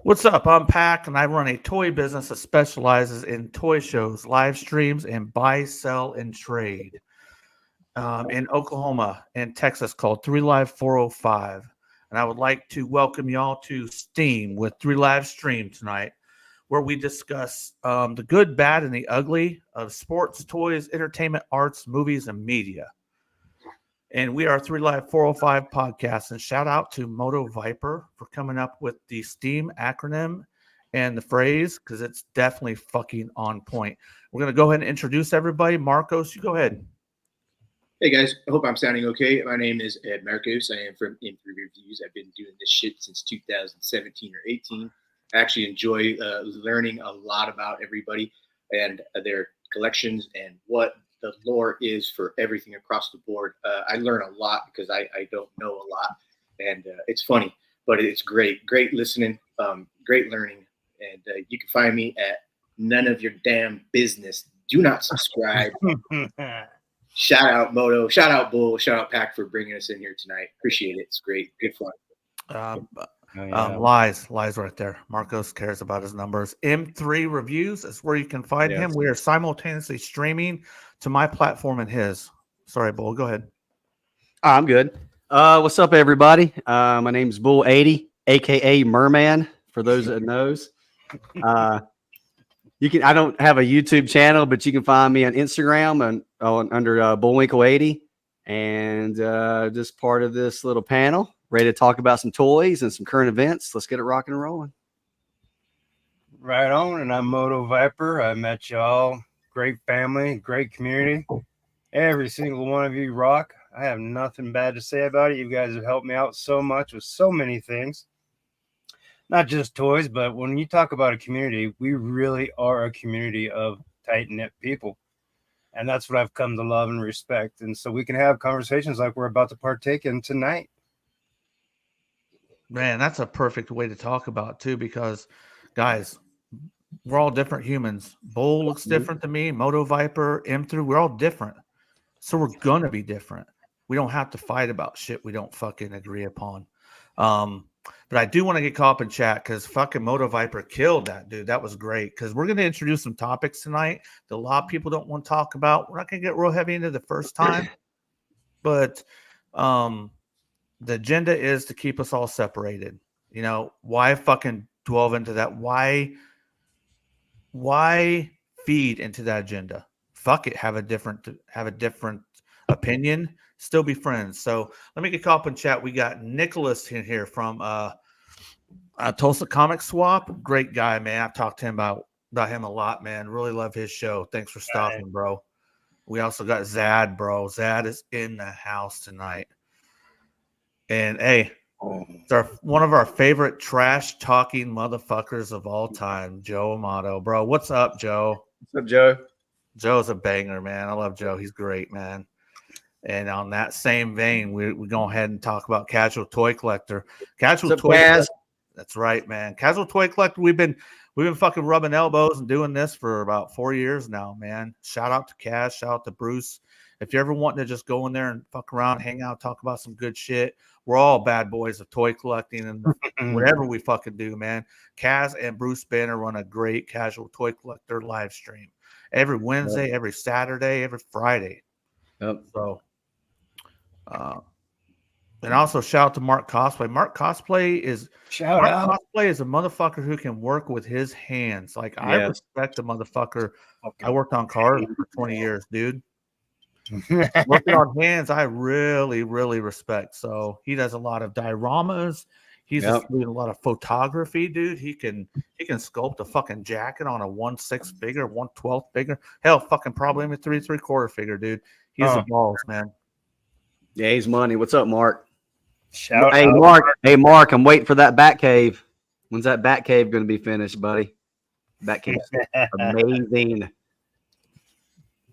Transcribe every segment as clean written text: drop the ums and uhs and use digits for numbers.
What's up? I'm Pack, and I run a toy business that specializes in toy shows, live streams, and buy, sell, and trade in Oklahoma and Texas called 3 Live 405. And I would like to welcome y'all to Steam with 3 Live Stream tonight, where we discuss the good, bad, and the ugly of sports, toys, entertainment, arts, movies, and media. And we are 3 Live 405 podcast. And shout out to Moto Viper for coming up with the STEAM acronym and the phrase, because it's definitely fucking on point. We're going to go ahead and introduce everybody. Marcos, you go ahead. Hey guys, I hope I'm sounding okay. My name is Ed Marcos. I am from M3 Reviews. I've been doing this shit since 2017 or 18. I actually enjoy learning a lot about everybody and their collections and what the lore is for everything across the board. I learn a lot because I don't know a lot, and it's funny, but it's great listening, great learning. And you can find me at None of Your Damn Business. Do not subscribe. Shout out Moto, shout out Bull, shout out Pack for bringing us in here tonight. Appreciate it. It's great, good fun. Lies right there. Marcos cares about his numbers. M3 Reviews is where you can find him. We are simultaneously streaming to my platform and his. Sorry, Bull, go ahead. I'm good. What's up, everybody? My name's Bull 80, aka Merman, for those that knows. I don't have a YouTube channel, but you can find me on Instagram and under Bullwinkle 80, and just part of this little panel. Ready to talk about some toys and some current events. Let's get it rocking and rolling. Right on. And I'm Moto Viper. I met y'all. Great family, great community. Every single one of you rock. I have nothing bad to say about it. You guys have helped me out so much with so many things. Not just toys, but when you talk about a community, we really are a community of tight-knit people. And that's what I've come to love and respect. And so we can have conversations like we're about to partake in tonight. Man, that's a perfect way to talk about too, because guys, we're all different humans. Bull looks different to me, Moto Viper, M3, we're all different. So we're gonna be different. We don't have to fight about shit we don't fucking agree upon. But I do want to get caught up in chat because fucking Moto Viper killed that dude. That was great, because we're going to introduce some topics tonight that a lot of people don't want to talk about. We're not going to get real heavy into the first time, but the agenda is to keep us all separated. You know, why fucking delve into that? Why feed into that agenda? Fuck it. Have a different opinion. Still be friends. So let me get caught up in chat. We got Nicholas in here from Tulsa Comic Swap. Great guy, man. I've talked to him about him a lot, man. Really love his show. Thanks for stopping, bro. We also got Zad, bro. Zad is in the house tonight. And hey, it's one of our favorite trash talking motherfuckers of all time, Joe Amato. Bro, what's up, Joe? What's up, Joe? Joe's a banger, man. I love Joe. He's great, man. And on that same vein, we go ahead and talk about Casual Toy Collector. Casual Toy Collector. That's right, man. Casual Toy Collector. We've been fucking rubbing elbows and doing this for about 4 years now, man. Shout out to Kaz. Shout out to Bruce. If you're ever wanting to just go in there and fuck around, hang out, talk about some good shit, we're all bad boys of toy collecting and whatever we fucking do, man. Kaz and Bruce Banner run a great Casual Toy Collector live stream every Wednesday, every Saturday, every Friday. Yep. So, and also shout out to Mark Cosplay. Mark Cosplay is a motherfucker who can work with his hands. Like, I respect the motherfucker. I worked on cars for 20 years, dude. Working on hands, I really, really respect. So he does a lot of dioramas. He's doing a lot of photography, dude. He can sculpt a fucking jacket on a 1/6 figure, 1/12 figure. Hell, fucking probably a 3/3 figure, dude. He's the balls, man. Yeah, he's money. What's up, Mark? Shout hey, out. Mark. Hey, Mark. I'm waiting for that Bat Cave. When's that Bat Cave going to be finished, buddy? Bat Cave's amazing.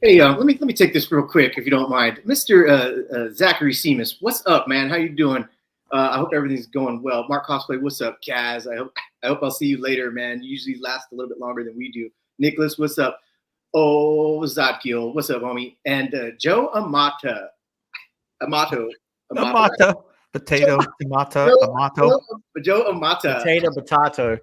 Hey, let me take this real quick, if you don't mind, Mr. Zachary Seamus. What's up, man? How you doing? I hope everything's going well. Mark Cosplay, what's up? Kaz, I hope I'll see you later, man. You usually last a little bit longer than we do. Nicholas, what's up? Oh, Zadkiel, what's up, homie? And Joe Amato. Potato, tomato, amato. Joe Amata. Potato, potato.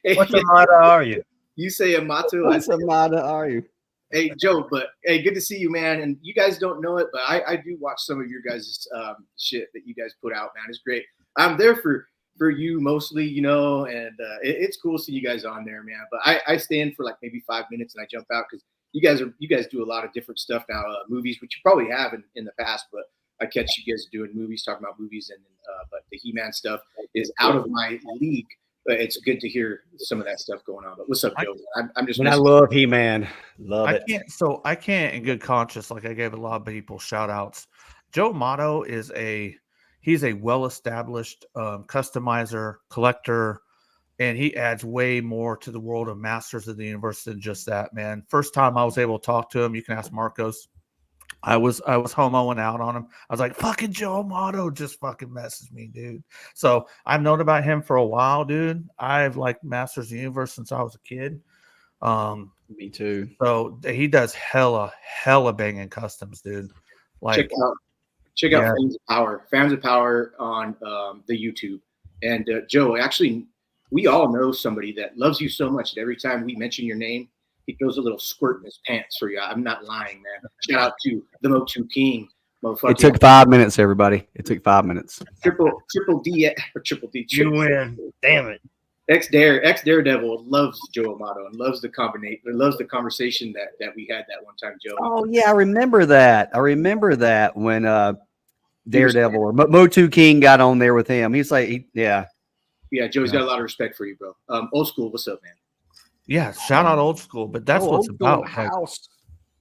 Hey, What's the motto are you? you say a motto. What's a motto are you? Hey, Joe, but hey, good to see you, man. And you guys don't know it, but I do watch some of your guys' shit that you guys put out, man. It's great. I'm there for you mostly, you know, and it's cool seeing you guys on there, man. But I stay in for like maybe 5 minutes and I jump out because you guys do a lot of different stuff now, movies, which you probably have in the past, but I catch you guys doing movies, talking about movies, and but the He-Man stuff is out of my league. But it's good to hear some of that stuff going on. But what's up, Joe? I'm just. I love He-Man. Love it. I can't in good conscience, like I gave a lot of people shout outs. Joe Motto is he's a well-established customizer, collector, and he adds way more to the world of Masters of the Universe than just that, man. First time I was able to talk to him, you can ask Marcos. I was homoing out on him. I was like, fucking Joe Motto just fucking messaged me, dude. So I've known about him for a while, dude. I've liked Masters of the Universe since I was a kid. Me too. So he does hella banging customs, dude. Like check out Fans of Power on the YouTube. And Joe, actually, we all know somebody that loves you so much that every time we mention your name, he throws a little squirt in his pants for you. I'm not lying, man. Shout out to the Motu King, motherfucker. It took 5 minutes, everybody. It took 5 minutes. Triple D or Triple D. You win. Damn it. Ex Daredevil loves Joe Amato and loves the conversation that we had that one time, Joe. Oh yeah, I remember that. When Daredevil or Motu King got on there with him. He's like, yeah, Joe's got a lot of respect for you, bro. Old school, what's up, man? Yeah, shout out old school, but that's what it's about. House.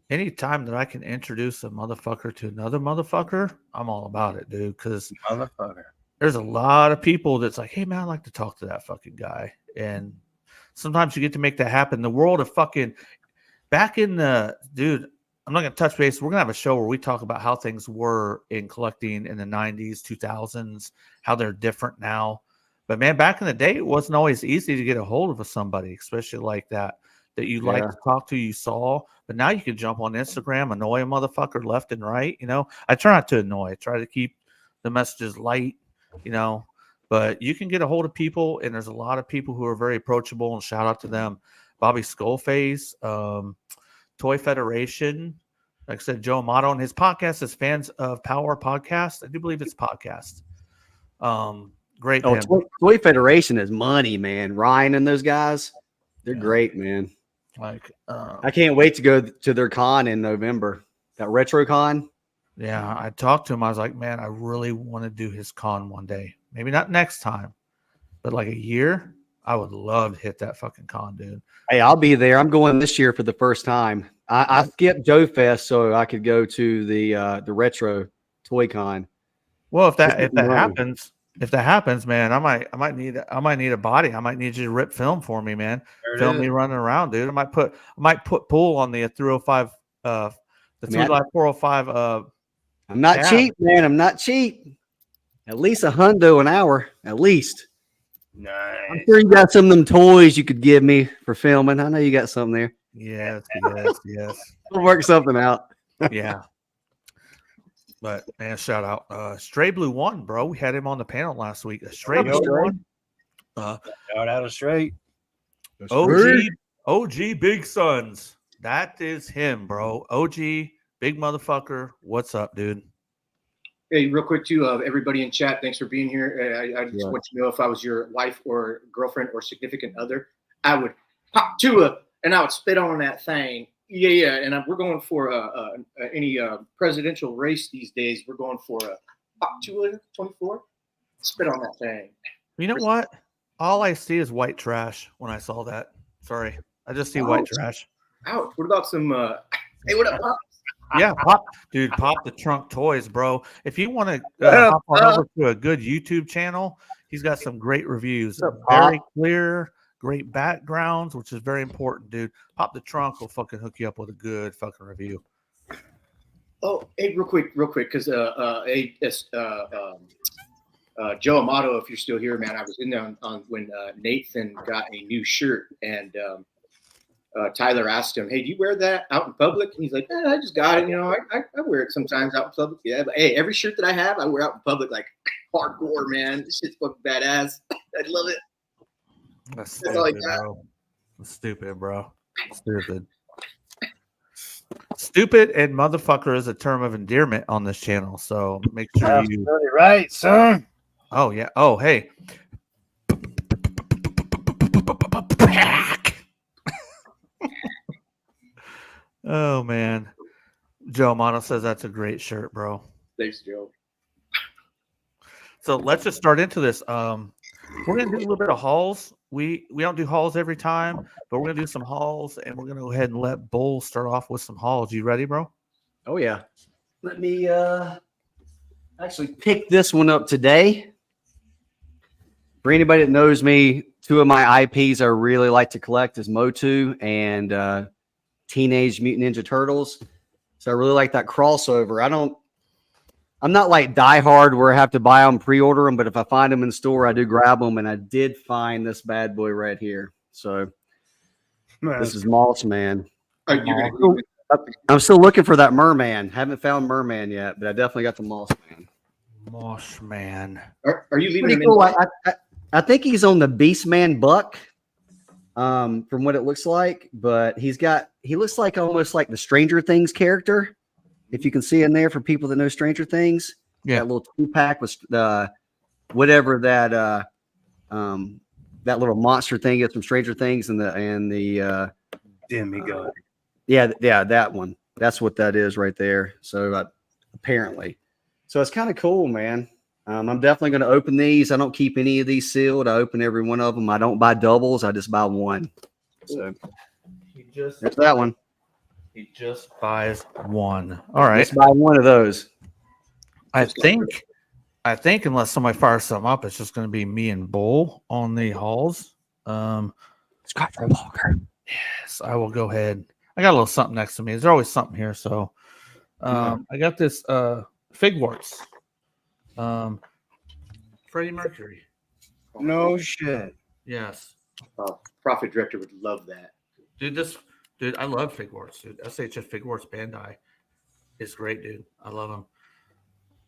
Anytime that I can introduce a motherfucker to another motherfucker, I'm all about it, dude. Because Motherfucker. there's a lot of people that's like, hey man, I'd like to talk to that fucking guy. And sometimes you get to make that happen. The world of fucking back in the dude, I'm not gonna touch base. We're gonna have a show where we talk about how things were in collecting in the 90s, 2000s, how they're different now. But man, back in the day, it wasn't always easy to get a hold of somebody, especially like that you like to talk to, you saw. But now you can jump on Instagram, annoy a motherfucker left and right. You know, I try not to annoy. I try to keep the messages light, you know. But you can get a hold of people, and there's a lot of people who are very approachable, and shout out to them. Bobby Skullface, Toy Federation. Like I said, Joe Amato, and his podcast is Fans of Power Podcast. I do believe it's podcast. Great. Oh, Toy Federation is money, man. Ryan and those guys, they're great, man. Like, I can't wait to go to their con in November. That retro con. Yeah, I talked to him. I was like, man, I really want to do his con one day. Maybe not next time, but like a year. I would love to hit that fucking con, dude. Hey, I'll be there. I'm going this year for the first time. I skipped Joe Fest so I could go to the retro Toy Con. Well, if that happens, man, I might need a body. I might need you to rip film for me, man. Film me running around, dude. I might put Pool on the 305 the 405 I'm not cheap, man. I'm not cheap. At least $100 an hour, at least. Nice. I'm sure you got some of them toys you could give me for filming. I know you got something there. Yes. We'll work something out. Yeah. But man, shout out. Stray Blue One, bro. We had him on the panel last week. Stray Blue One. Shout out of straight. OG Big Sons. That is him, bro. OG big motherfucker. What's up, dude? Hey, real quick too, everybody in chat, thanks for being here. I just want you to know if I was your wife or girlfriend or significant other, I would pop to it and I would spit on that thing. Yeah. And we're going for any presidential race these days. We're going for a pop to 24. Spit on that thing. You know what? All I see is white trash when I saw that. Sorry. I just see white trash. Ouch. What about some hey, what up, Pop? Yeah, Pop the Trunk Toys, bro. If you want to hop on over to a good YouTube channel, he's got some great reviews. Very clear, great backgrounds, which is very important, dude. Pop the Trunk will fucking hook you up with a good fucking review. Oh, hey, real quick, because Joe Amato, if you're still here, man, I was in there on when Nathan got a new shirt, and Tyler asked him, "Hey, do you wear that out in public?" And he's like, "I just got it. You know, I wear it sometimes out in public." Yeah, but hey, every shirt that I have, I wear out in public like hardcore, man. This shit's fucking badass. I love it. That's That's all I stupid, got. bro. That's stupid, bro. Stupid. Stupid and motherfucker is a term of endearment on this channel. So make sure you. Absolutely right, son. Oh yeah. Oh hey. Oh man. Joe Mono says that's a great shirt, bro. Thanks, Joe. So let's just start into this. We're gonna do a little bit of hauls. We don't do hauls every time, but we're gonna do some hauls, and we're gonna go ahead and let Bull start off with some hauls. You ready, bro? Oh yeah. Let me actually pick this one up today. For anybody that knows me, two of my IPs I really like to collect is Motu and Teenage Mutant Ninja Turtles. So I really like that crossover. I'm not like diehard where I have to buy them, pre-order them, but if I find them in store, I do grab them. And I did find this bad boy right here. So this is Moss Man. I'm still looking for that Merman. Haven't found Merman yet, but I definitely got the Moss Man. Moss Man. Are you leaving Pretty him cool. in? I think he's on the Beast Man buck, from what it looks like, but he looks like almost like the Stranger Things character. If you can see in there for people that know Stranger Things, Yeah. that little 2-pack was whatever that little monster thing is from Stranger Things and the demigod. yeah, that one. That's what that is right there. So apparently, so it's kind of cool, man. I'm definitely going to open these. I don't keep any of these sealed. I open every one of them. I don't buy doubles. I just buy one. So there's that one. He just buys one. All right. Just buy one of those. I think unless somebody fires something up, it's just going to be me and Bull on the hauls. Scott Walker. Yes, I will go ahead. I got a little something next to me. There's always something here. So I got this Figwarts. Freddie Mercury. No shit. Yes. Profit director would love that. Dude, I love Figwarts, dude. SHF Figwarts Bandai is great, dude. I love them.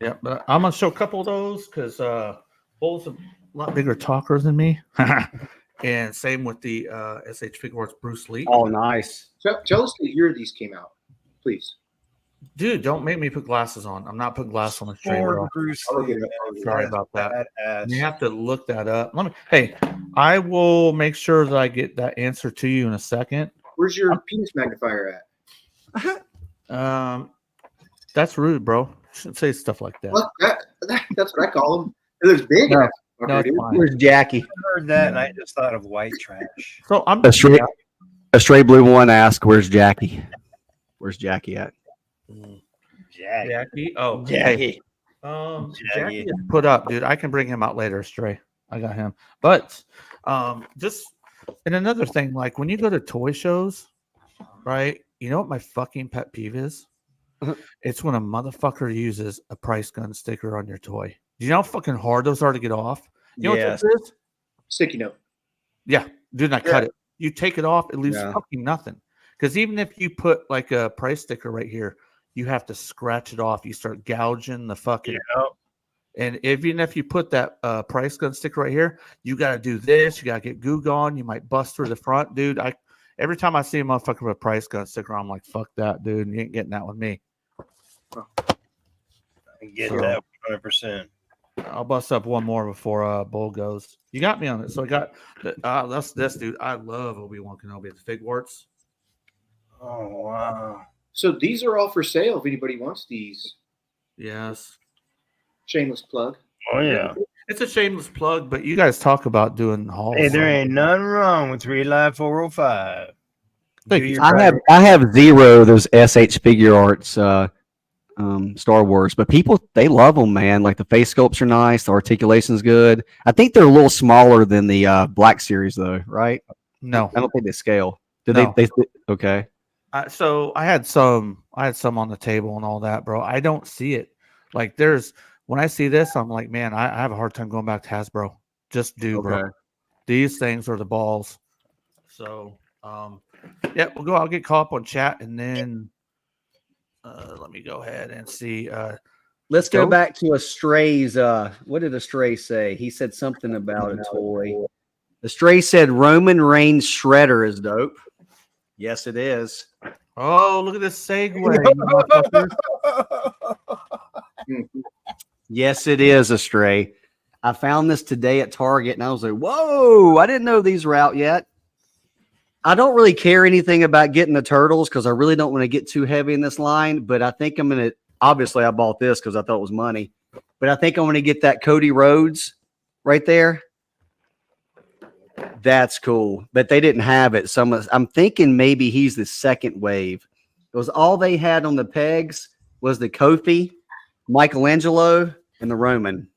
Yeah, but I'm gonna show a couple of those because Bull's a lot bigger talker than me. And same with the SH Figwarts Bruce Lee. Oh, nice. Tell us the year these came out, please. Dude, don't make me put glasses on. I'm not putting glasses on the stream, bro. Sorry about that. You have to look that up. Hey, I will make sure that I get that answer to you in a second. Where's your penis magnifier at? That's rude, bro. Shouldn't say stuff like that. Well, that's what I call them. It looks big. No, no, it's fine. Where's Jackie? I heard that and I just thought of white trash. So I'm A stray blue one asked, "Where's Jackie? Where's Jackie at?" Jackie. Oh, Jackie. Jackie is put up, dude. I can bring him out later, Stray. I got him. But just and another thing, like when you go to toy shows, right? You know what my fucking pet peeve is? It's when a motherfucker uses a price gun sticker on your toy. Do you know how fucking hard those are to get off? You know what this is? Sticky note. Yeah, dude, I cut it. You take it off, it leaves fucking nothing. Because even if you put like a price sticker right here, you have to scratch it off. You start gouging the fucking. And even if you put that price gun sticker right here, you got to do this. You got to get goo gone. You might bust through the front, dude. Every time I see a motherfucker with a price gun sticker, I'm like, fuck that, dude. You ain't getting that with me. I get that 100%. I'll bust up one more before Bull goes. You got me on it. So I got that's this, dude. I love Obi-Wan Kenobi. The Figwarts. Oh, wow. So these are all for sale if anybody wants these. Yes. Shameless plug. Oh, yeah. It's a shameless plug, but you guys talk about doing hauls. Hey, there ain't nothing wrong with 3 Live 405. I have zero of those SH figure arts Star Wars, but people, they love them, man. Like the face sculpts are nice, the articulation's good. I think they're a little smaller than the Black Series, though, right? No, I don't think they scale. They okay? So I had some on the table and all that, bro. I don't see it. Like when I see this, I'm like, man, I have a hard time going back to Hasbro. Just bro. These things are the balls. So, yeah, we'll go. I'll get caught up on chat, and then let me go ahead and see. Let's go back to Astray's. What did Astray say? He said something about a toy. The Stray said Roman Reigns Shredder is dope. Yes, it is. Oh, look at this segue. You motherfucker. Yes, it is a Stray. I found this today at Target, and I was like, whoa, I didn't know these were out yet. I don't really care anything about getting the turtles because I really don't want to get too heavy in this line, but I think I'm going to, obviously I bought this because I thought it was money, but I think I'm going to get that Cody Rhodes right there. That's cool, but they didn't have it. So I'm thinking maybe he's the second wave. It was all they had on the pegs was the Kofi, Michelangelo, and the Roman.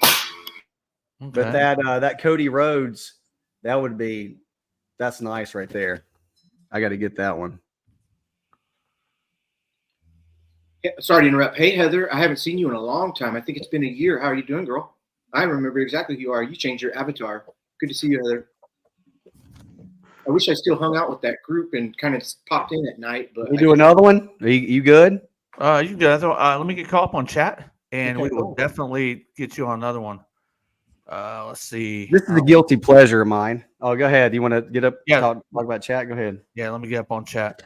Okay. But that Cody Rhodes, that's nice right there. I got to get that one. Yeah, sorry to interrupt. Hey, Heather, I haven't seen you in a long time. I think it's been a year. How are you doing, girl? I remember exactly who you are. You changed your avatar. Good to see you, Heather. I wish I still hung out with that group and kind of popped in at night. But You do another one? Are you good? You guys, let me get caught up on chat, and Okay, we will cool. definitely get you on another one. Let's see. This is a guilty pleasure of mine. Oh, go ahead. You want to get up? Yeah. Talk about chat? Go ahead. Yeah, let me get up on chat.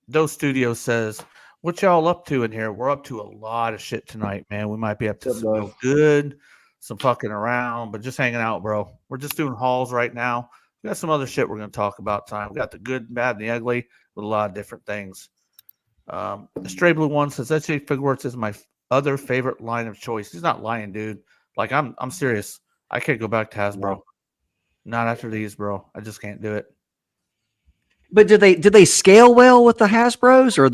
Dose Studio says, what y'all up to in here? We're up to a lot of shit tonight, man. We might be up to Good, some bro. real good, some fucking around, but just hanging out, bro. We're just doing hauls right now. We got some other shit we're going to talk about tonight. We got the good, bad, and the ugly with a lot of different things. The Stray Blue One says, SJ Figworks is my other favorite line of choice. He's not lying, dude. Like, I'm serious. I can't go back to Hasbro. Not after these, bro. I just can't do it. But did they scale well with the Hasbros? Or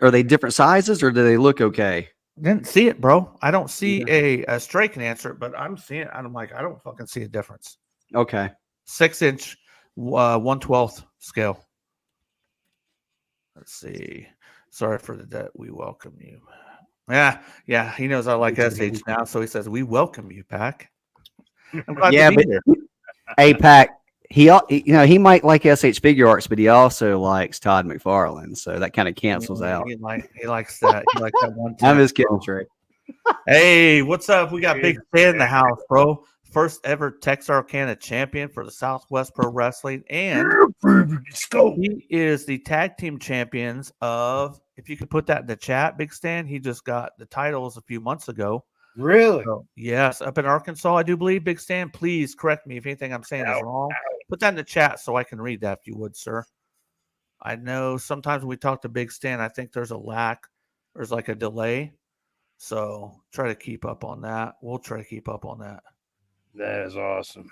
are they different sizes, or do they look okay? Didn't see it, bro. I don't see a Stray can answer it, but I'm seeing it. I'm like, I don't fucking see a difference. Okay. 6-inch, 1/12 scale. Let's see. Sorry for the debt. We welcome you. Yeah. He knows I like SH now, so he says we welcome you, Pack. I'm glad to be here. Hey, Pack. He might like SH Figure Arts, but he also likes Todd McFarlane, so that kind of cancels out. He likes that. He likes that one. I'm just kidding, Trey. Hey, what's up? We got Big Stan in the house, bro. First ever Texarkana champion for the Southwest Pro Wrestling, and he is the tag team champions of. If you could put that in the chat, Big Stan, he just got the titles a few months ago. Really? So, yes, up in Arkansas, I do believe. Big Stan, please correct me if anything I'm saying is wrong. Put that in the chat so I can read that, if you would, sir. I know sometimes when we talk to Big Stan, I think there's like a delay. So try to keep up on that. We'll try to keep up on that. That is awesome.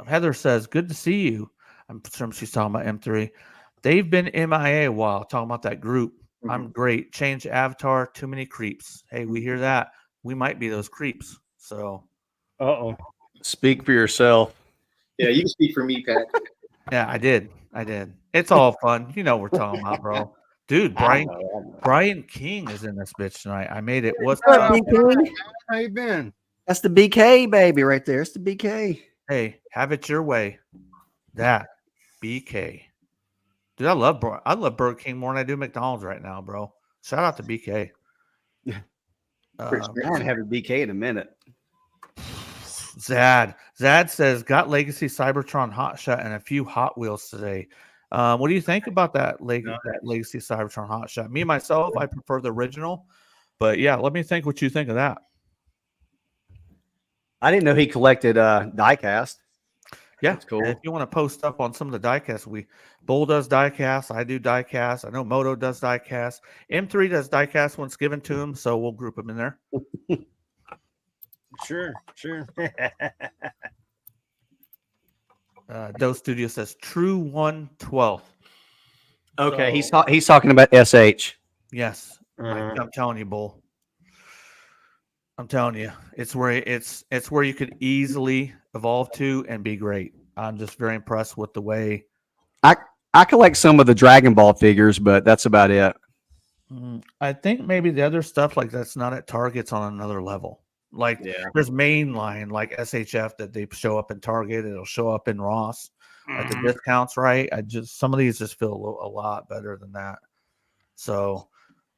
Heather says, good to see you. I'm sure she's talking about M3. They've been MIA a while, talking about that group. Mm-hmm. I'm great. Change avatar, too many creeps. Hey, we hear that. We might be those creeps. So, speak for yourself. Yeah, you can speak for me, Pat. Yeah, I did. It's all fun. You know what we're talking about, bro. Dude, Brian King is in this bitch tonight. I made it. What's up, BK? How you been? That's the BK baby right there. It's the BK. Hey, have it your way. That BK. Dude, I love Burger King more than I do McDonald's right now, bro. Shout out to BK. I haven't had a BK in a minute. Zad says, got Legacy Cybertron Hotshot and a few Hot Wheels today. What do you think about that Legacy Cybertron Hotshot? Me, myself, I prefer the original. But, yeah, let me think what you think of that. I didn't know he collected diecast. Yeah, that's cool. And if you want to post up on some of the diecast, Bull does diecast. I do diecast. I know Moto does diecast. M3 does diecast when it's given to him, so we'll group them in there. Sure. Dose Studio says true 1/12. Okay, so, he's talking about SH. Yes, I'm telling you, Bull. I'm telling you, it's where you could easily evolve to and be great. I'm just very impressed with the way. I collect some of the Dragon Ball figures, but that's about it. I think maybe the other stuff like that's not at Target's on another level. Like there's mainline like SHF that they show up in Target. It'll show up in Ross at the discounts, right? Some of these just feel a lot better than that. So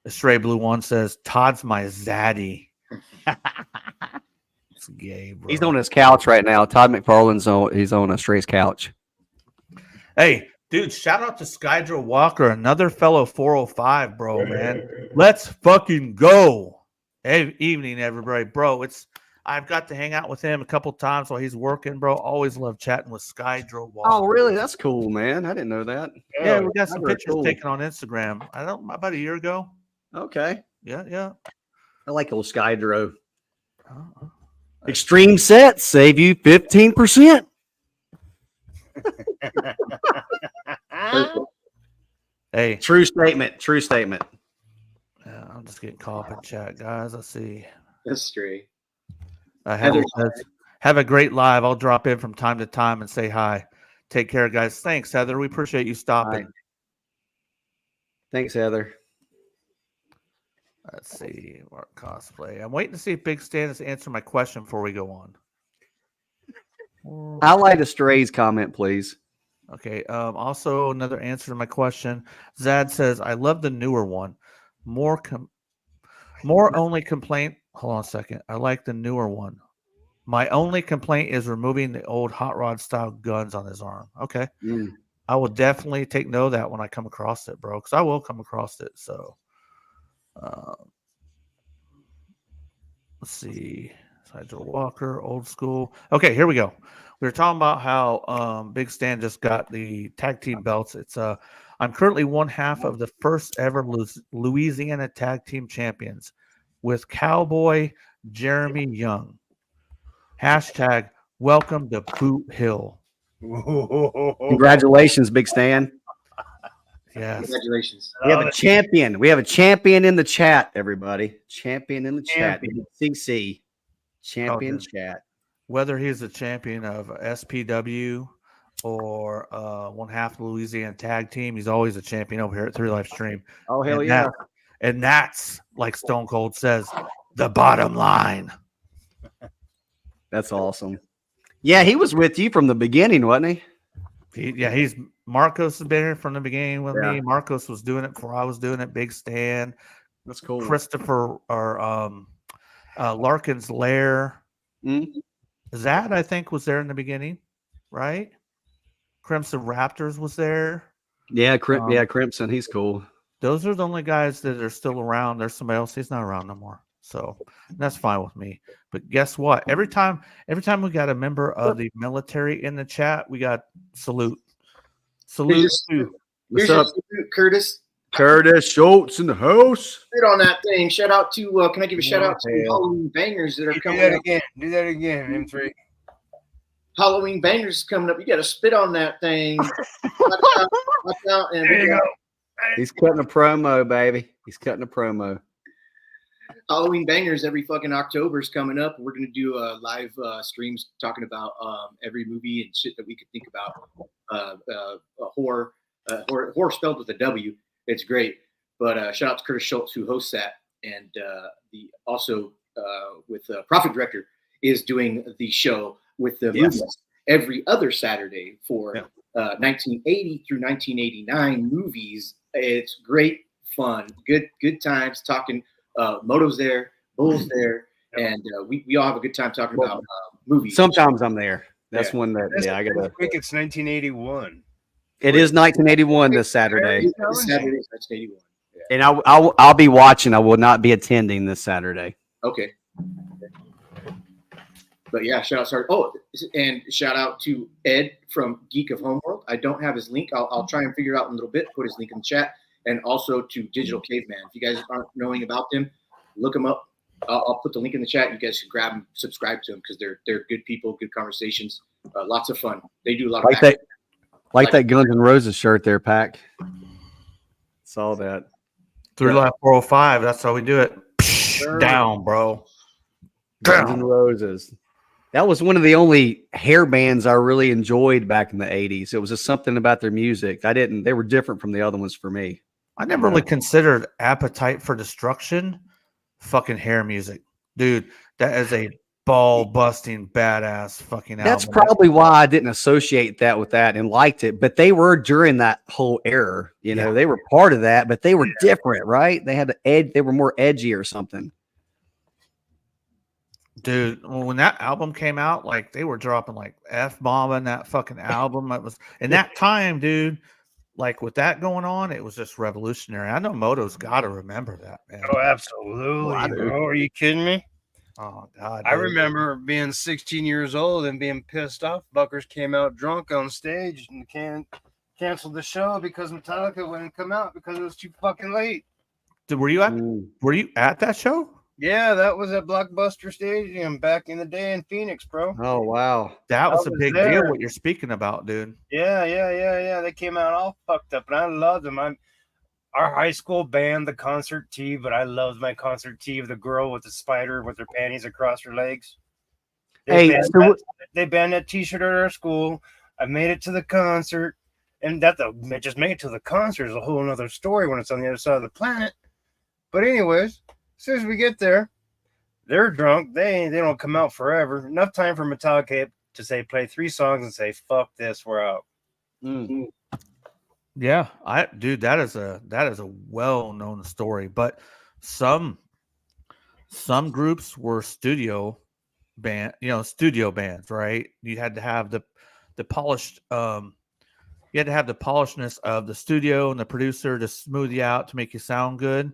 the Stray Blue One says Todd's my zaddy. gay, bro. He's on his couch right now. Todd McFarlane's on. He's on a Stray's couch. Hey, dude, shout out to Skydra Walker, another fellow 405, bro, man. Let's fucking go. Hey, evening, everybody. Bro, I've got to hang out with him a couple times while he's working, bro. Always love chatting with Skydra Walker. Oh, really? That's cool, man. I didn't know that. Yeah, we got some very pictures cool. taken on Instagram. About a year ago. Okay. Yeah. I like old Skydro. Uh-uh. Extreme sets save you 15%. Hey, True statement. True statement. yeah, I'm just getting caught up in chat, guys. Let's see. That's straight. Heather says, have a great live. I'll drop in from time to time and say hi. Take care, guys. Thanks, Heather. We appreciate you stopping. Bye. Thanks, Heather. Let's see. Mark cosplay. I'm waiting to see if Big Stan has answered my question before we go on. Highlight a Stray's comment, please. Okay. Also, another answer to my question. Zad says, I love the newer one. More only complaint. Hold on a second. I like the newer one. My only complaint is removing the old hot rod style guns on his arm. Okay. I will definitely take note of that when I come across it, bro, because I will come across it. So, let's see. Sideshow Walker, old school. Okay, here we go. We were talking about how Big Stan just got the tag team belts. I'm currently one half of the first ever Louisiana tag team champions with Cowboy Jeremy Young. Hashtag welcome to Boot Hill. Congratulations, Big Stan. Yes. Congratulations. We have a champion. We have a champion in the chat, everybody. Champion in the chat. CC. Champion chat. Whether he's a champion of SPW or one half of the Louisiana tag team, he's always a champion over here at 3 Live Stream. Oh, hell And yeah. And that's, like Stone Cold says, the bottom line. That's awesome. Yeah, he was with you from the beginning, wasn't he? He's Marcos has been here from the beginning with Yeah. me. Marcos was doing it before I was doing it. Big Stan, That's cool. Christopher or Larkin's Lair. Zad, I think, was there in the beginning, right? Crimson Raptors was there. Yeah, Crimson. He's cool. Those are the only guys that are still around. There's somebody else. He's not around no more. So that's fine with me. But guess what? Every time we got a member of the military in the chat, we got salute. Salute to What's Here's up? your Curtis. Curtis Schultz in the house. Sit on that thing. Shout out to, can I give a shout out to Halloween bangers that are Do coming that up? again. Do that again, M3. Halloween bangers coming up. You got to spit on that thing. Watch out, and There you go. He's cutting a promo, baby. He's cutting a promo. Halloween bangers every fucking October is coming up. We're gonna do live streams talking about every movie and shit that we could think about. Horror spelled with a W. It's great. But shout out to Curtis Schultz who hosts that, and also with Profit Director is doing the show with the movies every other Saturday for 1980 through 1989 movies. It's great fun, good times talking. Moto's there, Bull's there, and we all have a good time talking about movies. Sometimes I'm there. That's one that I gotta. I think it's 1981. It is 1981 this Saturday, Saturday, 1981. Yeah. and I'll be watching. I will not be attending this Saturday. Okay. But yeah, shout out. Oh, and shout out to Ed from Geek of Homeworld. I don't have his link. I'll try and figure it out in a little bit. Put his link in the chat. And also to Digital Caveman. If you guys aren't knowing about them, look them up. I'll put the link in the chat. You guys can grab them, subscribe to them because they're good people, good conversations, lots of fun. They do a lot of that Guns N' Roses shirt there, Pac. Saw that. 3 Live 405. That's how we do it. Down, bro. Guns N' Roses. That was one of the only hair bands I really enjoyed back in the 80s. It was just something about their music. They were different from the other ones for me. I never really considered Appetite for Destruction fucking hair music. Dude, that is a ball-busting, badass fucking album. That's probably why I didn't associate that with that and liked it. But they were during that whole era. You know, they were part of that, but they were different, right? They had the edge. They were more edgy or something. Dude, when that album came out, like they were dropping like F-bomb in that fucking album. It was in that time, dude. Like with that going on, it was just revolutionary. I know Moto's got to remember that, man. Oh, absolutely, do. bro. Are you kidding me? Oh God, I dude. remember being 16 years old and being pissed off. Buckers came out drunk on stage and canceled the show because Metallica wouldn't come out because it was too fucking late. Were you at that show? Yeah, that was at Blockbuster Stadium back in the day in Phoenix, bro. Oh wow. That was a was big there. deal. What you're speaking about, dude? Yeah. They came out all fucked up, and I loved them. Our high school banned the concert tee, but I loved my concert tee of the girl with the spider with her panties across her legs. They banned that T-shirt at our school. I made it to the concert, and it just made it to the concert is a whole other story when it's on the other side of the planet. But anyways, as soon as we get there, they're drunk. They don't come out forever. Enough time for Metallica to say play 3 songs and say fuck this, we're out. Yeah, dude, that is a well-known story. But some groups were studio bands, right? You had to have the polished you had to have the polishedness of the studio and the producer to smooth you out to make you sound good.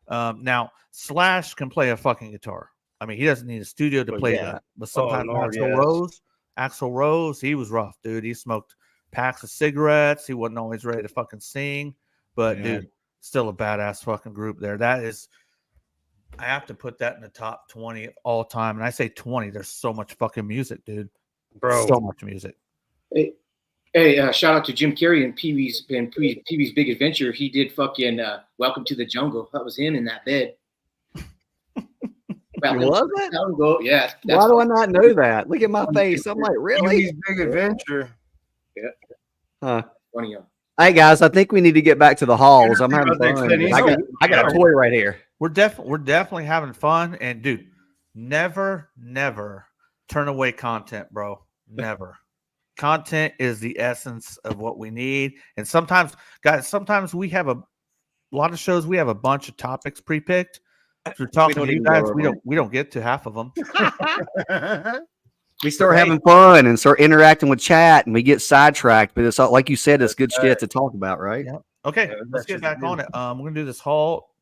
Now Slash can play a fucking guitar. I mean, he doesn't need a studio to play that. But sometimes Axl Rose, he was rough, dude. He smoked packs of cigarettes. He wasn't always ready to fucking sing. But dude, still a badass fucking group there. That is, I have to put that in the top 20 of all time. And I say 20, there's so much fucking music, dude. Bro. So much music. Hey, shout out to Jim Carrey and Pee-wee's Big Adventure. He did fucking Welcome to the Jungle. That was him in that bed. Was it? Jungle. Yeah. Why do I not know that? Look at my face. I'm like, really? Pee-wee's Big Adventure. Yeah. Huh. Funny. Hey guys, I think we need to get back to the halls. I'm having fun. I got a toy right here. We're definitely having fun. And dude, never turn away content, bro. Never. Content is the essence of what we need. And sometimes, guys, we have a lot of shows. We have a bunch of topics pre-picked. If we're talking to you guys, we don't get to half of them. We start having fun and start interacting with chat, and we get sidetracked. But it's all, like you said, it's good shit to talk about, right? Yeah. Okay, let's get back on it. We're gonna do this haul.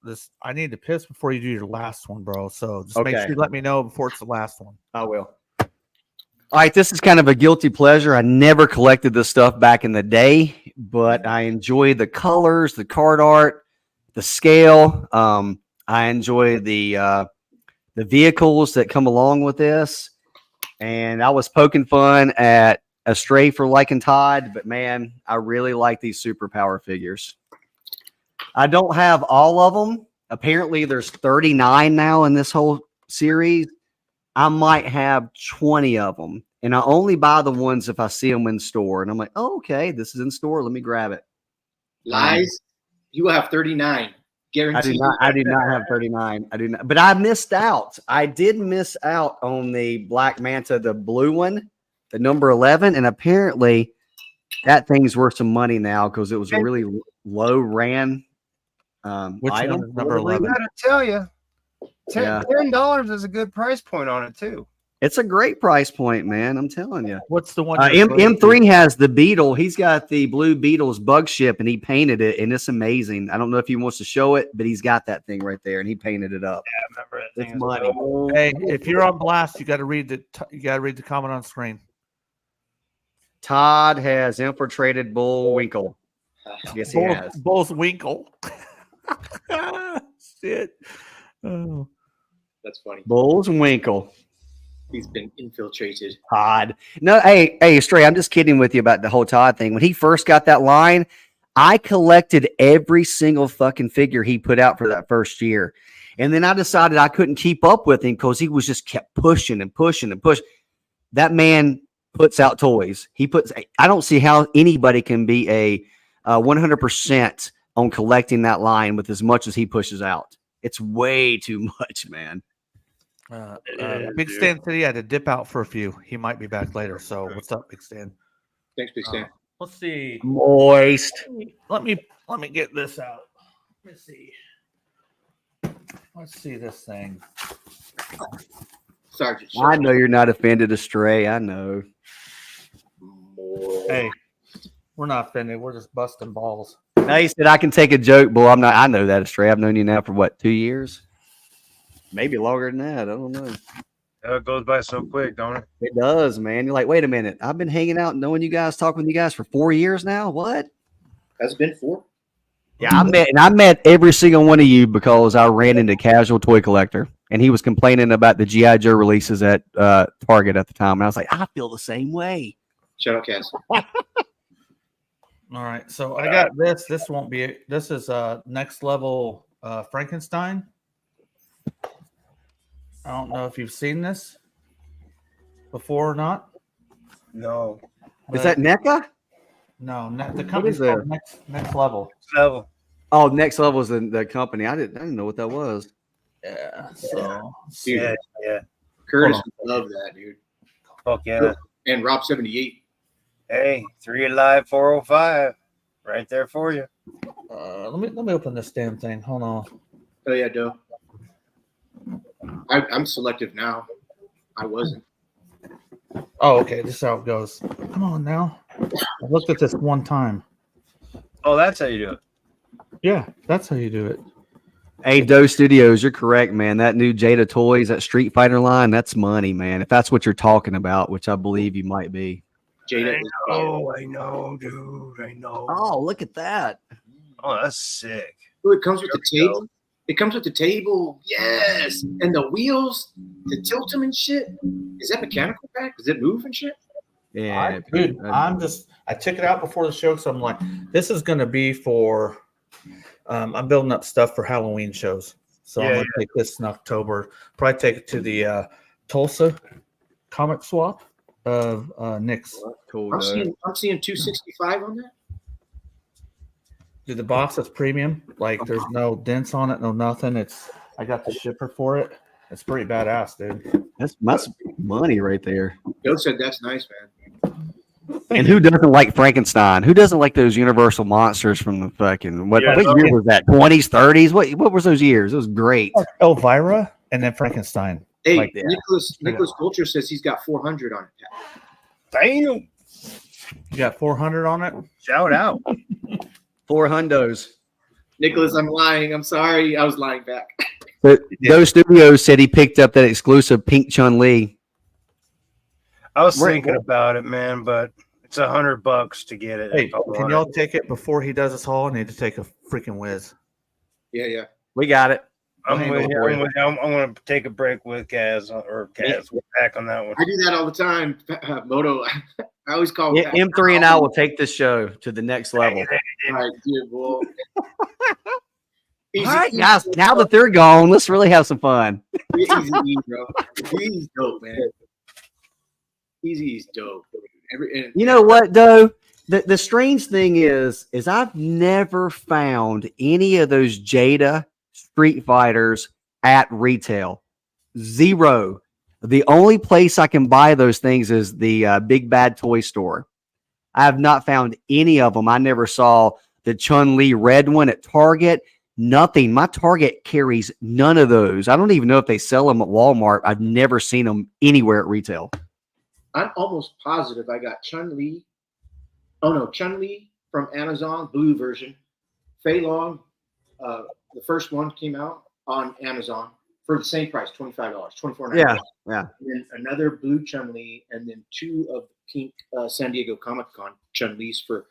I need to piss before you do your last one, bro. So just make sure you let me know before it's the last one. I will. All right, this is kind of a guilty pleasure. I never collected this stuff back in the day, but I enjoy the colors, the card art, the scale. I enjoy the vehicles that come along with this. And I was poking fun at Astray for liking Todd, but man, I really like these superpower figures. I don't have all of them. Apparently, there's 39 now in this whole series. I might have 20 of them, and I only buy the ones if I see them in store. And I'm like, oh, okay, this is in store. Let me grab it. Lies. You will have 39. Guaranteed. I do not have 39. I do not, but I missed out. I did miss out on the Black Manta, the blue one, the number 11, and apparently that thing's worth some money now because it was a really low ran Which item. one is number I 11? gotta tell you, Yeah. $10 is a good price point on it too. It's a great price point, man. I'm telling you. What's the one? M3 has the Beetle. He's got the blue Beetle's bug ship, and he painted it, and it's amazing. I don't know if he wants to show it, but he's got that thing right there, and he painted it up. Yeah, I remember that It's thing. money. Hey, if you're on blast, you got to read the comment on screen. Todd has infiltrated Bullwinkle. Yes, he has. Bullwinkle. Shit. Oh. That's funny. Bullwinkle. He's been infiltrated. Todd. No, hey, Stray, I'm just kidding with you about the whole Todd thing. When he first got that line, I collected every single fucking figure he put out for that first year. And then I decided I couldn't keep up with him because he was just kept pushing and pushing and pushing. That man puts out toys. I don't see how anybody can be a 100% on collecting that line with as much as he pushes out. It's way too much, man. Big Stan said he had to dip out for a few. He might be back later. So what's up, Big Stan? Thanks, Big Stan. Let's see. Moist. Let me get this out. Let me see. Let's see this thing. Sergeant. I know you're not offended, Astray. I know. Hey, we're not offended. We're just busting balls. Now you said I can take a joke, boy. I'm not. I know that, Astray. I've known you now for what, 2 years? Maybe longer than that. I don't know. It goes by so quick, don't it? It does, man. You're like, wait a minute. I've been hanging out, knowing you guys, talking with you guys for 4 years now. What? Has it been 4? Yeah, I met every single one of you because I ran into Casual Toy Collector, and he was complaining about the GI Joe releases at Target at the time, and I was like, I feel the same way. Shout out, Cass. All right, so I got this. This won't be. This is next level Frankenstein. I don't know if you've seen this before or not. No. Is that NECA? No, the company's is called next level. Level. Oh, Next Level is the company. I didn't know what that was. Yeah. So Dude, Yeah. Curtis Hold would love that, dude. Fuck yeah. And Rob 78. Hey, 3 Alive 405. Right there for you. let me open this damn thing. Hold on. Oh yeah, Doe. I'm selective now. I wasn't. Oh, okay. This is how it goes. Come on now. I looked at this one time. Oh, that's how you do it. Yeah, that's how you do it. Hey, Doe Studios, you're correct, man. That new Jada Toys, that Street Fighter line, that's money, man. If that's what you're talking about, which I believe you might be. Jada. I know, dude. I know. Oh, look at that. Oh, that's sick. Oh, it comes with the table. It comes with the table. Yes. And the wheels to tilt them and shit. Is that mechanical back? Does it move and shit? Yeah, Dude, I took it out before the show, so I'm like, this is going to be for. I'm building up stuff for Halloween shows, so I'm going to take this in October. Probably take it to the Tulsa comic swap of Nick's. cool. I'm seeing 265 on that. Dude, the box is premium. Like, there's no dents on it, no nothing. I got the shipper for it. It's pretty badass, dude. That's money right there. Joe said that's nice, man. And who doesn't like Frankenstein? Who doesn't like those Universal monsters from the fucking what year was that? 20s, 30s? What was those years? It was great. Elvira and then Frankenstein. Hey, Like, Nicholas Culture says he's got 400 on it. Damn. You got 400 on it? Shout out. 4 hundos. Nicholas, I'm lying. I'm sorry. I was lying back. But Doe Studios said he picked up that exclusive Pink Chun-Li. I was thinking about it, man, but it's $100 to get it. Hey, can y'all take it before he does this haul? I need to take a freaking whiz. Yeah. We got it. I'm going to take a break with Kaz or Kaz. We're back on that one. I do that all the time. Moto, I always call Yeah, M3 and I will take this show to the next level. All right, dude, well. All right, guys. Now that they're gone, let's really have some fun. Easy, bro. He's dope, man. Easy's dope. You know what, though? The strange thing is I've never found any of those Jada Street Fighters at retail. Zero. The only place I can buy those things is the Big Bad Toy Store. I have not found any of them. I never saw the Chun-Li red one at Target. Nothing. My Target carries none of those. I don't even know if they sell them at Walmart. I've never seen them anywhere at retail. I'm almost positive I got Chun-Li. Oh, no, Chun-Li from Amazon, blue version. Fei Long, the first one came out on Amazon for the same price, $25, $24.99. Yeah. And then another blue Chun-Li, and then 2 of the pink San Diego Comic-Con Chun-Lis for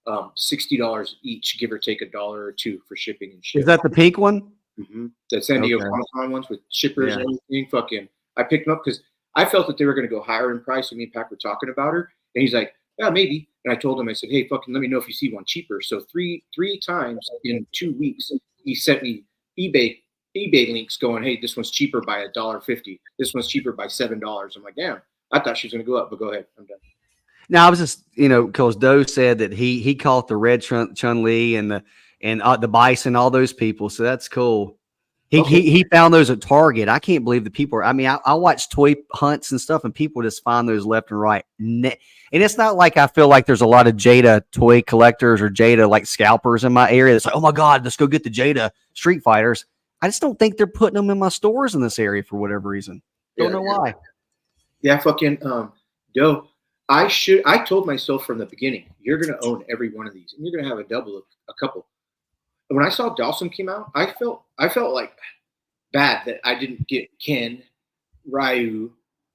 $60 each, give or take $1 or $2 for shipping and shit. Is that the pink one? Mm-hmm. The San Diego Comic-Con ones with shippers and everything. Fucking, I picked them up because I felt that they were going to go higher in price. And me and Pac were talking about her, and he's like, "Yeah, maybe." And I told him, I said, "Hey, fucking, let me know if you see one cheaper." So three times in 2 weeks, he sent me eBay links going, "Hey, this one's cheaper by $1.50. This one's cheaper by $7." I'm like, "Damn, I thought she was going to go up." But go ahead, I'm done. Now I was just, because Doe said that he caught the red Chun-Li and the Bison, all those people. So that's cool. He found those at Target. I can't believe the people are. I mean, I watch toy hunts and stuff, and people just find those left and right. And it's not like I feel like there's a lot of Jada toy collectors or Jada like scalpers in my area. It's like, oh my God, let's go get the Jada Street Fighters. I just don't think they're putting them in my stores in this area for whatever reason. Don't know why. Yeah, fucking Doe. I told myself from the beginning, you're gonna own every one of these, and you're gonna have a couple. And when I saw Dawson came out, I felt like bad that I didn't get Ken, Ryu.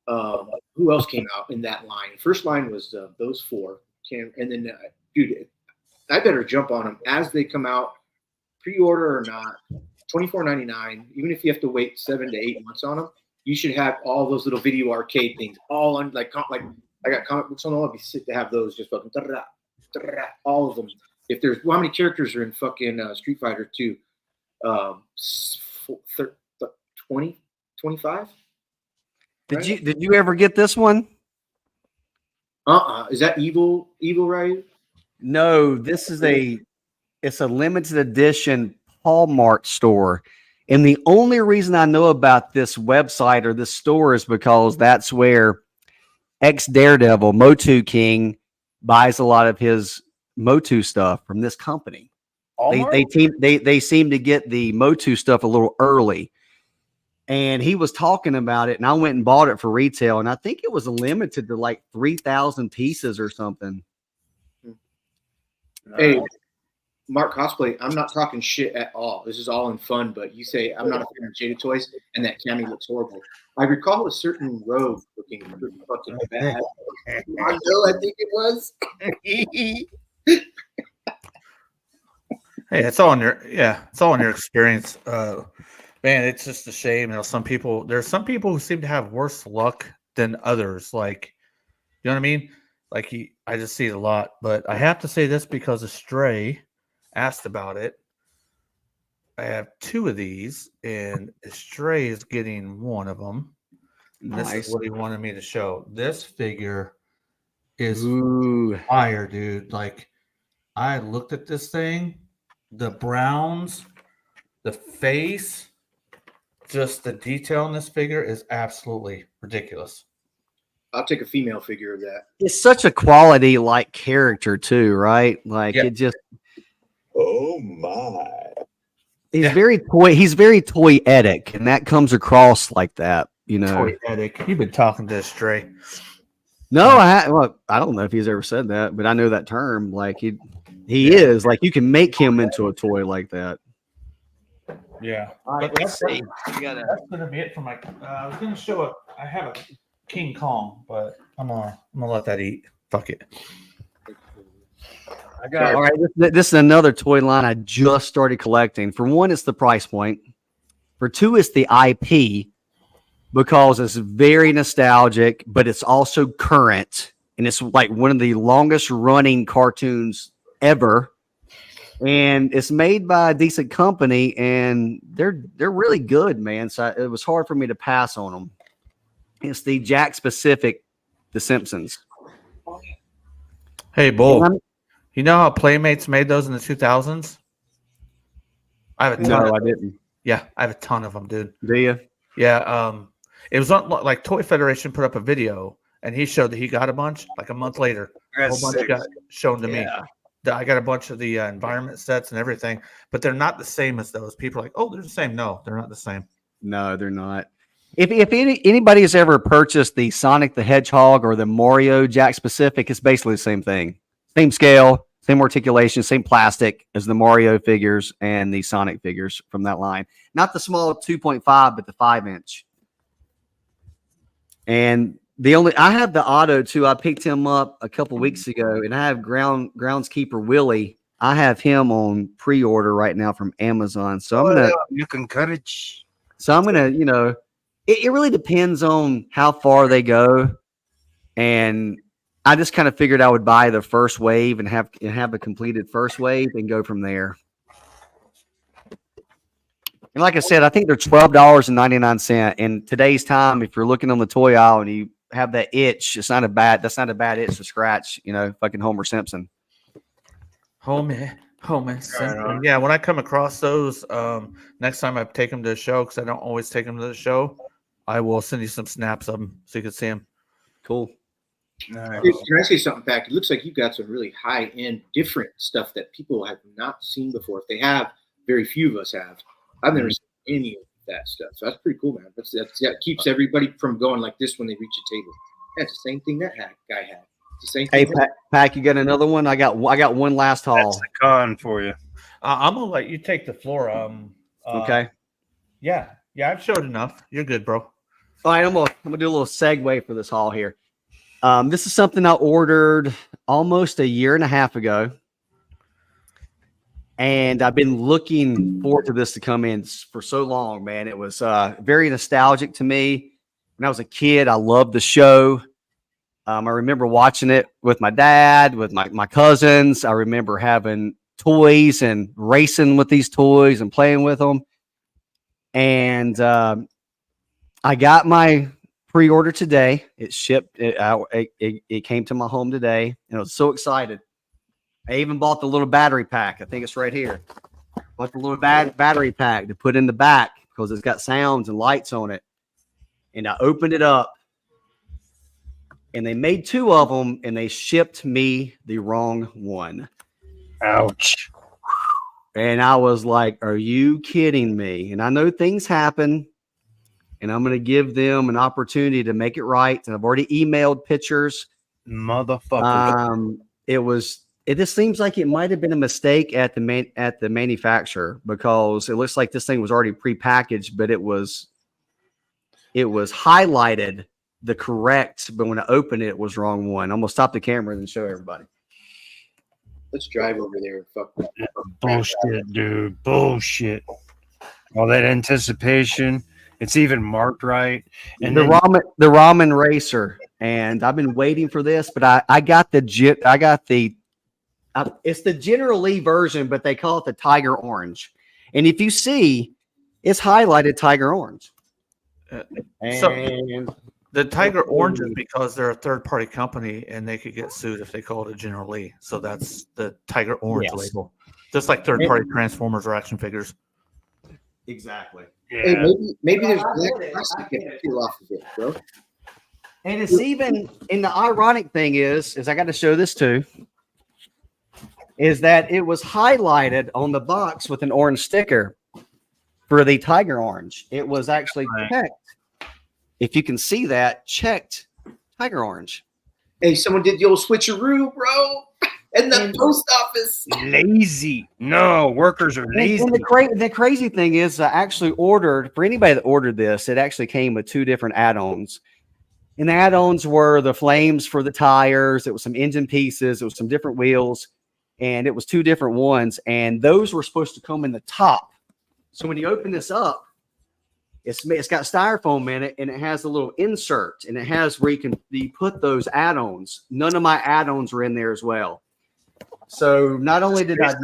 Who else came out in that line? First line was those four. Ken, and then dude, I better jump on them as they come out, pre-order or not. $24.99. Even if you have to wait 7 to 8 months on them, you should have all those little video arcade things all on like I got comic books on the wall. It'd be sick to have those just fucking all of them. If there's how many characters are in fucking Street Fighter 2? 20, 25? Did you ever get this one? Is that Evil Ryu? No, this is it's a limited edition Hallmark store. And the only reason I know about this website or this store is because that's where ex-Daredevil, Motu King, buys a lot of his Motu stuff from this company. They seem to get the Motu stuff a little early. And he was talking about it, and I went and bought it for retail, and I think it was limited to like 3,000 pieces or something. Hey, Mark Cosplay, I'm not talking shit at all. This is all in fun, but you say I'm not a fan of Jada Toys, and that Cammy looks horrible. I recall a certain rogue looking pretty fucking bad. Mondo, I think it was. Hey, it's all in your experience. Man, it's just a shame. There's some people who seem to have worse luck than others. Like, you know what I mean? Like I just see it a lot. But I have to say this because Stray asked about it. I have 2 of these, and Stray is getting one of them. Nice. This is what he wanted me to show. This figure is fire, dude. Like, I looked at this thing, the browns, the face, just the detail in this figure is absolutely ridiculous. I'll take a female figure of that. It's such a quality like character too, right? Like it just. Oh my! He's very toyetic, and that comes across like that, you know. Toyetic. You've been talking to Stray. No, I don't know if he's ever said that, but I know that term. Like he is like you can make him into a toy like that. Yeah. All right, But let's see. that's gonna be it for my. I was gonna show I have a King Kong, but I'm gonna let that eat. Fuck it. All right, this is another toy line I just started collecting. For one, it's the price point. For two, it's the IP because it's very nostalgic, but it's also current, and it's like one of the longest running cartoons ever. And it's made by a decent company, and they're really good, man. So it was hard for me to pass on them. It's the Jack Specific, The Simpsons. Hey, Bull. You know how Playmates made those in the 2000s? I have a ton. No, I didn't. Yeah, I have a ton of them, dude. Do you? Yeah. It was on, like Toy Federation put up a video, and he showed that he got a bunch. Like a month later, a whole bunch got shown to me. I got a bunch of the environment sets and everything, but they're not the same as those. People are like, oh, they're the same. No, they're not the same. No, they're not. If anybody has ever purchased the Sonic the Hedgehog or the Mario Jack Specific, it's basically the same thing. Same scale, same articulation, same plastic as the Mario figures and the Sonic figures from that line. Not the small 2.5, but the 5-inch. And I have the Auto too. I picked him up a couple weeks ago, and I have Groundskeeper Willie. I have him on pre-order right now from Amazon. So you can cut it. So I'm gonna, it really depends on how far they go, and I just kind of figured I would buy the first wave and have a completed first wave and go from there. And like I said, I think they're $12.99. In today's time, if you're looking on the toy aisle and you have that itch, that's not a bad itch to scratch, fucking Homer Simpson. Homer Simpson. Yeah, when I come across those, next time I take them to the show, because I don't always take them to the show, I will send you some snaps of them so you can see them. Cool. Nice. Can I say something, Pack? It looks like you've got some really high-end, different stuff that people have not seen before. If they have, very few of us have. I've never seen any of that stuff. So that's pretty cool, man. That keeps everybody from going like this when they reach a table. That's the same thing that guy had. It's the same Hey, thing. Pack, you got another one? I got one last That's haul. the con for you. I'm gonna let you take the floor. Okay. Yeah, I've showed enough. You're good, bro. All right, I'm gonna do a little segue for this haul here. This is something I ordered almost a year and a half ago, and I've been looking forward to this to come in for so long, man. It was very nostalgic to me. When I was a kid, I loved the show. I remember watching it with my dad, with my cousins. I remember having toys and racing with these toys and playing with them. And I got my pre-order today. It shipped. It came to my home today, and I was so excited. I even bought the little battery pack. I think it's right here. Bought the little battery pack to put in the back because it's got sounds and lights on it. And I opened it up, and they made 2 of them, and they shipped me the wrong one. Ouch. And I was like, are you kidding me? And I know things happen, and I'm going to give them an opportunity to make it right. And I've already emailed pictures. Motherfucker. It just seems like it might have been a mistake at the manufacturer, because it looks like this thing was already prepackaged, but it was highlighted the correct, but when I opened it, it was wrong one. I'm gonna stop the camera and show everybody. Let's drive over there and fuck. Bullshit, dude. Bullshit. All that anticipation. It's even marked right. And the then, ramen racer, and I've been waiting for this, but I got it's the General Lee version, but they call it the Tiger Orange. And if you see, it's highlighted Tiger Orange. So the Tiger Orange is because they're a third-party company and they could get sued if they call it a General Lee. So that's the Tiger Orange label, just like third-party Transformers or action figures. Exactly. Hey, yeah. maybe there's black plastic you can peel off of it, bro. And it's even, and the ironic thing is I got to show this too, is that it was highlighted on the box with an orange sticker for the Tiger Orange. It was actually checked. If you can see that, checked Tiger Orange. Hey, someone did the old switcheroo, bro. And the post office. Lazy. No, workers are lazy. And the crazy thing is, I actually ordered, for anybody that ordered this, it actually came with 2 different add-ons. And the add-ons were the flames for the tires. It was some engine pieces. It was some different wheels. And it was 2 different ones. And those were supposed to come in the top. So when you open this up, it's got styrofoam in it, and it has a little insert, and it has where you put those add-ons. None of my add-ons are in there as well. So not only did I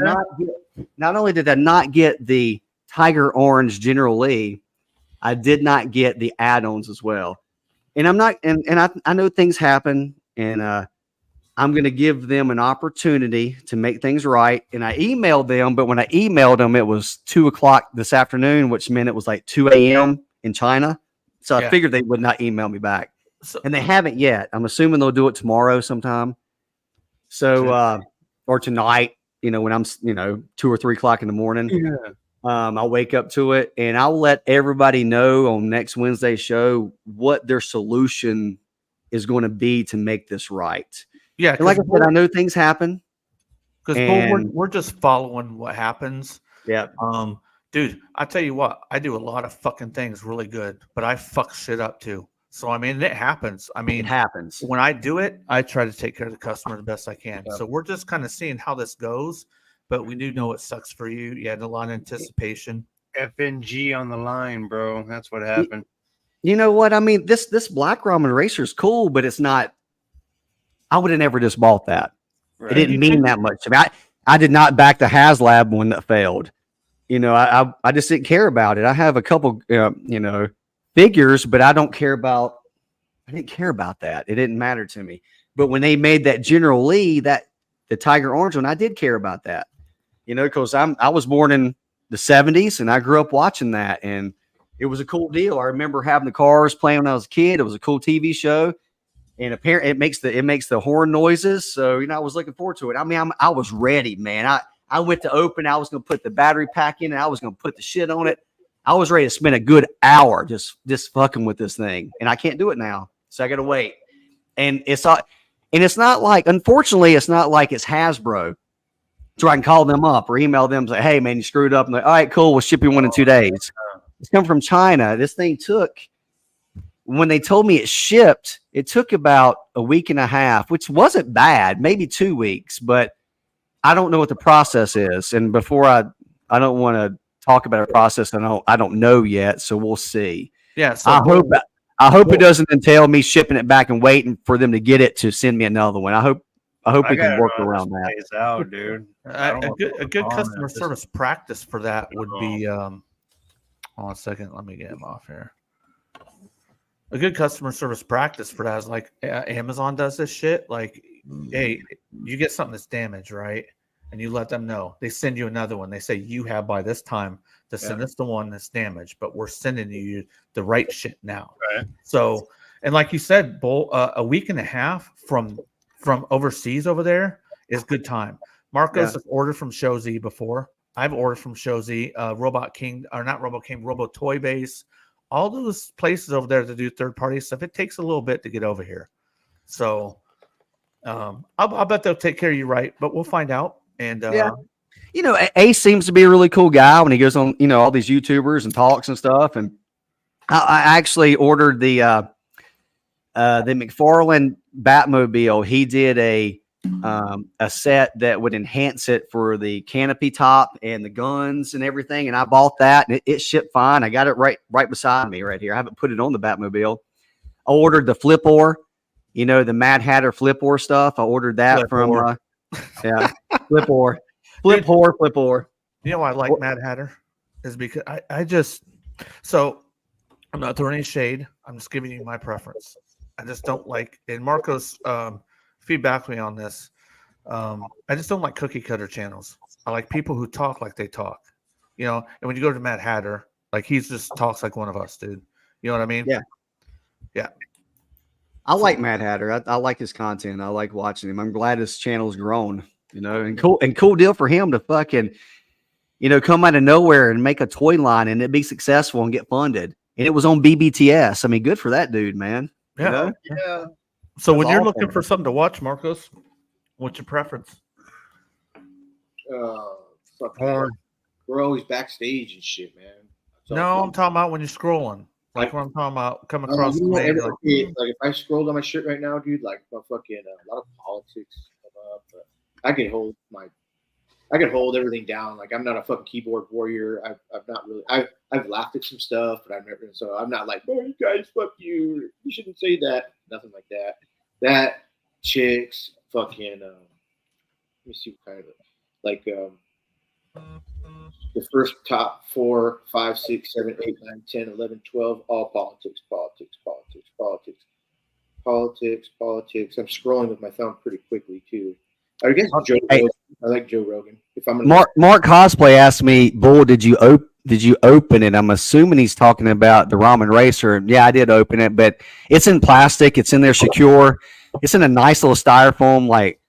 not get the Tiger Orange General Lee, I did not get the add-ons as well. And I'm not, and I know things happen, and I'm going to give them an opportunity to make things right. And I emailed them, but when I emailed them, it was 2:00 this afternoon, which meant it was like 2 a.m. in China. So I figured they would not email me back. And they haven't yet. I'm assuming they'll do it tomorrow sometime. So, or tonight, when I'm, 2 or 3 o'clock in the morning. Yeah. I'll wake up to it, and I'll let everybody know on next Wednesday's show what their solution is going to be to make this right. Yeah, and like I said, I know things happen. Because we're just following what happens. Yeah. Dude, I tell you what, I do a lot of fucking things really good, but I fuck shit up too. So I mean, it happens. I mean, it happens. When I do it, I try to take care of the customer the best I can. Yeah. So we're just kind of seeing how this goes, but we do know it sucks for you. You had a lot of anticipation. FNG on the line, bro. That's what happened. You know what? I mean, this black ramen racer is cool, but it's not. I would have never just bought that. Right. It didn't mean that much to me. I did not back the HasLab one that failed. I just didn't care about it. I have a couple, figures, but I didn't care about that. It didn't matter to me. But when they made that General Lee, the Tiger Orange one, I did care about that. Because I was born in the 70s and I grew up watching that, and it was a cool deal. I remember having the cars playing when I was a kid. It was a cool TV show. And apparently it makes the horn noises. So, I was looking forward to it. I mean, I was ready, man. I went to open. I was going to put the battery pack in, and I was going to put the shit on it. I was ready to spend a good hour just fucking with this thing, and I can't do it now. So I got to wait. And it's not like, unfortunately, it's not like it's Hasbro. So I can call them up or email them and say, hey, man, you screwed up. And like, all right, cool. We'll ship you one in 2 days. It's come from China. This thing took, when they told me it shipped, it took about a week and a half, which wasn't bad, maybe 2 weeks, but I don't know what the process is. And before I don't want to talk about a process I don't know yet. So we'll see. Yeah. So I hope it doesn't entail me shipping it back and waiting for them to get it to send me another one. I hope we can work around that. It's out, dude. a good customer service practice for that would be hold on a second, let me get him off here. A good customer service practice for that is like Amazon does this shit. Like, hey, you get something that's damaged, right? And you let them know. They send you another one. They say you have by this time to send us the one that's damaged, but we're sending you the right shit now. Right. So, and like you said, Bull, a week and a half from overseas over there is good time. Marcos has ordered from Shozi before. I've ordered from Shozi, Robot King, or not Robot King, Robo Toy Base. All those places over there to do third-party stuff, it takes a little bit to get over here. So I'll bet they'll take care of you right, but we'll find out. And you know, Ace seems to be a really cool guy when he goes on, you know, all these YouTubers and talks and stuff. And I actually ordered the McFarlane Batmobile. He did a set that would enhance it for the canopy top and the guns and everything. And I bought that, and it shipped fine. I got it right beside me right here. I haven't put it on the Batmobile. I ordered the Flip-Or, you know, the Mad Hatter Flip-Or stuff. I ordered that from Flip-Or. Flip-Or. You know why I like Mad Hatter is because I just, so I'm not throwing any shade. I'm just giving you my preference. I just don't like, and Marcos feedback me on this. I just don't like cookie cutter channels. I like people who talk like they talk, you know. And when you go to Mad Hatter, like he just talks like one of us, dude. You know what I mean? Yeah. I like Mad Hatter. I like his content. I like watching him. I'm glad his channel's grown, you know, and cool deal for him to fucking, you know, come out of nowhere and make a toy line and it be successful and get funded. And it was on BBTS. I mean, good for that dude, man. Yeah. You know? Yeah. So when That's you're awesome. looking for something to watch, Marcos, what's your preference? Porn. We're always backstage and shit, man. So, No, I'm talking about when you're scrolling. Like when I'm talking about coming across. you know, the like if I scroll down my shirt right now, dude, like a fucking a lot of politics come up. But I can hold everything down. Like I'm not a fucking keyboard warrior. I've not really. I've laughed at some stuff, but I've never. So I'm not like, oh, you guys, fuck you. You shouldn't say that. Nothing like that. That chicks, fucking. Let me see what kind of like. The first top 4, 5, 6, 7, 8, 9, 10, 11, 12, all politics. I'm scrolling with my thumb pretty quickly too. I guess Joe Rogan. I like Joe Rogan. If I'm gonna Mark Cosplay asked me, Bull, did you open it? I'm assuming he's talking about the ramen racer. Yeah, I did open it, but it's in plastic. It's in there secure. It's in a nice little styrofoam, like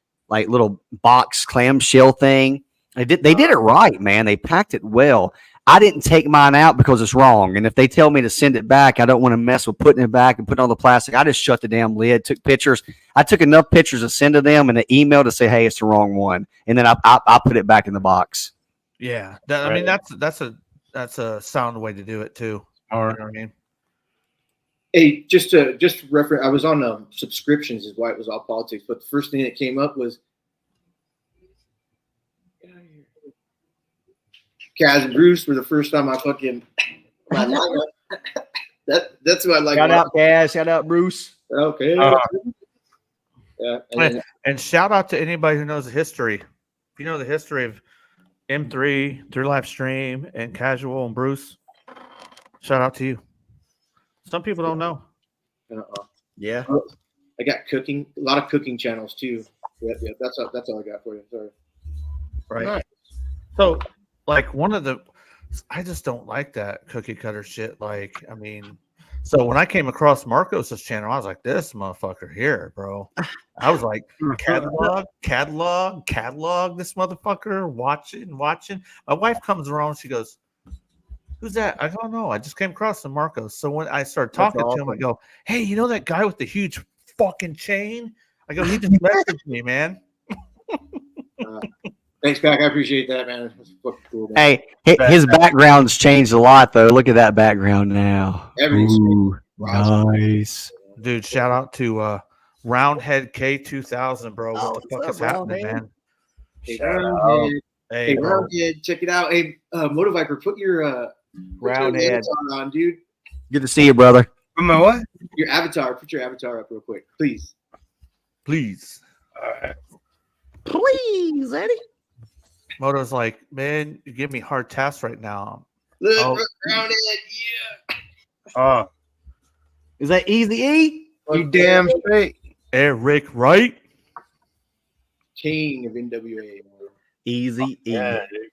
little box clamshell thing. They did it right, man. They packed it well. I didn't take mine out because it's wrong. And if they tell me to send it back, I don't want to mess with putting it back and putting on the plastic. I just shut the damn lid, took pictures. I took enough pictures to send to them and an email to say, hey, it's the wrong one. And then I put it back in the box. Yeah, I mean that's a sound way to do it too. You know what I mean? Hey, just reference. I was on subscriptions, is why it was all politics. But the first thing that came up was Kaz and Bruce were the first time I fucking my lineup. That's what I like. Shout out Kaz, shout out Bruce. Okay. Yeah, and shout out to anybody who knows the history. If you know the history of M3, Through Live Stream, and Casual and Bruce, shout out to you. Some people don't know. Yeah. I got cooking, a lot of cooking channels too. Yeah, that's all I got for you. Sorry. Right. Nice. So, like I just don't like that cookie cutter shit. Like, I mean, so when I came across Marcos's channel, I was like, this motherfucker here, bro. I was like, catalog, this motherfucker, watching. My wife comes around, she goes, who's that? I don't know. I just came across the Marcos. So when I started That's talking to him, I awesome. go, hey, you know that guy with the huge fucking chain? I go, he just messaged me, man. Thanks, Pac. I appreciate that, man. That's fucking cool, man. Hey, his background's changed a lot though. Look at that background now. Everything's Ooh, Roger. nice. Dude, shout out to Roundhead K2000, bro. What Oh, the what's fuck up, is happening, Roundhead? man? Hey, Shout out. Roundhead. Hey, Hey, bro. Roundhead, check it out. Hey, Moto Viper, put your Roundhead. avatar on, dude. Good to see you, brother. Put my what? Your avatar. Put your avatar up real quick, please. Please. All right. Please, Eddie. Moto's like, man, you give me hard tasks right now. Look, Oh. Roundhead, yeah. Oh, Is that Easy E? you damn straight. Eric Wright. King of NWA. Easy E. Yeah, dude.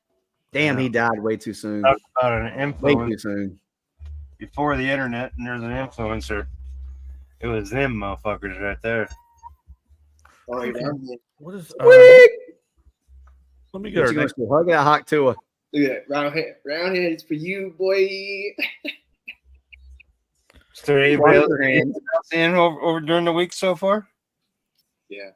Damn, Yeah. he died way too soon. Talk about an Way influencer too soon. before the internet, and there's an influencer. It was them motherfuckers right there. All right, Roundhead. What is Sweet. let me get Get her you next. gonna hug that hot to her. Look at that. Roundhead. Roundhead, it's for you, boy. So anybody else Wash your hands. in over during the week so far? Yeah.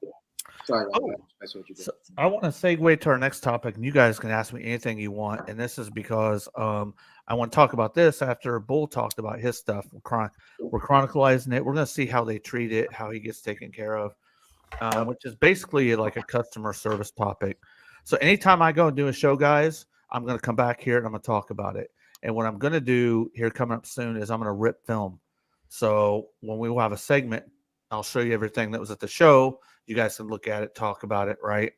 Sorry about Oh. that. That's what you did. So I want to segue to our next topic, and you guys can ask me anything you want. And this is because I want to talk about this after Bull talked about his stuff. We're chronicalizing it. We're going to see how they treat it, how he gets taken care of, which is basically like a customer service topic. So anytime I go and do a show, guys, I'm going to come back here and I'm going to talk about it. And what I'm going to do here coming up soon is I'm going to rip film. So when we will have a segment, I'll show you everything that was at the show. You guys can look at it, talk about it, right?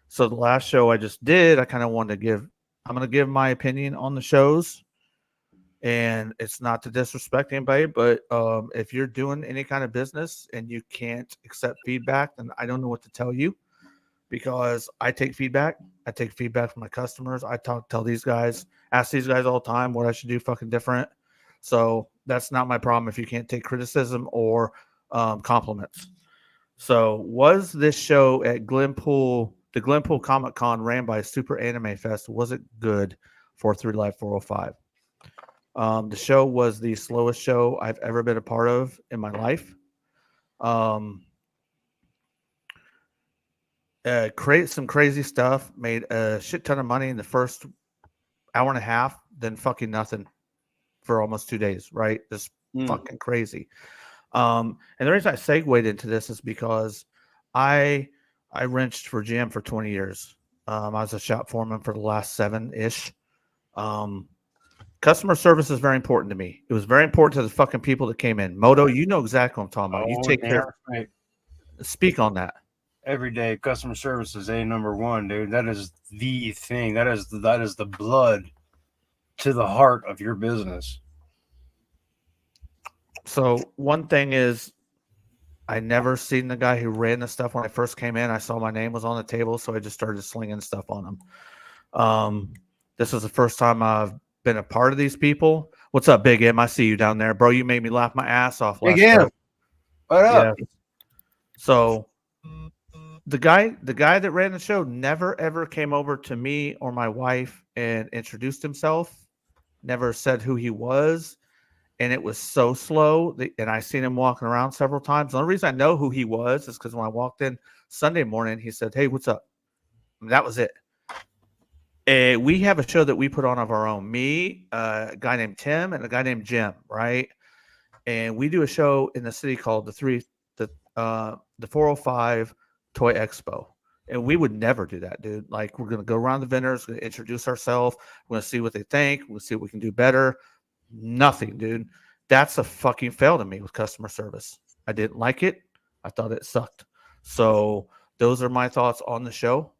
So the last show I just did, I kind of wanted to I'm going to give my opinion on the shows. And it's not to disrespect anybody, but if you're doing any kind of business and you can't accept feedback, then I don't know what to tell you, because I take feedback. I take feedback from my customers. I tell these guys, ask these guys all the time what I should do fucking different. So that's not my problem if you can't take criticism or compliments. So was this show at Glenpool, the Glenpool Comic Con ran by Super Anime Fest, was it good for 3 Live 405? The show was the slowest show I've ever been a part of in my life. Create some crazy stuff, made a shit ton of money in the first hour and a half, then fucking nothing for almost 2 days, right? Just fucking crazy. And the reason I segued into this is because I wrenched for GM for 20 years. I was a shop foreman for the last 7-ish. Customer service is very important to me. It was very important to the fucking people that came in. Moto, you know exactly what I'm talking about. You take care. Right. Speak on that. Every day, customer service is #1, dude. That is the thing. That is the blood to the heart of your business. So one thing is, I never seen the guy who ran the stuff when I first came in. I saw my name was on the table, so I just started slinging stuff on him. This is the first time I've been a part of these people. What's up, Big M? I see you down there, bro. You made me laugh my ass off last Big M, show. what up? Yeah. So the guy that ran the show never ever came over to me or my wife and introduced himself. Never said who he was. And it was so slow. And I seen him walking around several times. The only reason I know who he was is because when I walked in Sunday morning, he said, "Hey, what's up?" And that was it. We have a show that we put on of our own. Me, a guy named Tim, and a guy named Jim, right? And we do a show in the city called the 405 Toy Expo. And we would never do that, dude. Like, we're gonna go around the vendors, gonna introduce ourselves, we're gonna see what they think, we'll see what we can do better. Nothing, dude. That's a fucking fail to me with customer service. I didn't like it. I thought it sucked. So those are my thoughts on the show.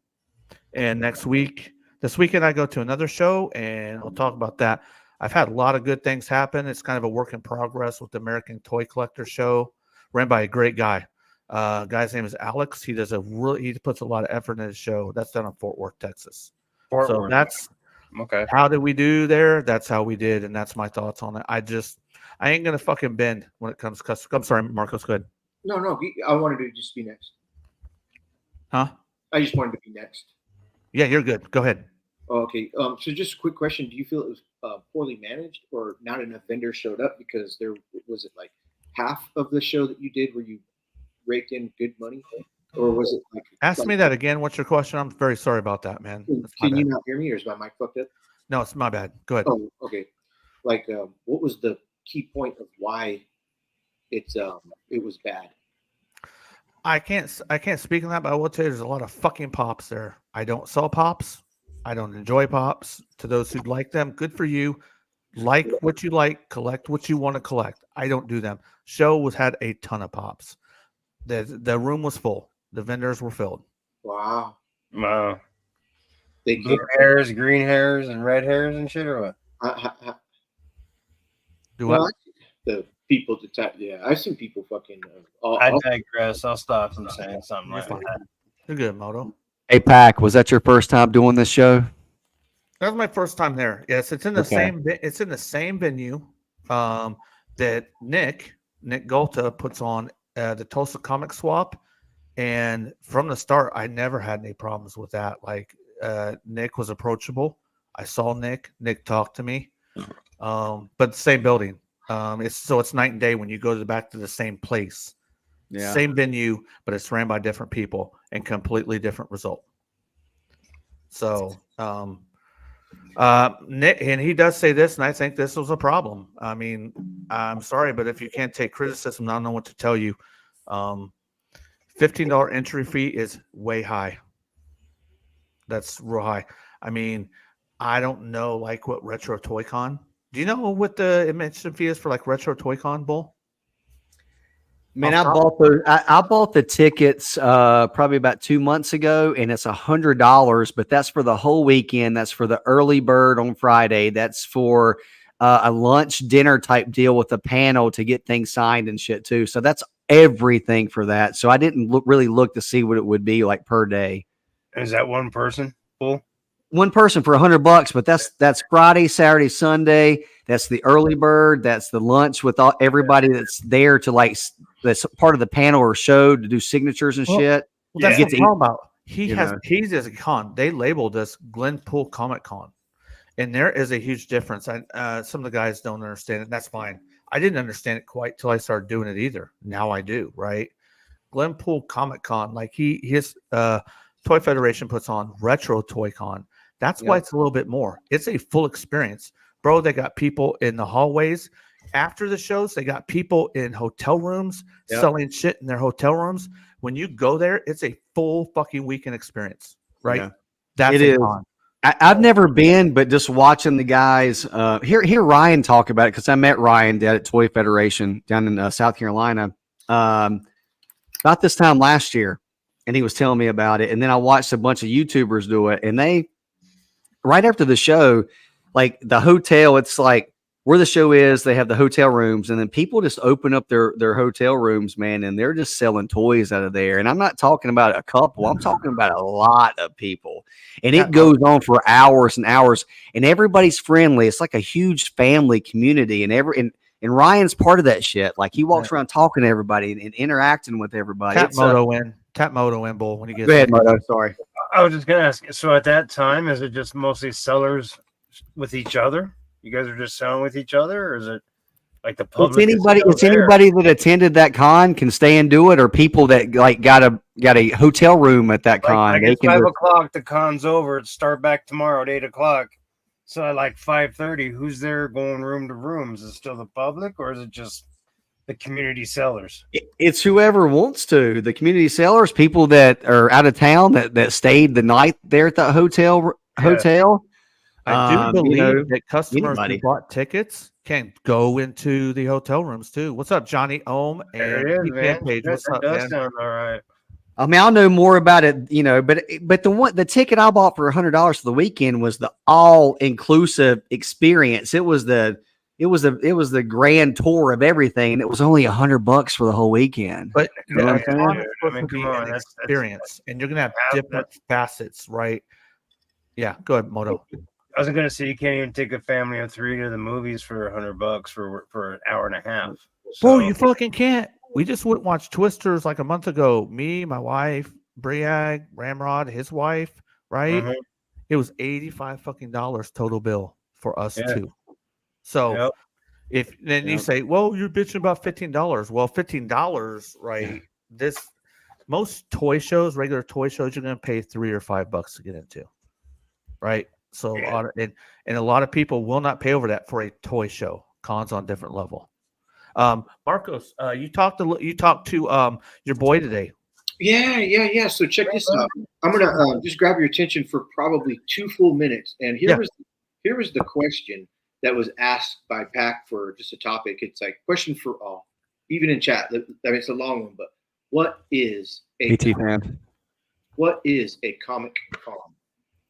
And this weekend, I go to another show and I'll talk about that. I've had a lot of good things happen. It's kind of a work in progress with the American Toy Collector Show, ran by a great guy. Guy's name is Alex. He puts a lot of effort in his show. That's done in Fort Worth, Texas. Fort So Worth. that's Okay. how did we do there? That's how we did, and that's my thoughts on it. I ain't gonna fucking bend when it comes to customer. I'm sorry, Marcos, go ahead. No, I wanted to just be next. Huh? I just wanted to be next. Yeah, you're good. Go ahead. Oh, okay. So just a quick question. Do you feel it was poorly managed, or not enough vendors showed up? Because there was it like half of the show that you did where you raked in good money, or was it like? Ask me that again. What's your question? I'm very sorry about that, man. That's my Can you bad. not hear me, or is my mic fucked up? No, it's my bad. Go ahead. Oh, okay. Like, what was the key point of why it was bad? I can't speak on that, but I will tell you there's a lot of fucking pops there. I don't sell pops. I don't enjoy pops. To those who like them, good for you. Like what you like, collect what you want to collect. I don't do them. Show had a ton of pops. The room was full. The vendors were filled. Wow. Wow. They Blue can't. hairs, green hairs, and red hairs and shit, or what? Do Well, what? the people to tap. Yeah, I've seen people fucking. I digress. I'll stop from saying something You're like fine. that. You're good, Moto. Hey, Pac, was that your first time doing this show? That was my first time there. Yes, it's in the Okay. same. It's in the same venue that Nick Golta puts on the Tulsa Comic Swap, and from the start, I never had any problems with that. Like Nick was approachable. I saw Nick. Nick talked to me, but the same building. It's night and day when you go back to the same place, same venue, but it's ran by different people and completely different result. So. Nick, and he does say this, and I think this was a problem. I mean, I'm sorry, but if you can't take criticism, I don't know what to tell you. $15 entry fee is way high. That's real high. I mean, I don't know like what Retro Toy Con. Do you know what the admission fee is for like Retro Toy Con, Bull? Man, I bought the tickets probably about 2 months ago, and it's $100, but that's for the whole weekend. That's for the early bird on Friday. That's for a lunch dinner type deal with a panel to get things signed and shit too. So that's everything for that. So I didn't really look to see what it would be like per day. Is that one person? Full? One person for $100, but that's Friday, Saturday, Sunday. That's the early bird. That's the lunch with everybody that's there to like that's part of the panel or show to do signatures and shit. Well, that's what I'm talking about. He's as a con. They labeled us Glenpool Comic Con, and there is a huge difference. Some of the guys don't understand it. That's fine. I didn't understand it quite till I started doing it either. Now I do. Right? Glenpool Comic Con, like his Toy Federation puts on Retro Toy Con. That's why it's a little bit more. It's a full experience, bro. They got people in the hallways. After the shows, they got people in hotel rooms selling shit in their hotel rooms. When you go there, it's a full fucking weekend experience, right? Yeah. That's it is. Con. I've never been, but just watching the guys hear Ryan talk about it, because I met Ryan down at Toy Federation down in South Carolina about this time last year, and he was telling me about it. And then I watched a bunch of YouTubers do it, and they right after the show, like the hotel, it's like where the show is, they have the hotel rooms, and then people just open up their hotel rooms, man, and they're just selling toys out of there. And I'm not talking about a couple, I'm talking about a lot of people. And it goes on for hours and hours, and everybody's friendly. It's like a huge family community, and Ryan's part of that shit. Like he walks around talking to everybody and interacting with everybody. Tap Moto in, Bull, when you get Go ahead, Moto. Sorry. I was just gonna ask. So at that time, is it just mostly sellers with each other? You guys are just selling with each other, or is it like the public? It's anybody that attended that con can stay and do it, or people that like got a hotel room at that con. Like at 5 o'clock, the con's over. It start back tomorrow at 8 o'clock. So at like 5:30, who's there going room to room? Is it still the public, or is it just the community sellers? It's whoever wants to. The community sellers, people that are out of town that stayed the night there at the hotel. I do believe that customers anybody who bought tickets can go into the hotel rooms too. What's up, Johnny Ohm and Page? What's up, man? Sound all right. I mean, I'll know more about it, but the ticket I bought for $100 for the weekend was the all inclusive experience. It was the grand tour of everything, and it was only $100 for the whole weekend. But that's experience, and you're gonna have different facets, right? Yeah, go ahead, Moto. I was gonna say you can't even take a family of 3 to the movies for $100 for an hour and a half. Bro, you fucking can't. We just went and watched Twisters like a month ago. Me, my wife, Briag, Ramrod, his wife, right? Mhm. It was $85 fucking total bill. for us Yeah. too. So Yep. if then you Yep. say, well, you're bitching about $15. Well, $15, right? This most toy shows, regular toy shows, you're going to pay $3 or $5 to get into, right? So and a lot of people will not pay over that for a toy show. Cons on different level. Marcos, you talked to your boy today. Yeah. So check this out. I'm gonna just grab your attention for probably 2 full minutes. And here was the question that was asked by Pac for just a topic. It's like question for all, even in chat. I mean, it's a long one, but what is a BT fan. what is a Comic Con?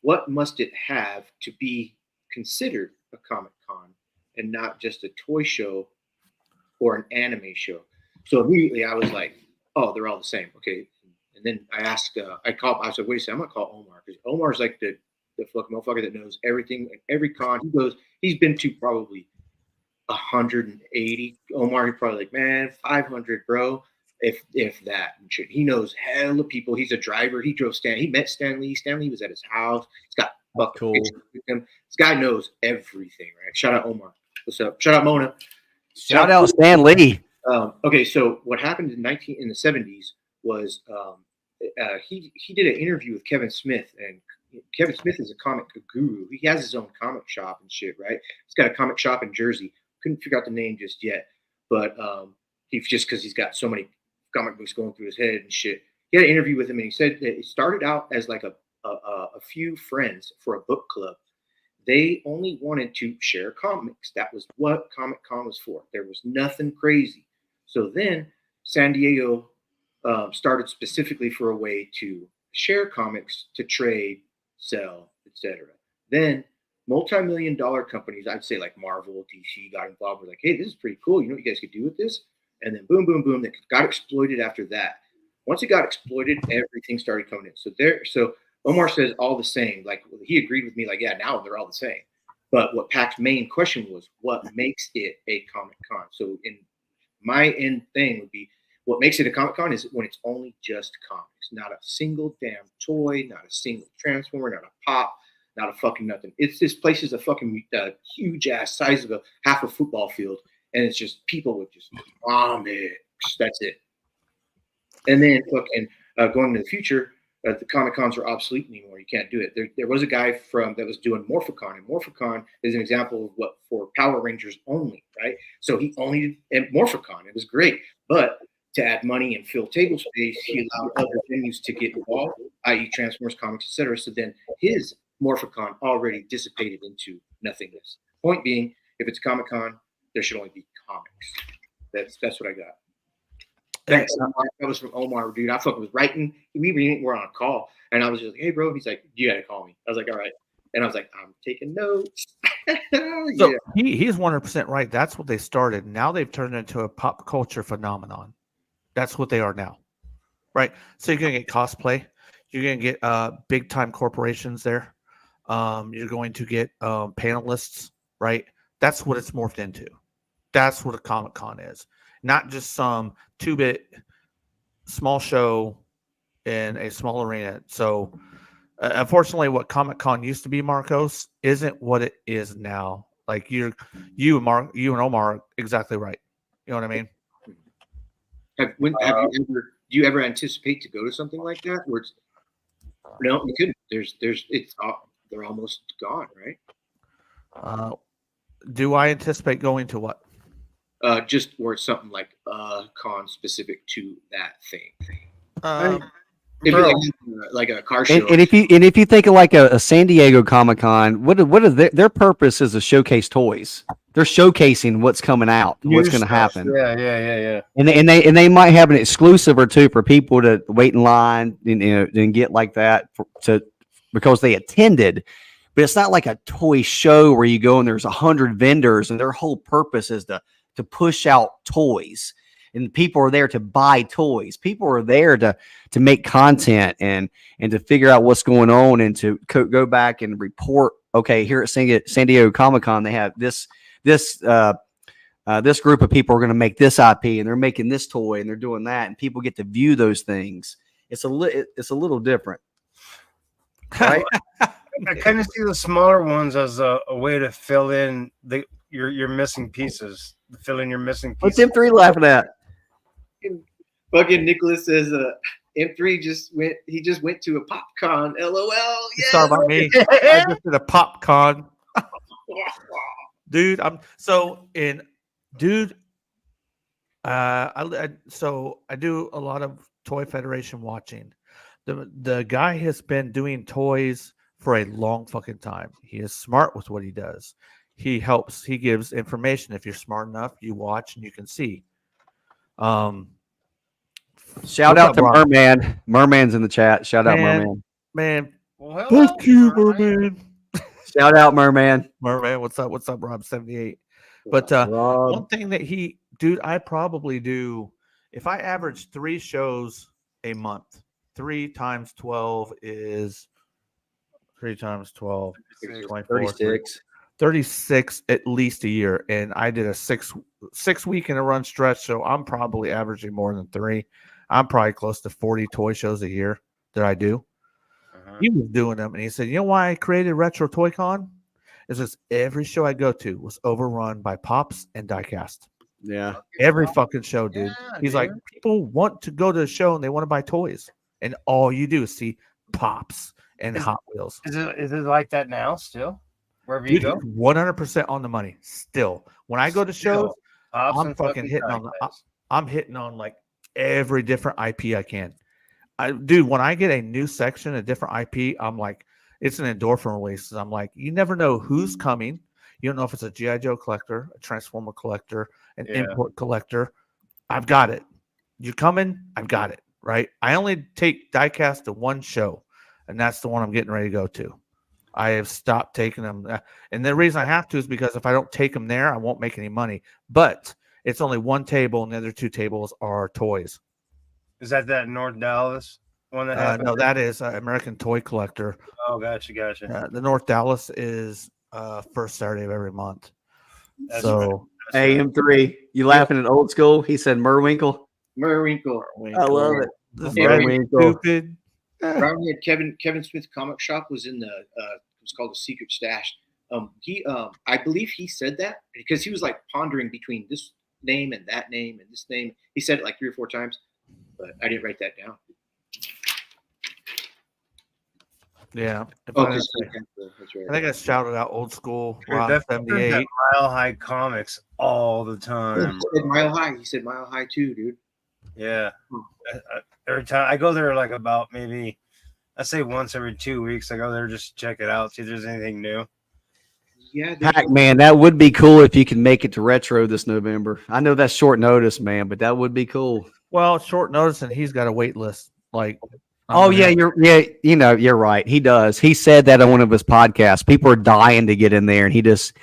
What must it have to be considered a Comic Con and not just a toy show or an anime show? So immediately I was like, oh, they're all the same. Okay. And then I asked, I said, wait a second, I'm going to call Omar because Omar's like the fucking motherfucker that knows everything, every con. He's been to probably 180. Omar, he's probably like, man, 500, bro. If that and shit. He knows hell of people. He's a driver. He met Stan Lee. Stan Lee was at his house. He's got fucking Cool. pictures with him. This guy knows everything, right? Shout out Omar. What's up? Shout out Mona. Shout out Stan Lee. Okay, so what happened in the 70s was he did an interview with Kevin Smith, and Kevin Smith is a comic guru. He has his own comic shop and shit, right? He's got a comic shop in Jersey. Couldn't figure out the name just yet, but he's just because he's got so many comic books going through his head and shit. He had an interview with him, and he said that it started out as like a few friends for a book club. They only wanted to share comics. That was what Comic Con was for. There was nothing crazy. So then San Diego started specifically for a way to share comics, to trade, sell, etc. Then multi-million-dollar companies, I'd say like Marvel, DC, got involved. Were like, hey, this is pretty cool. You know what you guys could do with this? And then boom, boom, boom, that got exploited after that. Once it got exploited, everything started coming in. So Omar says all the same. Like he agreed with me, like, yeah, now they're all the same. But what Pac's main question was, what makes it a Comic Con? So in my end thing would be, what makes it a Comic Con is when it's only just comics, not a single damn toy, not a single Transformer, not a pop, not a fucking nothing. This place is a fucking huge ass size of half a football field. And it's just people with just comics. That's it. And then fucking going to the future, the Comic Cons are obsolete anymore. You can't do it. There was a guy that was doing Morphicon, and Morphicon is an example of what for Power Rangers only, right? So he only did Morphicon. It was great, but to add money and fill table space, he allowed other venues to get involved, i.e., Transformers, comics, etc. So then his Morphicon already dissipated into nothingness. Point being, if it's Comic Con, there should only be comics. That's what I got. Thanks. That was from Omar, dude. I fucking was writing. We were on a call, and I was just like, "Hey, bro." He's like, "You gotta call me." I was like, "All right," and I was like, "I'm taking notes." So he's 100% right. That's what they started. Now they've turned into a pop culture phenomenon. That's what they are now, right? So you're gonna get cosplay. You're gonna get big time corporations there. You're going to get panelists, right? That's what it's morphed into. That's what a Comic Con is. Not just some 2-bit small show in a small arena. So, unfortunately, what Comic Con used to be, Marcos, isn't what it is now. Like you and Omar are exactly right. You know what I mean? Do you ever anticipate to go to something like that? Where it's, no, you couldn't. They're almost gone, right? Do I anticipate going to what? Just where it's something like con specific to that thing. Like a car show. And if you think of like a San Diego Comic Con, what are their purpose is to showcase toys. They're showcasing what's coming out, what's going to happen. Yeah. And they might have an exclusive or two for people to wait in line and get like that because they attended. But it's not like a toy show where you go and there's 100 vendors and their whole purpose is to push out toys, and people are there to buy toys. People are there to make content and to figure out what's going on and to go back and report. Okay, here at San Diego Comic Con, they have this group of people are going to make this IP, and they're making this toy, and they're doing that, and people get to view those things. It's a little different, right? I kind of see the smaller ones as a way to fill in your missing pieces. Fill in your missing What's pieces. M3 laughing at? Fucking Nicholas says M3 just went to a PopCon. LOL. You talking about me? I just did a PopCon. Dude, dude. I do a lot of Toy Federation watching. The guy has been doing toys for a long fucking time. He is smart with what he does. He helps. He gives information. If you're smart enough, you watch and you can see. Shout What's out up, to Rob? Merman. Merman's in the chat. Shout out Man. Merman. Man, Well, hello, fuck you, Merman. Merman. Shout out Merman. Merman, what's up? What's up, Rob 78? But one Rob. thing that dude, I probably do, if I average 3 shows a month, 3 times 12 is 3 times 12, 24, 36. 36 at least a year. And I did a 6 week in a run stretch. So I'm probably averaging more than 3. I'm probably close to 40 toy shows a year that I do. He was doing them, and he said, "You know why I created Retro Toy Con? Is because every show I go to was overrun by Pops and Diecast. Yeah. Every fucking show, dude. Yeah, He's like, people want to go to the show and they want to buy toys, and all you do is see Pops and Hot Wheels. Is it like that now still? Wherever you Dude, go? 100% on the money. Still, when I go to shows, Pops I'm and fucking hitting on. Diecast. I'm hitting on like every different IP I can. Dude, when I get a new section, a different IP, I'm like, it's an endorphin release. I'm like, you never know who's coming. You don't know if it's a G.I. Joe collector, a Transformer collector, an import collector. I've got it. You coming? I've got it. Right? I only take diecast to one show, and that's the one I'm getting ready to go to. I have stopped taking them. And the reason I have to is because if I don't take them there, I won't make any money. But it's only one table, and the other 2 tables are toys. Is that North Dallas one that happened? No, that is American Toy Collector. Oh, gotcha. The North Dallas is first Saturday of every month. That's So AM3. You laughing at old school? He said Merwinkle. Merwinkle. I love it. This Every- is stupid. Around here, Kevin Smith comic shop was in the it was called the Secret Stash. I believe he said that because he was like pondering between this name and that name and this name. He said it like 3 or 4 times, but I didn't write that down. Yeah. Oh, I that's right. think I shouted out old school. Dude, Rob that 78. Mile High Comics all the time. He said Mile High. He said Mile High too, dude. Yeah. Every time I go there, like about maybe, I say once every 2 weeks, I go there just to check it out, see if there's anything new. Yeah, Man, that would be cool if you can make it to Retro this November. I know that's short notice, man, but that would be cool. Well, short notice, and he's got a wait list. Like, Oh yeah, you're right. He does. He said that on one of his podcasts. People are dying to get in there, and he just,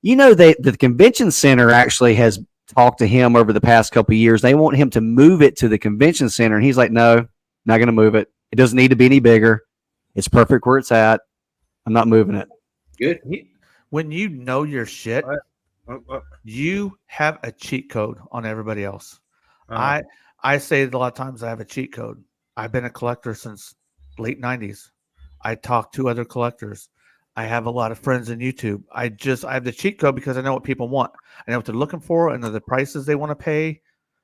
the convention center actually has talked to him over the past couple of years. They want him to move it to the convention center, and he's like, "No, not going to move it. It doesn't need to be any bigger. It's perfect where it's at. I'm not moving it." good. When you know your shit, you have a cheat code on everybody else. I say it a lot of times. I have a cheat code. I've been a collector since late 90s. I talk to other collectors. I have a lot of friends in YouTube. I have the cheat code because I know what people want. I know what they're looking for and the prices they want to pay.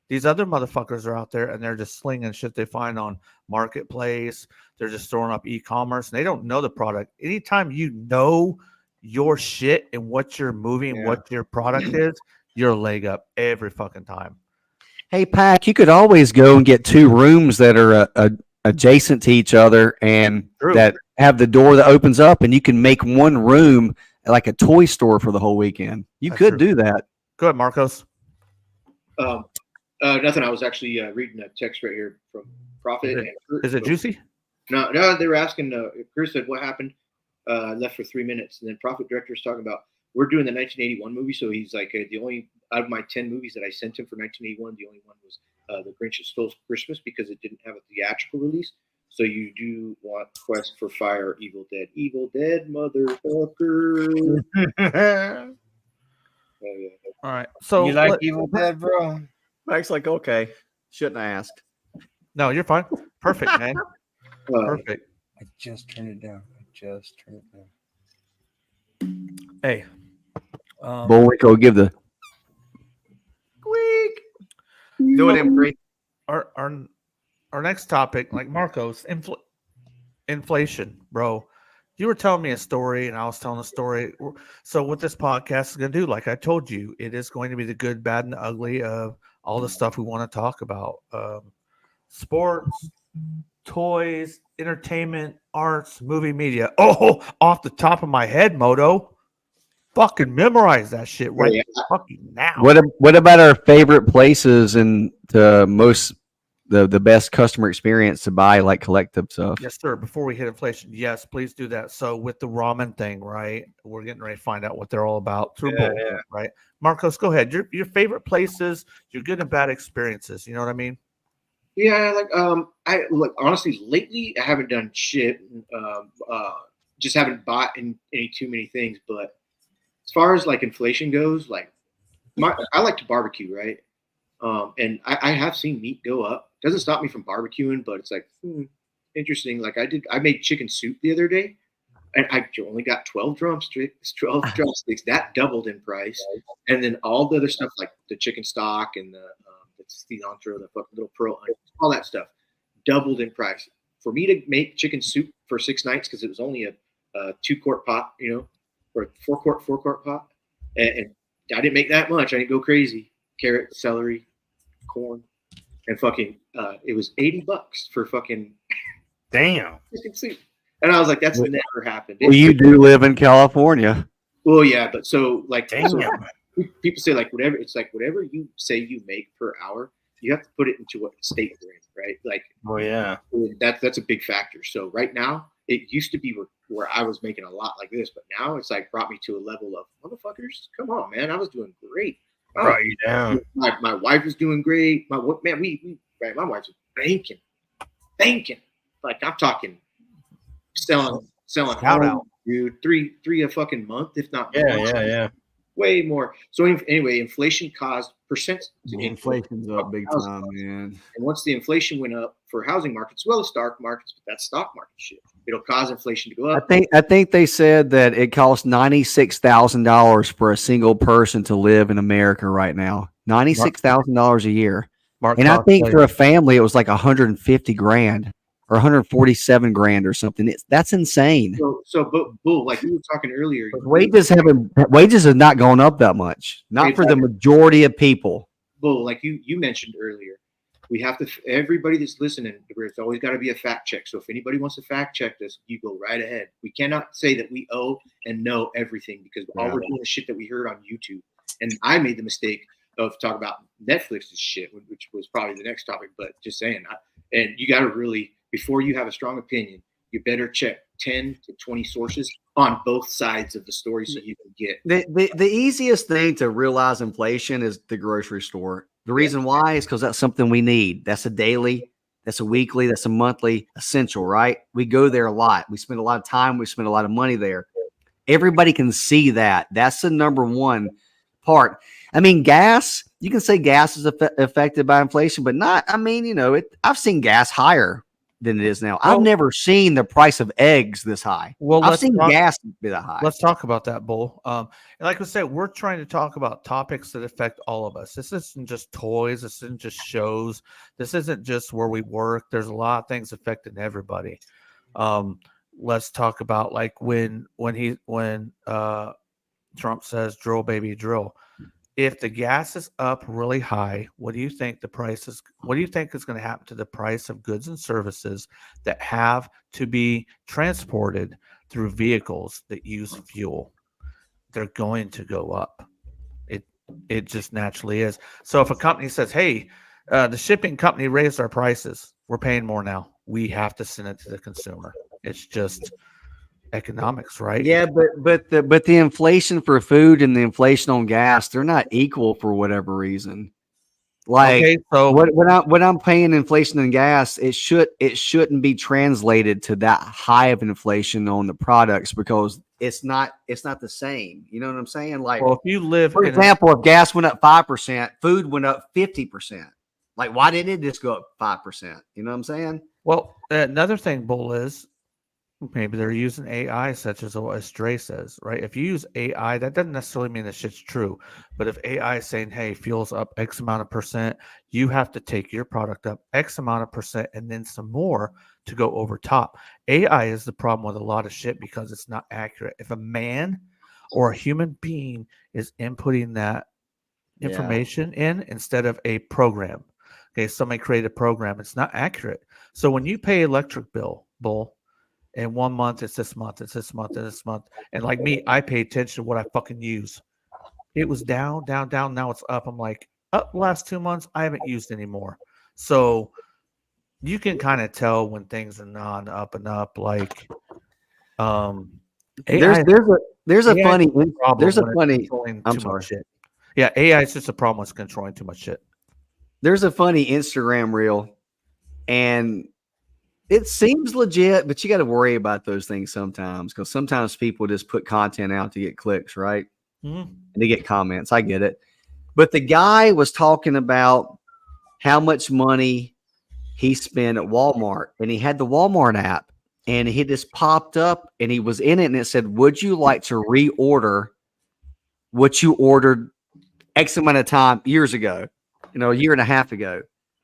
These other motherfuckers are out there and they're just slinging shit they find on Marketplace. They're just throwing up e-commerce and they don't know the product. Anytime you know your shit and what you're moving, what your product is, you're a leg up every fucking time. Hey, Pac, you could always go and get 2 rooms that are adjacent to each other and that have the door that opens up, and you can make one room like a toy store for the whole weekend. That's could do that. Go ahead, Marcos. Nothing. I was actually reading a text right here from Prophet. Is it juicy? No, they were asking. Chris said, "What happened?" Left for 3 minutes, and then Prophet Director was talking about we're doing the 1981 movie. So he's like, the only out of my 10 movies that I sent him for 1981, the only one was The Grinch Stole Christmas because it didn't have a theatrical release. So you do want Quest for Fire, Evil Dead, motherfucker. All right. So you like Evil Dead, bro? Mac's like, okay, shouldn't I ask? No, you're fine. Perfect, man. Perfect. I just turned it down. Just Hey, Bullwinkle, give the squeak. Do it in three. our next topic, like Marcos, inflation, bro. You were telling me a story, and I was telling a story. So, what this podcast is going to do, like I told you, it is going to be the good, bad, and the ugly of all the stuff we want to talk about: sports, toys, entertainment, arts, movie media. Oh, off the top of my head, Moto, fucking memorize that shit right yeah. fucking now. What about our favorite places and the best customer experience to buy like collective stuff? Yes, sir. Before we hit inflation, yes, please do that. So with the ramen thing, right? We're getting ready to find out what they're all about through Yeah, Bolt, yeah. right? Marcos, go ahead. Your favorite places, your good and bad experiences. You know what I mean? Yeah, I look honestly lately I haven't done shit. Just haven't bought any too many things. But as far as like inflation goes, like I like to barbecue, right? And I have seen meat go up. Doesn't stop me from barbecuing, but it's like interesting. Like I made chicken soup the other day, and I only got 12 drumsticks. 12 drumsticks. That doubled in price, and then all the other stuff like the chicken stock and the cilantro, the fucking little pearl onions, all that stuff doubled in price. For me to make chicken soup for 6 nights because it was only a 2-quart pot, or a 4-quart pot, and I didn't make that much. I didn't go crazy. Carrot, celery, corn, and fucking it was $80 for fucking damn. chicken soup. And I was like, that's never happened. Well, you do live in California. Well, yeah, but so like Damn. so people say like whatever it's like whatever you say you make per hour, you have to put it into what state you're in, right? Like Oh yeah. that's a big factor. So right now, it used to be where I was making a lot like this, but now it's like brought me to a level of motherfuckers. Come on, man, I was doing great. Brought you down. My wife was doing great. My wife's banking. Like I'm talking selling Shout home, out. dude. Three a fucking month, if not more. Yeah. Way more. So anyway, inflation caused percent Inflation's up big time, man. and once the inflation went up for housing markets, as well as stock markets, but that's stock market shit. It'll cause inflation to go up. I think they said that it costs $96,000 for a single person to live in America right now. $96,000 a year. Mark, And I I'll think tell for you. a family, it was like 150 grand or 147 grand or something. That's insane. But Bull, like you were talking earlier, Wages have not gone up that much. Not for the majority of people. Bull, like you mentioned earlier, we have to. Everybody that's listening, there's always got to be a fact check. So if anybody wants to fact check this, you go right ahead. We cannot say that we owe and know everything because all we're doing is shit that we heard on YouTube. And I made the mistake of talking about Netflix's shit, which was probably the next topic. But just saying, and you got to really, before you have a strong opinion, you better check 10 to 20 sources on both sides of the story so you can get. The easiest thing to realize inflation is the grocery store. The reason why is because that's something we need. That's a daily, that's a weekly, that's a monthly essential, right? We go there a lot. We spend a lot of time. We spend a lot of money there. Everybody can see that. That's the number one part. I mean, gas, you can say gas is affected by inflation, but not, I mean, I've seen gas higher than it is now. I've never seen the price of eggs this high. Well, I've seen gas be that high. Let's talk about that, Bull. And like I said, we're trying to talk about topics that affect all of us. This isn't just toys. This isn't just shows. This isn't just where we work. There's a lot of things affecting everybody. Let's talk about like when Trump says drill baby drill. If the gas is up really high, what do you think is going to happen to the price of goods and services that have to be transported through vehicles that use fuel? They're going to go up. It just naturally is. So if a company says, "Hey, the shipping company raised our prices. We're paying more now." We have to send it to the consumer. It's just economics, right? Yeah, but the inflation for food and the inflation on gas, they're not equal for whatever reason. Like, okay, so when I'm paying inflation in gas, it shouldn't be translated to that high of inflation on the products because it's not the same. You know what I'm saying? Like, well, if you live, for example, if gas went up 5%, food went up 50%. Like, why didn't it just go up 5%? You know what I'm saying? well, another thing, Bull, is Maybe they're using AI, such as what Stray says, right? If you use AI, that doesn't necessarily mean the shit's true. But if AI is saying, hey, fuel's up X amount of percent, you have to take your product up X amount of percent and then some more to go over top. AI is the problem with a lot of shit because it's not accurate. If a man or a human being is inputting that Yeah. information in instead of a program, okay, somebody created a program, it's not accurate. So when you pay electric bull, and 1 month it's this month, it's this month, and this month. And like me, I pay attention to what I fucking use. It was down, down, down. Now it's up. I'm like, up last 2 months, I haven't used anymore. So you can kind of tell when things are non up and up. Like, There's AI, there's a AI funny problem there's a when it's funny controlling I'm too sorry. much shit. Yeah, AI is just a problem when it's controlling too much shit. There's a funny Instagram reel, and it seems legit, but you got to worry about those things sometimes because sometimes people just put content out to get clicks, right? Mhm. And to get comments. I get it. But the guy was talking about how much money he spent at Walmart, and he had the Walmart app, and he just popped up, and he was in it, and it said, "Would you like to reorder what you ordered X amount of time years ago, a year and a half ago?"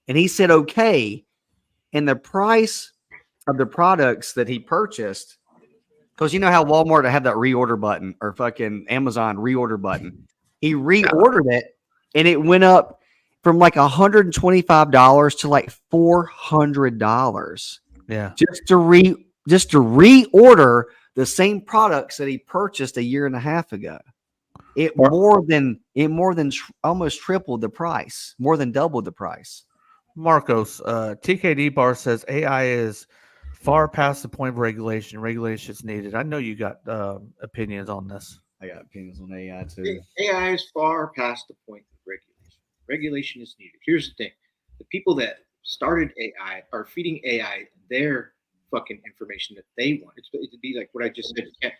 And he said, "Okay." And the price of the products that he purchased, because you know how Walmart have that reorder button or fucking Amazon reorder button. He reordered it, and it went up from like $125 to like $400 Yeah. just to reorder the same products that he purchased a year and a half ago. It more than almost tripled the price, more than doubled the price. Marcos, TKD Bar says AI is far past the point of regulation. Regulation is needed. I know you got opinions on this. I got opinions on AI too. AI is far past the point of regulation. Regulation is needed. Here's the thing: the people that started AI are feeding AI their fucking information that they want. It'd be like what I just said. You can't,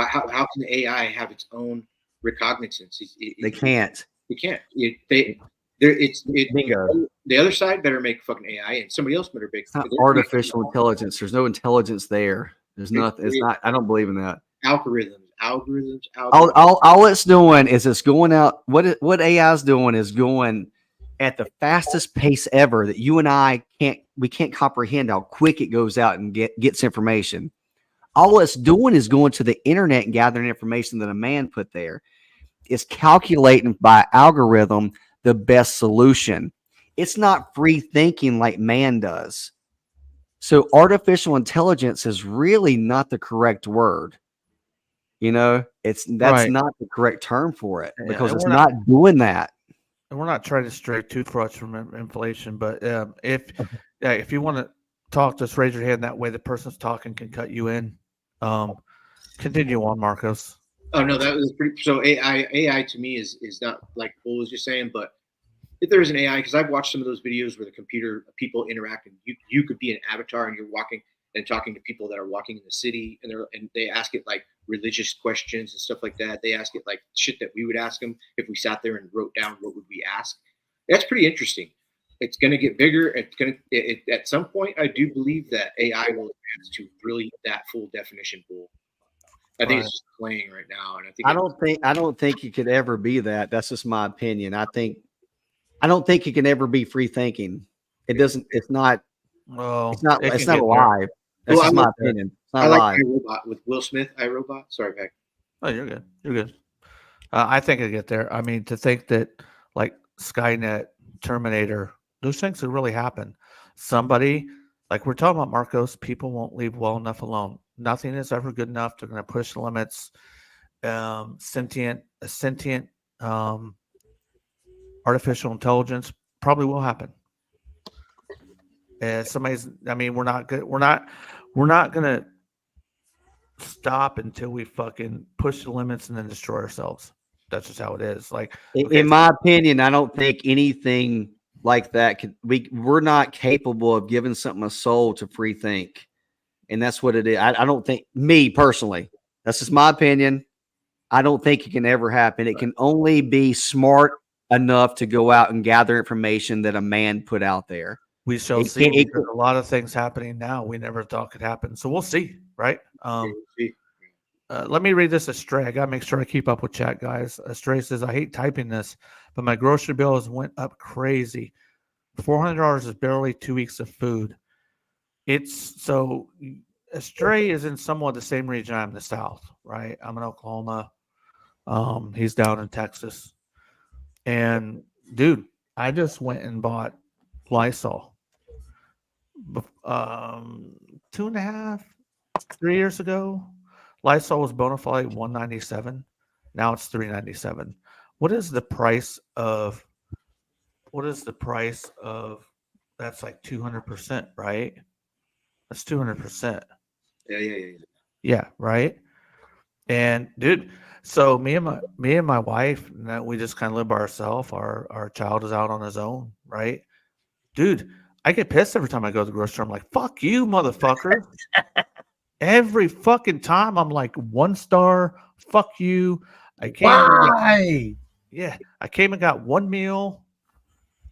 how can the AI have its own recognizance? They can't. They can't. It's Bingo. the other side better make fucking AI, and somebody else better make It's not artificial intelligence. There's no intelligence there. There's nothing. It's not. I don't believe in that. algorithms. All it's doing is it's going out. What AI is doing is going at the fastest pace ever that you and I can't comprehend how quick it goes out and gets information. All it's doing is going to the internet and gathering information that a man put there. It's calculating by algorithm the best solution. It's not free thinking like man does. So artificial intelligence is really not the correct word. That's Right. not the correct term for it Yeah, because and it's we're not doing that. And we're not trying to stray toothbrush from inflation, but if you want to talk, just raise your hand. That way, the person's talking can cut you in. Continue on, Marcos. Oh no, that was pretty. So AI to me is not like Bull was just saying, but if there's an AI, because I've watched some of those videos where the computer people interact, and you could be an avatar and you're walking and talking to people that are walking in the city, and they ask it like religious questions and stuff like that. They ask it like shit that we would ask them if we sat there and wrote down what would we ask. That's pretty interesting. It's going to get bigger. At some point, I do believe that AI will advance to really that full definition Bull. I think it's just playing right now, and I don't think it could ever be that. That's just my opinion. I don't think it can ever be free thinking. It doesn't. It's not. Well, It's not. it It's can not get there. alive. That's Well, just I my like that. opinion. It's I not like alive. iRobot with Will Smith. iRobot. Sorry, Beck. Oh, you're good. You're good. I think it'll get there. I mean, to think that like Skynet, Terminator, those things could really happen. Somebody, like we're talking about, Marcos, people won't leave well enough alone. Nothing is ever good enough. They're going to push the limits. Sentient artificial intelligence probably will happen. And I mean, we're not good. We're not going to stop until we fucking push the limits and then destroy ourselves. That's just how it is. Like, okay, In my opinion, I don't think anything like that we're not capable of giving something a soul to free think. And that's what it is. I don't think, me personally, that's just my opinion. I don't think it can ever happen. It can only be smart enough to go out and gather information that a man put out there. we shall It see. can't- it There's a lot of things happening now we never thought could happen. So we'll see, right? Let me read this astray. I got to make sure I keep up with chat, guys. Astray says, I hate typing this, but my grocery bill has went up crazy. $400 is barely 2 weeks of food. It's so Astray is in somewhat the same region I'm in the South, right? I'm in Oklahoma. He's down in Texas. And dude, I just went and bought Lysol. 2.5, 3 years ago. Lysol was bona fide $197. Now it's $397. What is the price of? That's like 200%, right? That's 200%. Yeah. Yeah, right. And dude, so me and my wife, we just kind of live by ourselves. Our child is out on his own, right? Dude, I get pissed every time I go to the grocery store. I'm like, fuck you, motherfucker. Every fucking time I'm like 1 star, fuck you. I came Why? I came and got 1 meal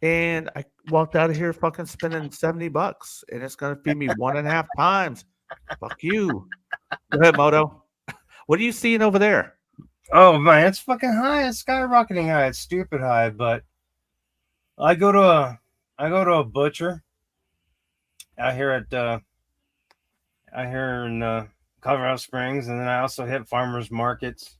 and I walked out of here fucking spending $70 and it's gonna feed me 1.5 times. Fuck you. Go ahead, Moto. What are you seeing over there? Oh man, it's fucking high. It's skyrocketing high. It's stupid high. But I go to a butcher out here in Colorado Springs, and then I also hit farmers markets.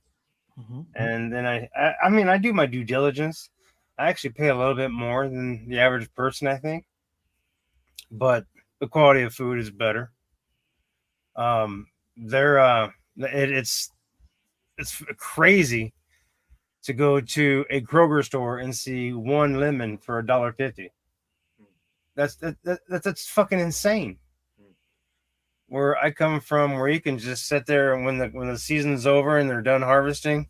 And then I mean, I do my due diligence. I actually pay a little bit more than the average person, I think, but the quality of food is better. It's crazy to go to a Kroger store and see 1 lemon for $1.50. That's fucking insane. Where I come from, where you can just sit there and when the season's over and they're done harvesting,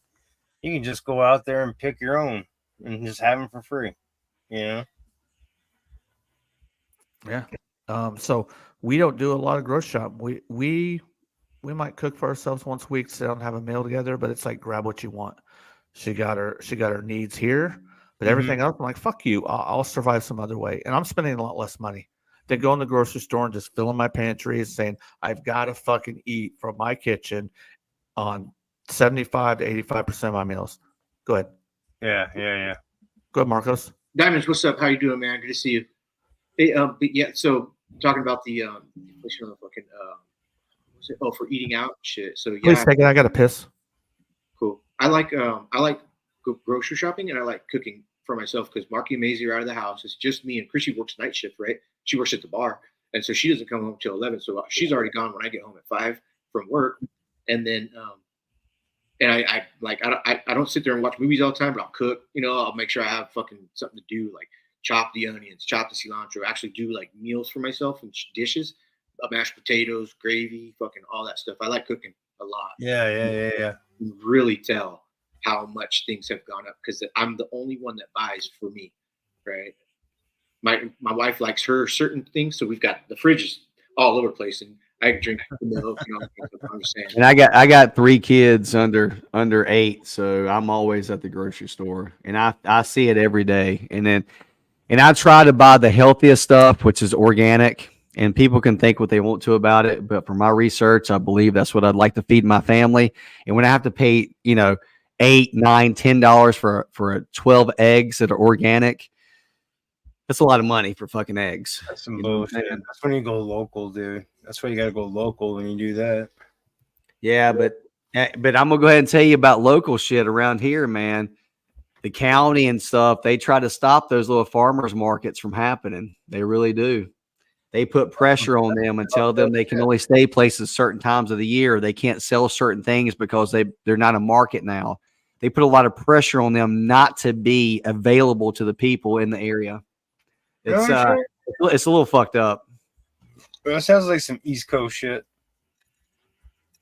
you can just go out there and pick your own and just have them for free. You know? Yeah. So we don't do a lot of grocery shop. We might cook for ourselves once a week, sit down and have a meal together, but it's like grab what you want. She got her needs here, but everything else, I'm like, fuck you. I'll survive some other way. And I'm spending a lot less money than going to the grocery store and just filling my pantry and saying, I've got to fucking eat from my kitchen on 75 to 85% of my meals. Go ahead. Yeah. Go ahead, Marcos. Diamonds, what's up? How you doing, man? Good to see you. Hey, but yeah, so talking about the inflation on the fucking for eating out shit. So yeah, Please take it. I got to piss. cool. I like grocery shopping and I like cooking for myself because Marky and Maisie are out of the house. It's just me and Chrissy works night shift, right? She works at the bar, and so she doesn't come home till 11. So she's already gone when I get home at 5 from work, and then and I don't sit there and watch movies all the time, but I'll cook. You know, I'll make sure I have fucking something to do, like chop the onions, chop the cilantro, actually do like meals for myself and dishes, mashed potatoes, gravy, fucking all that stuff. I like cooking a lot. Yeah. You really tell how much things have gone up because I'm the only one that buys for me, right? My wife likes her certain things, so we've got the fridges all over the place, and I drink the milk. You know, I'm just saying. And I got 3 kids under 8, so I'm always at the grocery store, and I see it every day. And I try to buy the healthiest stuff, which is organic. And people can think what they want to about it, but from my research, I believe that's what I'd like to feed my family. And when I have to pay, $8, $9, $10 for 12 eggs that are organic, that's a lot of money for fucking eggs. That's some bullshit. That's when you go local, dude. That's why you got to go local when you do that. Yeah, but I'm gonna go ahead and tell you about local shit around here, man. The county and stuff, they try to stop those little farmers markets from happening. They really do. They put pressure on them and tell them they can only stay places certain times of the year. They can't sell certain things because they're not a market now. They put a lot of pressure on them not to be available to the people in the area. It's a little fucked up. That sounds like some East Coast shit.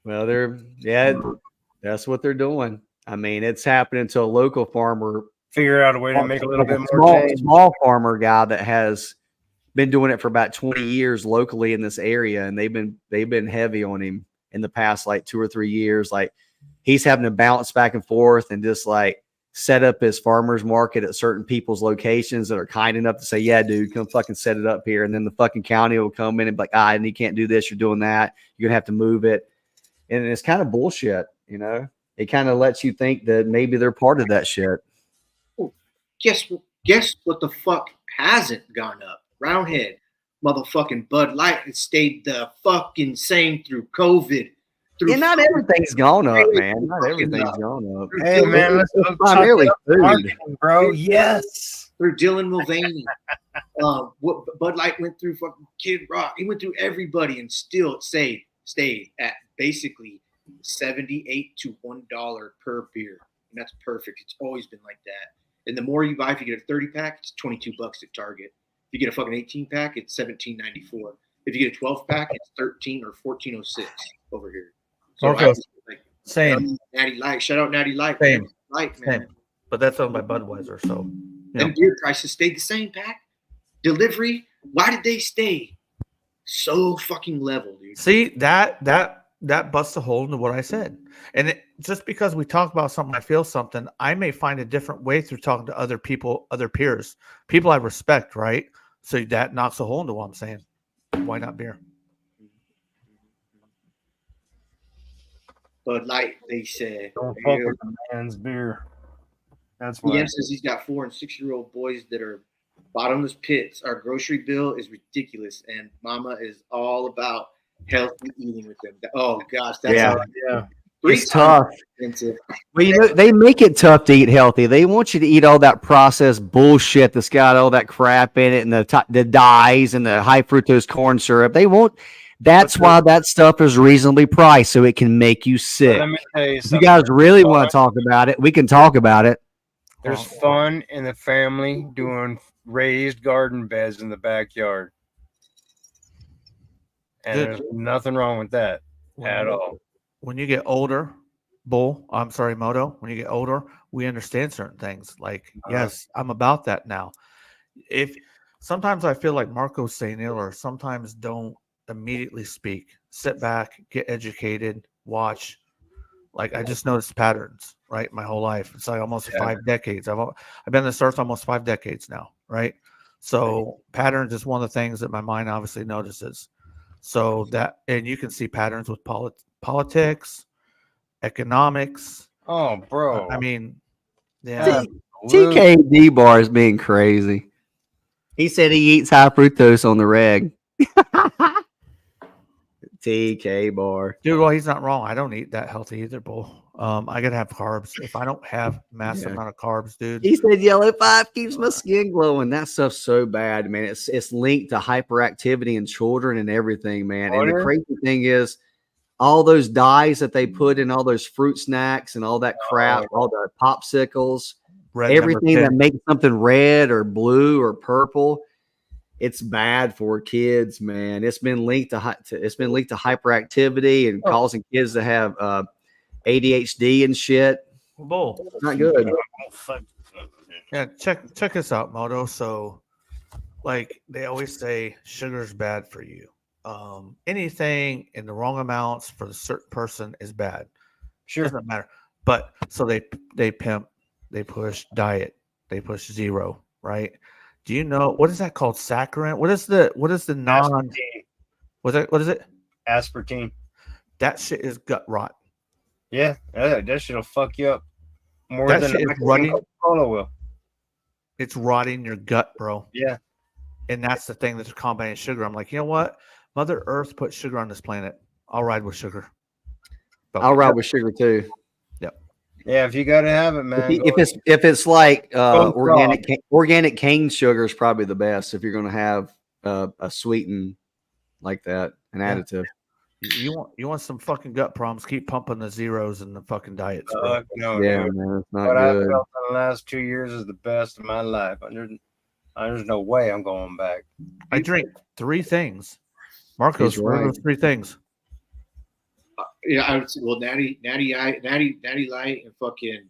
Well, that's what they're doing. I mean, it's happening to a local farmer. Figure out a way to make a little bit more change. Small farmer guy that has been doing it for about 20 years locally in this area, and they've been heavy on him in the past like 2 or 3 years. Like he's having to bounce back and forth and just like set up his farmer's market at certain people's locations that are kind enough to say, yeah, dude, come fucking set it up here. And then the fucking county will come in and be like, and you can't do this. You're doing that. You're going to have to move it. And it's kind of bullshit, you know? It kind of lets you think that maybe they're part of that shit. Guess what the fuck hasn't gone up? Roundhead. Motherfucking Bud Light has stayed the fucking same through COVID. Yeah, not everything's gone up, man. Not everything's gone up. Hey, man, let's primarily food. marketing, bro. Yes. Through Dylan Mulvaney. What Bud Light went through fucking Kid Rock. He went through everybody and still it stayed at basically $78 to $1 per beer. And that's perfect. It's always been like that. And the more you buy, if you get a 30 pack, it's $22 at Target. If you get a fucking 18 pack, it's $17.94. If you get a 12 pack, it's $13 or $14.06 over here. So Okay. like, Same. Natty Light. Shout out Natty Light. Same. Light, man. Same. But that's owned by Budweiser, so Them beer prices stayed the same, Pack. Delivery, why did they stay so fucking level, dude? see that busts a hole into what I said. And just because we talk about something, I feel something, I may find a different way through talking to other people, other peers, people I respect, right? So that knocks a hole into what I'm saying. Why not beer? Bud Light, they said. Don't fuck with the man's beer. That's why. DM says he's got 4 and 6-year-old boys that are bottomless pits. Our grocery bill is ridiculous, and Mama is all about healthy eating with them. Oh gosh, that's Yeah. It's tough. expensive. Well, you know, they make it tough to eat healthy. They want you to eat all that processed bullshit that's got all that crap in it and the dyes and the high fructose corn syrup. They won't. That's why that stuff is reasonably priced, so it can make you sick. Let me tell you If you something. guys really want to talk about it, we can talk about it. There's fun in the family doing raised garden beds in the backyard. And Good. there's nothing wrong with that at all. When you get older, Moto, when you get older, we understand certain things. Like, yes, I'm about that now. If sometimes I feel like Marco's saying it, or sometimes don't immediately speak, sit back, get educated, watch. Like, I just noticed patterns, right? My whole life. It's like almost 5 decades. I've been in this earth almost 5 decades now, right? So patterns is one of the things that my mind obviously notices. So that, and you can see patterns with politics, economics. Oh, bro. I mean, yeah. TKD bar is being crazy. He said he eats high fructose on the reg. TK bar. Dude, well, he's not wrong. I don't eat that healthy either, Bull. I gotta have carbs. If I don't have massive amount of carbs, dude. He said yellow 5 keeps my skin glowing. That stuff's so bad, man. It's linked to hyperactivity in children and everything, man. And the crazy thing is, all those dyes that they put in all those fruit snacks and all that crap, all the popsicles, everything that makes something red or blue or purple, it's bad for kids, man. It's been linked to hyperactivity and causing kids to have ADHD and shit. Bull. It's not good. Yeah, check this out, Moto. So, like they always say, sugar's bad for you. Anything in the wrong amounts for the certain person is bad. Sure. Doesn't matter. But so they pimp, they push diet, they push zero, right? Do you know what is that called? Saccharin? What is the non? Aspartame. What is it? Aspartame. That shit is gut rot. Yeah, that shit'll fuck you up more That than shit is a running. Coca-Cola will. It's rotting your gut, bro. Yeah. And that's the thing that's combating sugar. I'm like, you know what? Mother Earth put sugar on this planet. I'll ride with sugar. But I'll ride with sugar too. Yeah, if you gotta have it, man. If it's like Go organic cane sugar is probably the best if you're going to have a sweeten like that, an additive. You want some fucking gut problems? Keep pumping the zeros and the fucking diets, bro. No, Yeah, dude. man, it's not What I good. felt in the last 2 years is the best of my life. There's no way I'm going back. I drink 3 things. Marcos, He's what are right. those 3 things? Yeah, I would say, well, Natty Light, and fucking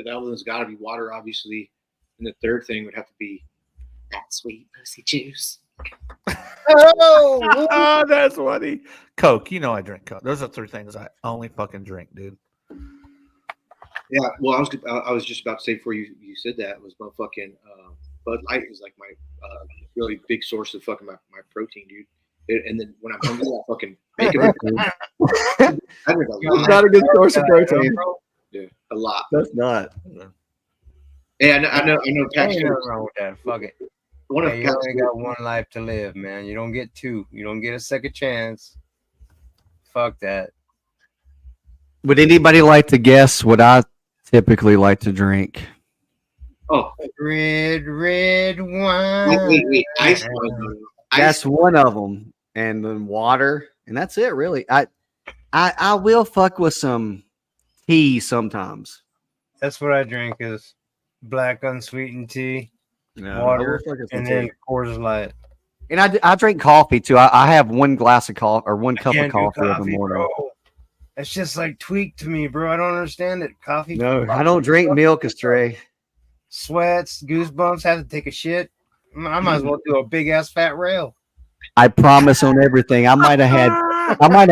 that one's got to be water, obviously. And the third thing would have to be that sweet pussy juice. Oh, that's funny. Coke, you know I drink Coke. Those are 3 things I only fucking drink, dude. Yeah, well, I was just about to say before you said that was motherfucking Bud Light is like my really big source of fucking my protein, dude. And then when I'm hungry, I fucking make it. I drink a It's lot. not a good source of protein. Yeah, a lot. That's not. Hey, I know. Pat Ain't Stewart, nothing wrong with that. Fuck it. one of Hey, you Pat only Stewart, got one life to live, man. You don't get two. You don't get a second chance. Fuck that. Would anybody like to guess what I typically like to drink? Oh, Red wine. wait. Ice wine. That's one of them, and then water, and that's it. Really, I will fuck with some tea sometimes. That's what I drink is black unsweetened tea, No, water, I will fuck with some and tea. then Coors Light. And I drink coffee too. I have one glass of coffee or one cup of Can't do coffee every morning. bro. It's just like tweaked to me, bro. I don't understand it. Coffee. No, I don't drink milk, Astray. Sweats, goosebumps, have to take a shit. I might as well do a big ass fat rail. I promise on everything. I might have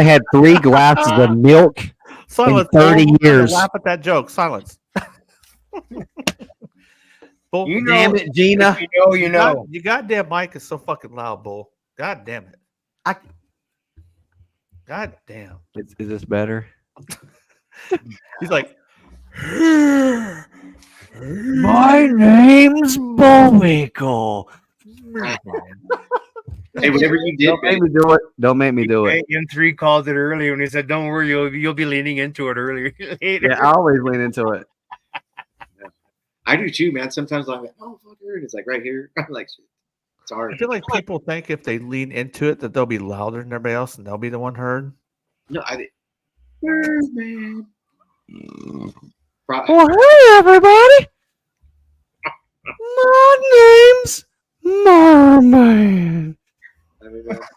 had 3 glasses of milk Silence. in 30 Bull. years. Laugh at that joke. Silence. Bull, You know, Damn it, Gina. you know. Your goddamn mic is so fucking loud, Bull. God damn it. God damn. Is this better? He's like, My name's Bullwinkle. Hey, whatever you did, Don't make me do it. Don't make me do it. M3 called it earlier when he said, "Don't worry, you'll be leaning into it earlier." Yeah, I always lean into it. I do too, man. Sometimes I'm like, oh, fuck her. And it's like right here. I'm like, it's hard. I feel like people think if they lean into it that they'll be louder than everybody else and they'll be the one heard. No, Birdman. Well, hey, everybody. My name's Merman.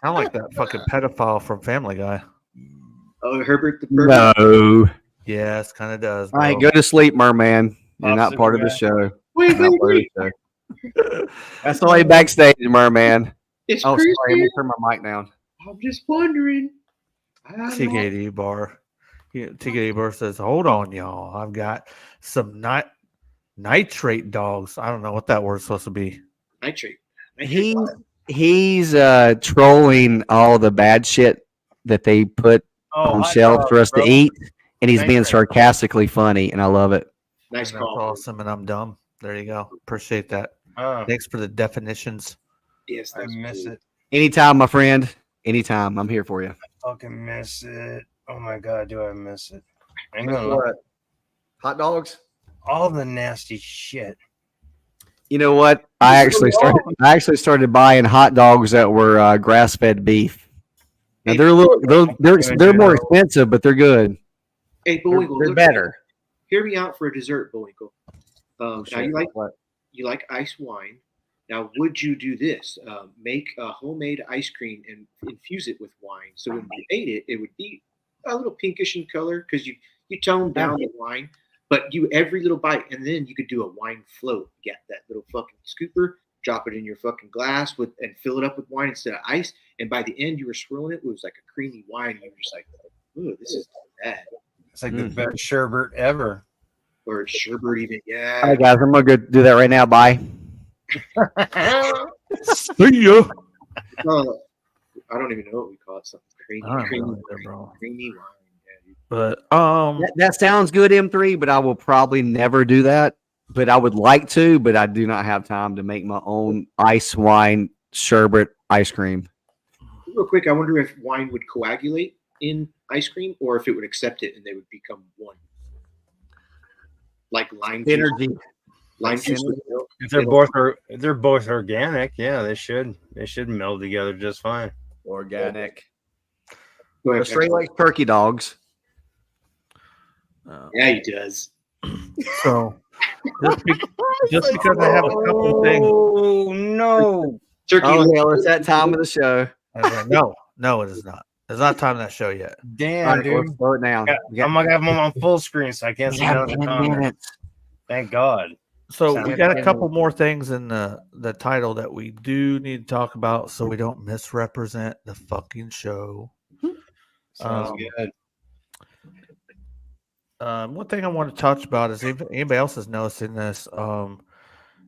I like that fucking pedophile from Family Guy. Oh, Herbert the Birdman. No. Yes, kind of does. All right, bro. go to sleep, Merman. You're not part of the show. Wait. Not part of the show. That's the way backstage, Merman. It's Oh, sorry. I'm Christmas. going to turn my mic down. I'm just wondering. TKD bar. TKD bar says, "Hold on, y'all. I've got some nitrate dogs. I don't know what that word's supposed to be." Nitrate. He's trolling all the bad shit that they put on hot shelves dog, for us bro. to eat, and he's being Nitrate. sarcastically funny, and I love it. Nice And that's call. awesome, and I'm dumb. There you go. Appreciate that. Oh, Thanks for the definitions. Yes, I that's miss cool. it. Anytime, my friend. Anytime. I'm here for you. Fucking miss it. Oh my god, do I miss it? I ain't gonna lie. Hot dogs? All the nasty shit. You know what? I actually started buying hot dogs that were grass-fed beef. Now they're a little they're more expensive, but they're good. Hey, Bullwinkle, They're look, better. hear me out for a dessert, Bullwinkle. Now Shit, what? you like ice wine. Now, would you do this? Make a homemade ice cream and infuse it with wine. So when you ate it, it would be a little pinkish in color because you tone down the wine, but you every little bite, and then you could do a wine float. Get that little fucking scooper, drop it in your fucking glass and fill it up with wine instead of ice. And by the end, you were swirling it. It was like a creamy wine. You were just like, "Ooh, this is bad." It's like the best sherbet ever. Or sherbet even. All Yeah. right, guys, I'm gonna go do that right now. Bye. See ya. I don't even know what we call it. Something creamy, I don't creamy, know either, bro. creamy wine. Yeah, dude. But That sounds good, M3, but I will probably never do that. But I would like to, but I do not have time to make my own ice wine sherbet ice cream. Real quick, I wonder if wine would coagulate in ice cream or if it would accept it and they would become one. Like lime juice. Energy. Lime juice with milk. If they're both organic, yeah, they should meld together just fine. Organic. Go ahead, Straight Patrick. like turkey dogs. Yeah, he does. so just because I have a couple things. Oh no! Turkey. Oh, hell, it's that time of the show. No, it is not. It's not time of that show yet. Damn, All right, dude. let's slow it down. I'm gonna have them on full screen so I can't see We have down 10 the comments. minutes. Thank God. So Sounds we got a good. couple more things in the title that we do need to talk about, so we don't misrepresent the fucking show. Sounds Um, good. One thing I want to touch about is if anybody else is noticing this.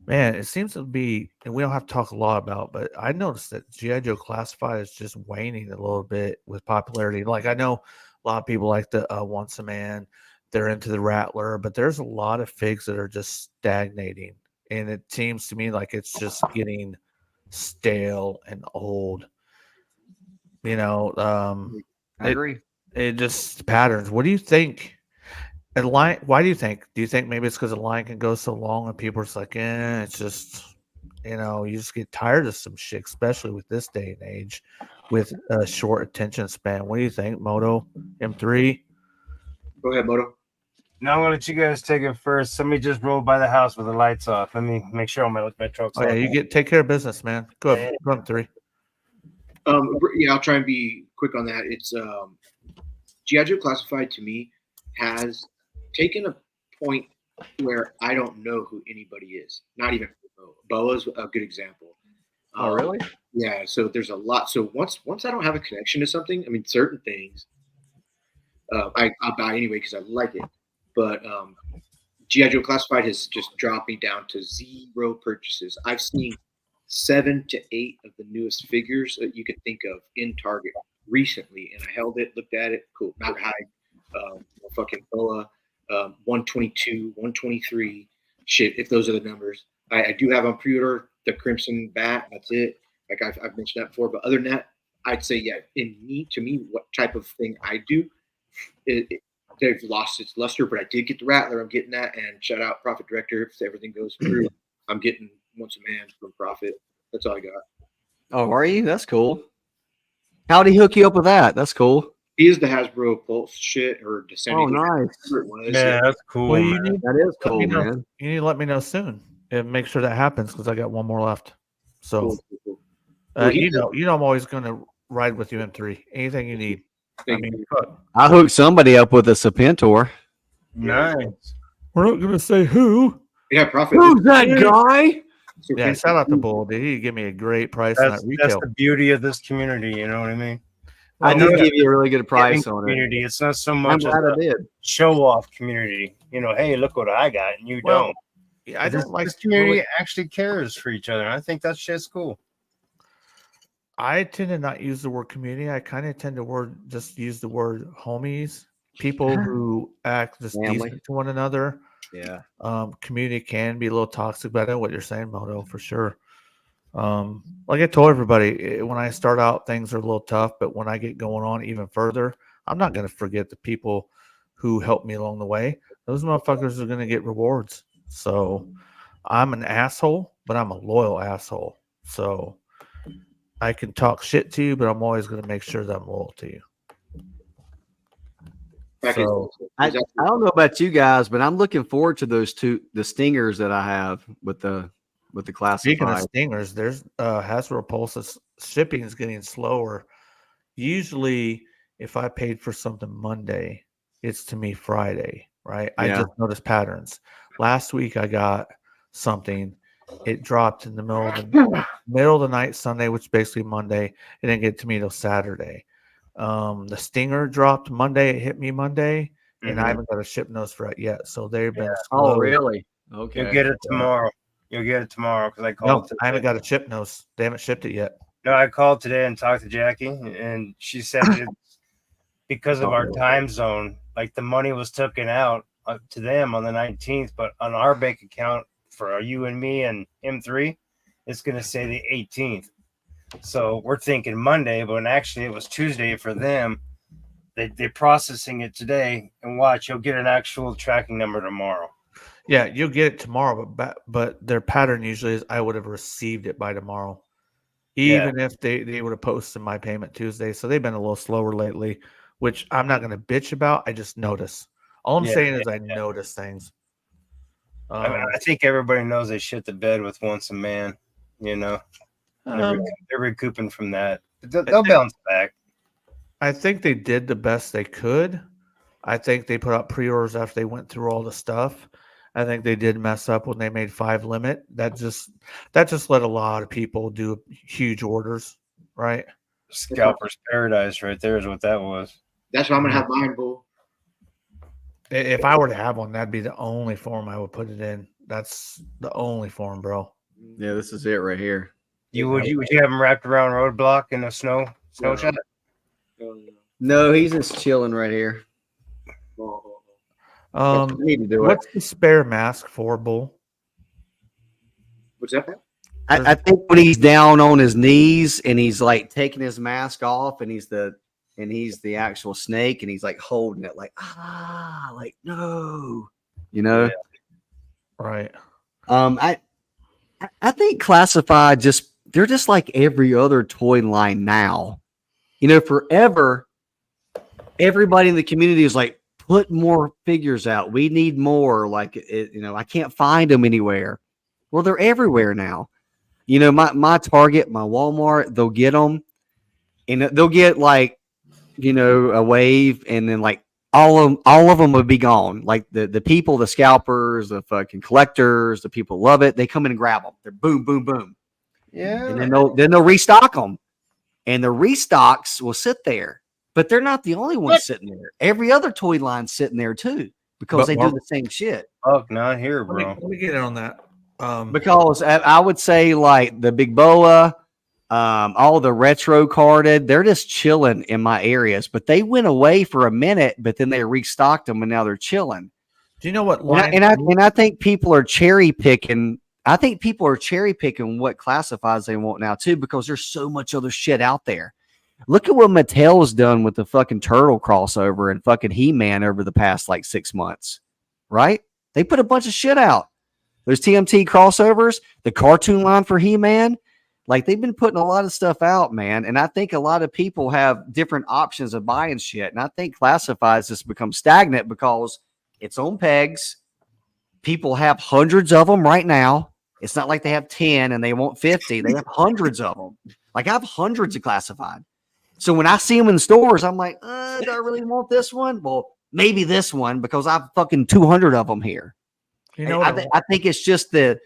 Man, it seems to be, and we don't have to talk a lot about, but I noticed that GI Joe Classified is just waning a little bit with popularity. Like I know a lot of people like the Once a Man, they're into the Rattler, but there's a lot of figs that are just stagnating, and it seems to me like it's just getting stale and old. You know, I agree. it just patterns. What do you think? And line, why do you think? Do you think maybe it's because the line can go so long and people are just like, it's just, you just get tired of some shit, especially with this day and age, with a short attention span. What do you think, Moto M3? Go ahead, Moto. Now I'm gonna let you guys take it first. Somebody just rolled by the house with the lights off. Let me make sure all my truck's Oh yeah, on. you take care of business, man. Go ahead, go M3. Yeah, I'll try and be quick on that. It's GI Joe Classified to me has taken a point where I don't know who anybody is. Not even Boa. Boa's a good example. Oh, really? Yeah. So there's a lot. So once I don't have a connection to something, I mean, certain things I'll buy anyway because I like it. But GI Joe Classified has just dropped me down to 0 purchases. I've seen 7 to 8 of the newest figures that you could think of in Target recently, and I held it, looked at it, cool, not high, fucking Boa, 122, 123, shit, if those are the numbers. I do have on pre-order the Crimson Bat, that's it. Like I've mentioned that before, but other than that, I'd say, yeah, to me, what type of thing I do, they've lost its luster, but I did get the Rattler. I'm getting that, and shout out Profit Director. If everything goes through, I'm getting Once a Man from Profit. That's all I got. Oh, are you? That's cool. How'd he hook you up with that? That's cool. He is the Hasbro Pulse shit or Descending. Oh, nice. It was. Yeah, that's cool, Well, man. That is let cool, me know- man. You need to let me know soon and make sure that happens because I got one more left. So, Cool. Well, you know, I'm always going to ride with you M3. Anything you need. I mean, fuck. I hooked somebody up with a Serpentor. Nice. We're not going to say who. Yeah, Profit. that guy? Yeah, shout out to Bull. Dude, he gave me a great price on That's that retail. the beauty of this community. You know what I mean? I Well, did yeah. give you a really good price Giving on it. community. It's not so I'm much as glad I a did. show off community. You know, hey, look what I got, and you Well, don't. Yeah, I This- don't like this community really- actually cares for each other. And I think that shit's cool. I tend to not use the word community. I kind of tend to just use the word homies, people who act just Family. decent to one another. Yeah. Community can be a little toxic, but I know what you're saying, Moto, for sure. Like I told everybody, when I start out, things are a little tough, but when I get going on even further, I'm not going to forget the people who helped me along the way. Those motherfuckers are going to get rewards. So I'm an asshole, but I'm a loyal asshole. So I can talk shit to you, but I'm always going to make sure that I'm loyal to you. So I don't know about you guys, but I'm looking forward to the stingers that I have with the speaking of classified. stingers, there's Hasbro Pulse's shipping is getting slower. Usually, if I paid for something Monday, it's to me Friday, right? I Yeah. just noticed patterns. Last week, I got something. It dropped in the middle of the night Sunday, which is basically Monday. It didn't get to me till Saturday. The Stinger dropped Monday. It hit me Monday, and I haven't got a ship notice for it yet. So they've been slow. Oh, really? Okay. You'll get it tomorrow. You'll get it tomorrow because I No, called. I haven't got a ship notice. They haven't shipped it yet. No, I called today and talked to Jackie, and she said it's because of our time zone. Like the money was taken out to them on the 19th, but on our bank account for you and me and M3, it's going to say the 18th. So we're thinking Monday, but actually it was Tuesday for them. They're processing it today, and watch, you'll get an actual tracking number tomorrow. Yeah, you'll get it tomorrow, but their pattern usually is I would have received it by tomorrow, even if they would have posted my payment Tuesday. So they've been a little slower lately, which I'm not going to bitch about. I just notice. All I'm saying is I notice things. I think everybody knows they shit the bed with Once a Man. You know, they're recouping from that. They'll bounce back. I think they did the best they could. I think they put out pre-orders after they went through all the stuff. I think they did mess up when they made 5 limit. That just let a lot of people do huge orders, right? Scalper's paradise right there is what that was. That's why I'm gonna have mine, Bull. If I were to have one, that'd be the only form I would put it in. That's the only form, bro. Yeah, this is it right here. Would you have him wrapped around roadblock in a snow No. shot? No, he's just chilling right here. I need to do it. What's the spare mask for, Bull? What's that? I think when he's down on his knees and he's like taking his mask off and he's the actual snake and he's like holding it like like no, you know. Yeah. Right. I think Classified they're just like every other toy line now. You know, forever everybody in the community is like, put more figures out. We need more. Like it, you know, I can't find them anywhere. Well, they're everywhere now. You know, my Target, my Walmart, they'll get them, and they'll get like, you know, a wave, and then like all of them would be gone. Like the people, the scalpers, the fucking collectors, the people love it. They come in and grab them. They're boom, boom, boom. Yeah. And then they'll restock them, and the restocks will sit there. But they're not the only ones sitting there. Every other toy line's sitting there too, because But they Mark- do the same shit. Fuck, not here, Let me, bro. let me get in on that. Because I would say like the Big Boa, all the retro carded, they're just chilling in my areas. But they went away for a minute, but then they restocked them, and now they're chilling. Do you know what And line? I think people are cherry picking. I think people are cherry picking what classifies they want now too, because there's so much other shit out there. Look at what Mattel's done with the fucking turtle crossover and fucking He-Man over the past like 6 months, right? They put a bunch of shit out. There's TMT crossovers, the cartoon line for He-Man. Like they've been putting a lot of stuff out, man. And I think a lot of people have different options of buying shit. And I think Classifieds just become stagnant because it's on pegs. People have hundreds of them right now. It's not like they have 10 and they want 50. They have hundreds of them. Like I have hundreds of Classified. So when I see them in stores, I'm like, do I really want this one? Well, maybe this one because I've fucking 200 of them here. You know, I think it's just the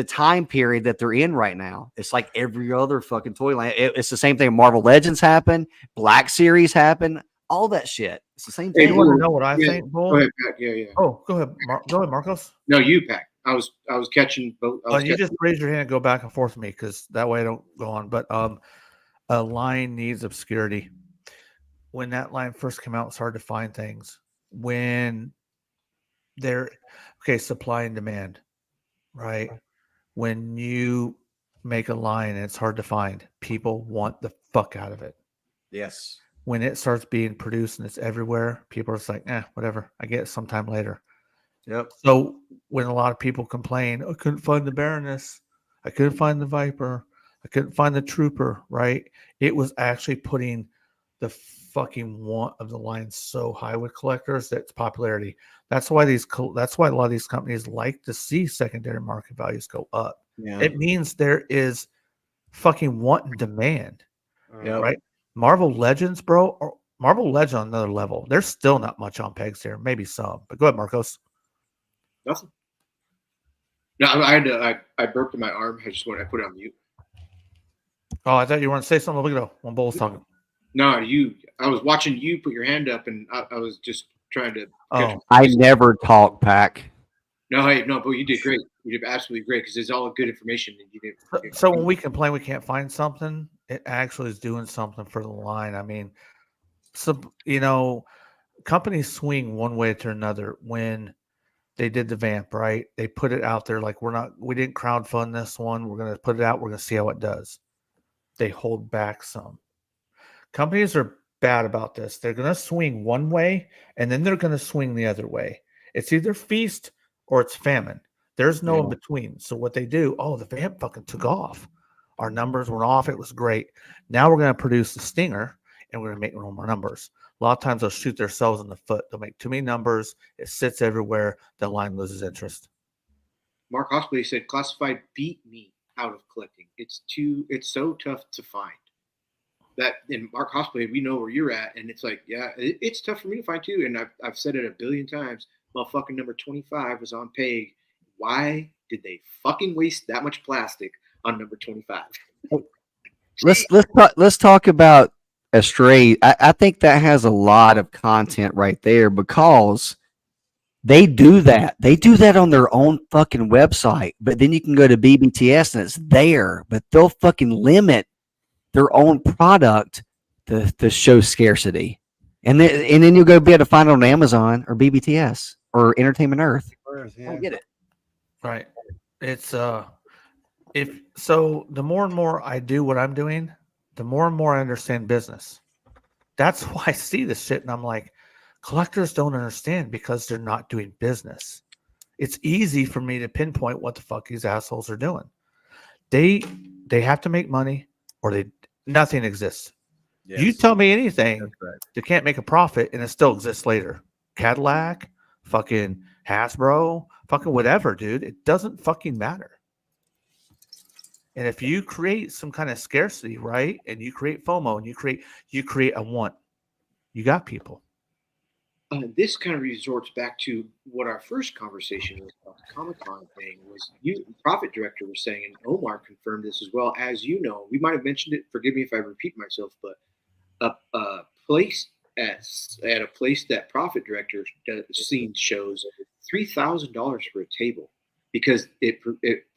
time period that they're in right now. It's like every other fucking toy line. It's the same thing. Marvel Legends happen, Black Series happen, all that shit. It's the same Hey, thing. you want to know what I Yeah, think, Bull? Go ahead, Pat. Yeah. Oh, go ahead. Go ahead, Marcos. No, you, Pat. I was catching both. You just raise your hand and go back and forth with me because that way I don't go on. But a line needs obscurity. When that line first came out, it's hard to find things. When supply and demand, right? When you make a line and it's hard to find, people want the fuck out of it. Yes. When it starts being produced and it's everywhere, people are just like, whatever. I get it sometime later. Yep. So when a lot of people complain, I couldn't find the Baroness, I couldn't find the Viper, I couldn't find the Trooper, right? It was actually putting the fucking want of the line so high with collectors that it's popularity. That's why a lot of these companies like to see secondary market values go up. Yeah. It means there is fucking want and demand, Yep. right? Marvel Legends, bro, or Marvel Legends on another level. There's still not much on pegs here, maybe some, but go ahead, Marcos. Nothing. No, I had to. I burped in my arm. I put it on mute. Oh, I thought you wanted to say something. Look at that. One Bull's talking. No, you. I was watching you put your hand up, and I was just trying to. Oh, I never talk, Pack. No, but you did great. You did absolutely great because it's all good information. And you did. so when we complain we can't find something, it actually is doing something for the line. I mean, companies swing one way to another. When they did the Vamp, right? They put it out there like we didn't crowdfund this one. We're gonna put it out. We're gonna see how it does. They hold back some. Companies are bad about this. They're gonna swing one way and then they're gonna swing the other way. It's either feast or it's famine. There's no in between. So what they do, the Vamp fucking took off. Our numbers were off. It was great. Now we're gonna produce the Stinger and we're gonna make no more numbers. A lot of times they'll shoot themselves in the foot. They'll make too many numbers. It sits everywhere. The line loses interest. Mark Hospital said Classified beat me out of collecting. It's so tough to find. That in Mark Hospital, we know where you're at, and it's like, it's tough for me to find too. And I've said it a billion times. Motherfucking number 25 was on peg. Why did they fucking waste that much plastic on number 25? Let's talk about Astray, I think that has a lot of content right there because they do that. They do that on their own fucking website, but then you can go to BBTS and it's there, but they'll fucking limit their own product to show scarcity. And then you'll go be able to find it on Amazon or BBTS or Entertainment Earth. I Yeah. don't get it. Right. It's if so, the more and more I do what I'm doing, the more and more I understand business. That's why I see this shit and I'm like, collectors don't understand because they're not doing business. It's easy for me to pinpoint what the fuck these assholes are doing. They have to make money or nothing exists. Yes. You tell me anything, That's right. they can't make a profit and it still exists later. Cadillac, fucking Hasbro, fucking whatever, dude. It doesn't fucking matter. And if you create some kind of scarcity, right, and you create FOMO and you create a want, you got people. This kind of resorts back to what our first conversation was about the Comic-Con thing. Was you, the profit director, was saying, and Omar confirmed this as well. As you know, we might have mentioned it. Forgive me if I repeat myself, but a place at a place that profit director scene shows $3,000 for a table because it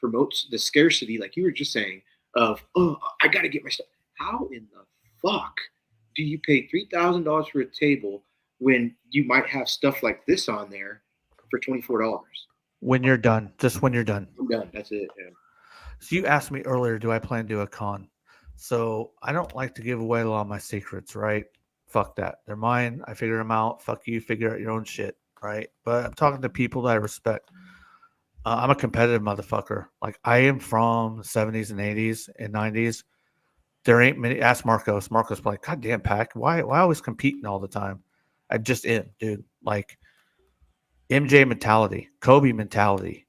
promotes the scarcity, like you were just saying, of I got to get my stuff. How in the fuck do you pay $3,000 for a table when you might have stuff like this on there for $24? When you're done, just when you're done. I'm done. That's it. Yeah. So you asked me earlier, do I plan to do a con? So I don't like to give away a lot of my secrets, right? Fuck that. They're mine. I figure them out. Fuck you. Figure out your own shit, right? But I'm talking to people that I respect. I'm a competitive motherfucker. Like I am from the 70s and 80s and 90s. There ain't many. Ask Marcos. Marcos like, God damn, Pack. Why always competing all the time? I just am, dude. Like MJ mentality, Kobe mentality.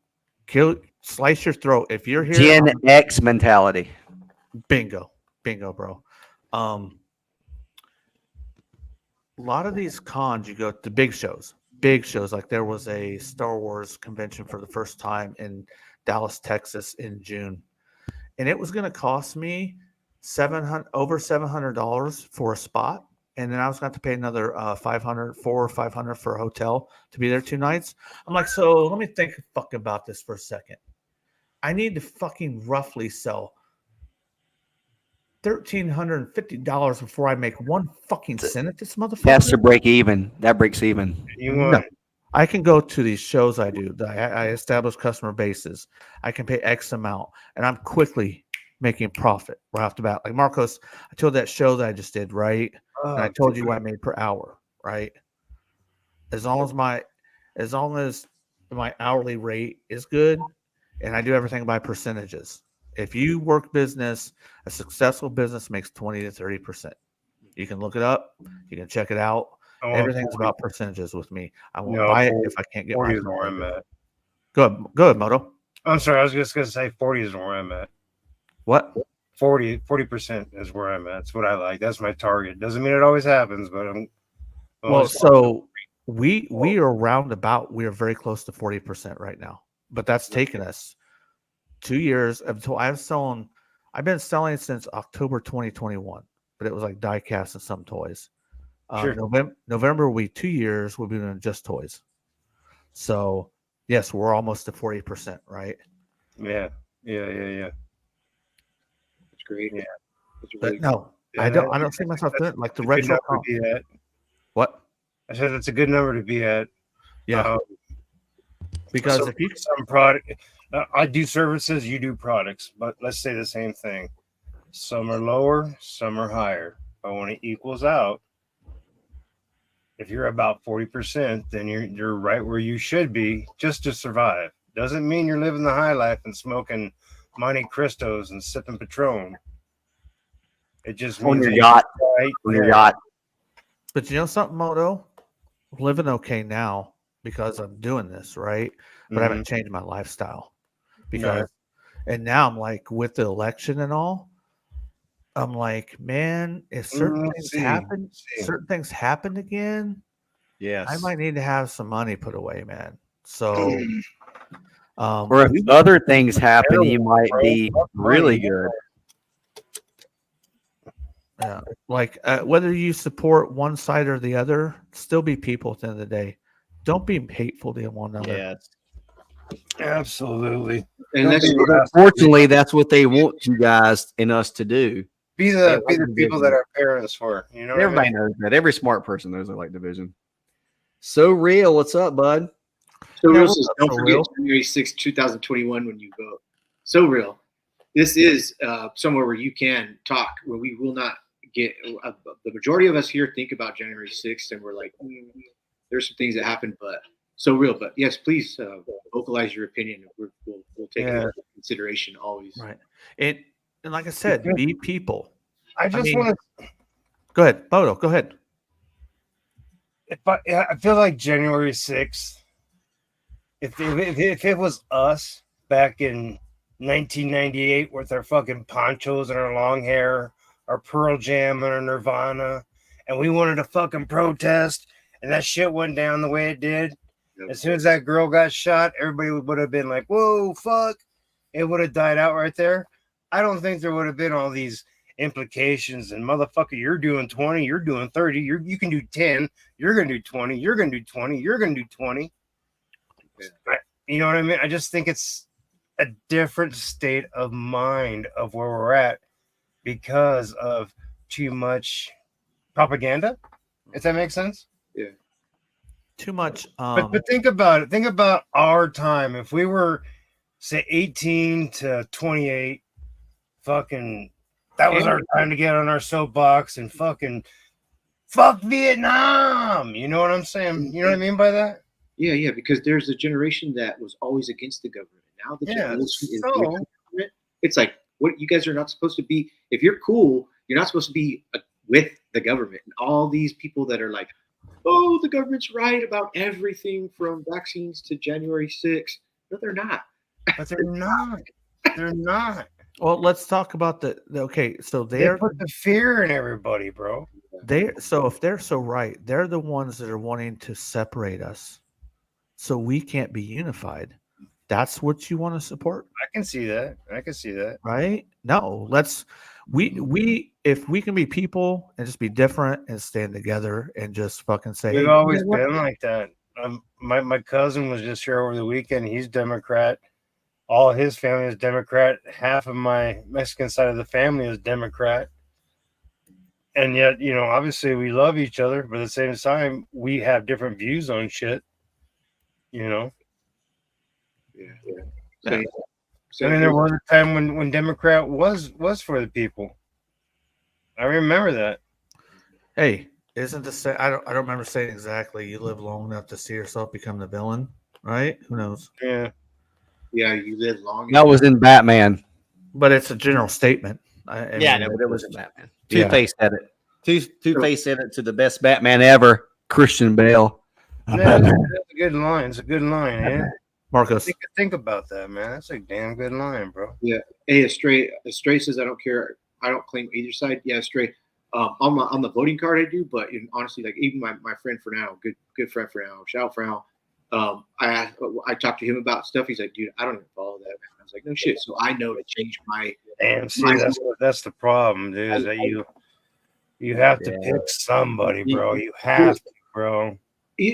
Slice your throat. If you're here, Gen X mentality. bingo, bro. A lot of these cons, you go to big shows. Like there was a Star Wars convention for the first time in Dallas, Texas, in June, and it was going to cost me over $700 for a spot, and then I was going to have to pay another $400 or $500 for a hotel to be there 2 nights. I'm like, so let me think about this for a second. I need to fucking roughly sell $1,350 before I make one fucking cent at this motherfucker. That's to break even. That breaks even. You want I can go to these shows I do. I establish customer bases. I can pay X amount, and I'm quickly making profit right off the bat. Like Marcos, I told that show that I just did, right? And I told you what I made per hour, right? As long as my hourly rate is good, and I do everything by percentages. If you work business, a successful business makes 20 to 30%. You can look it up. You can check it out. Everything's about percentages with me. I won't buy it if I can't get 40 my is where I'm at. Go ahead, Moto. I'm sorry, I was just gonna say 40 is where I'm at. What? 40% is where I'm at. That's what I like. That's my target. Doesn't mean it always happens, but Well, so we are roundabout. We are very close to 40% right now, but that's taken us 2 years until I've been selling since October 2021, but it was like die cast and some toys. Sure. November will be 2 years. We'll be doing just toys. So yes, we're almost to 40%, right? Yeah. That's great. Yeah. That's But really no, Yeah, I don't see myself doing it. Like the It's a good retro. number to be at. What? I said it's a good number to be at. Yeah, because if you some product, I do services, you do products, but let's say the same thing. Some are lower, some are higher. But when it equals out, if you're about 40%, then you're right where you should be just to survive. Doesn't mean you're living the high life and smoking Monte Cristos and sipping Patron. It just means On your that yacht. you're right On your there. yacht. But you know something, Moto? I'm living okay now because I'm doing this, right? But I haven't changed my lifestyle. Because and now I'm like with the election and all, I'm like, man, if certain things happen again, Yes. I might need to have some money put away, man. So Or if other things happen, you might be really good. Yeah, like whether you support one side or the other, still be people at the end of the day. Don't be hateful to one another. Yeah. Absolutely. And Don't that's be Unfortunately, that's what they want you guys and us to do. be They the like be the division. people that our parents were. You know what I Everybody mean? knows that. Every smart person knows they like division. So real. What's up, bud? so Yeah, real. what's Says, up, don't So forget Real? January 6th, 2021 when you vote. So real. This is somewhere where you can talk, where we will not get the majority of us here think about January 6th, and we're like, there's some things that happen, but so real. But yes, please vocalize your opinion. We'll take it into consideration always. Right. And like I said, be people. I just mean- want Go ahead, Bodo. Go ahead. to. I feel like January 6th. If it was us back in 1998 with our fucking ponchos and our long hair, our Pearl Jam and our Nirvana, and we wanted to fucking protest, and that shit went down the way it did. As soon as that girl got shot, everybody would have been like, "Whoa, fuck!" It would have died out right there. I don't think there would have been all these implications and motherfucker, you're doing 20, you're doing 30, you can do 10, you're gonna do 20, you're gonna do 20, you're gonna do 20. You know what I mean? I just think it's a different state of mind of where we're at because of too much propaganda. If that makes sense. Too much. But think about it. Think about our time. If we were, say, 18 to 28, fucking, that was our time to get on our soapbox and fucking fuck Vietnam. You know what I'm saying? You know what I mean by that? Yeah, because there's a generation that was always against the government. Now the generation is with the government. It's like, what, you guys are not supposed to be. If you're cool, you're not supposed to be with the government. And all these people that are like, oh, the government's right about everything from vaccines to January 6th. No, they're not. But they're not. They're not. Well, let's talk about the okay. So They put the fear in everybody, bro. so if they're so right, they're the ones that are wanting to separate us, so we can't be unified. That's what you want to support, I can see that. I can see that. right? No, we if we can be people and just be different and stand together and just fucking say, We've hey, always you know what? been like that. My cousin was just here over the weekend. He's Democrat. All his family is Democrat. Half of my Mexican side of the family is Democrat. And yet, you know, obviously we love each other, but at the same time, we have different views on shit. You know? Yeah. So, I mean, there was a time when Democrat was for the people. I remember that. Hey, isn't the same? I don't remember saying exactly. You live long enough to see yourself become the villain, right? Who knows? Yeah. yeah, you live long. That was in Batman. But it's a general statement. I mean, but it was in Batman. Yeah. Two-Face said it. Two-Face said it to the best Batman ever, Christian Bale. Yeah, that's a good line. It's a good line, yeah. Marcos. Think about that, man. That's a damn good line, bro. Hey, Astray says, I don't care. I don't claim either side. Yeah, Astray. On the voting card, I do, but honestly, like even my friend for now, good friend for now, shout out for now. I talked to him about stuff. He's like, dude, I don't even follow that. I was like, no shit. So I know to change my. Damn, see, that's the problem, dude. Is that you have to pick somebody, bro. You have to, bro.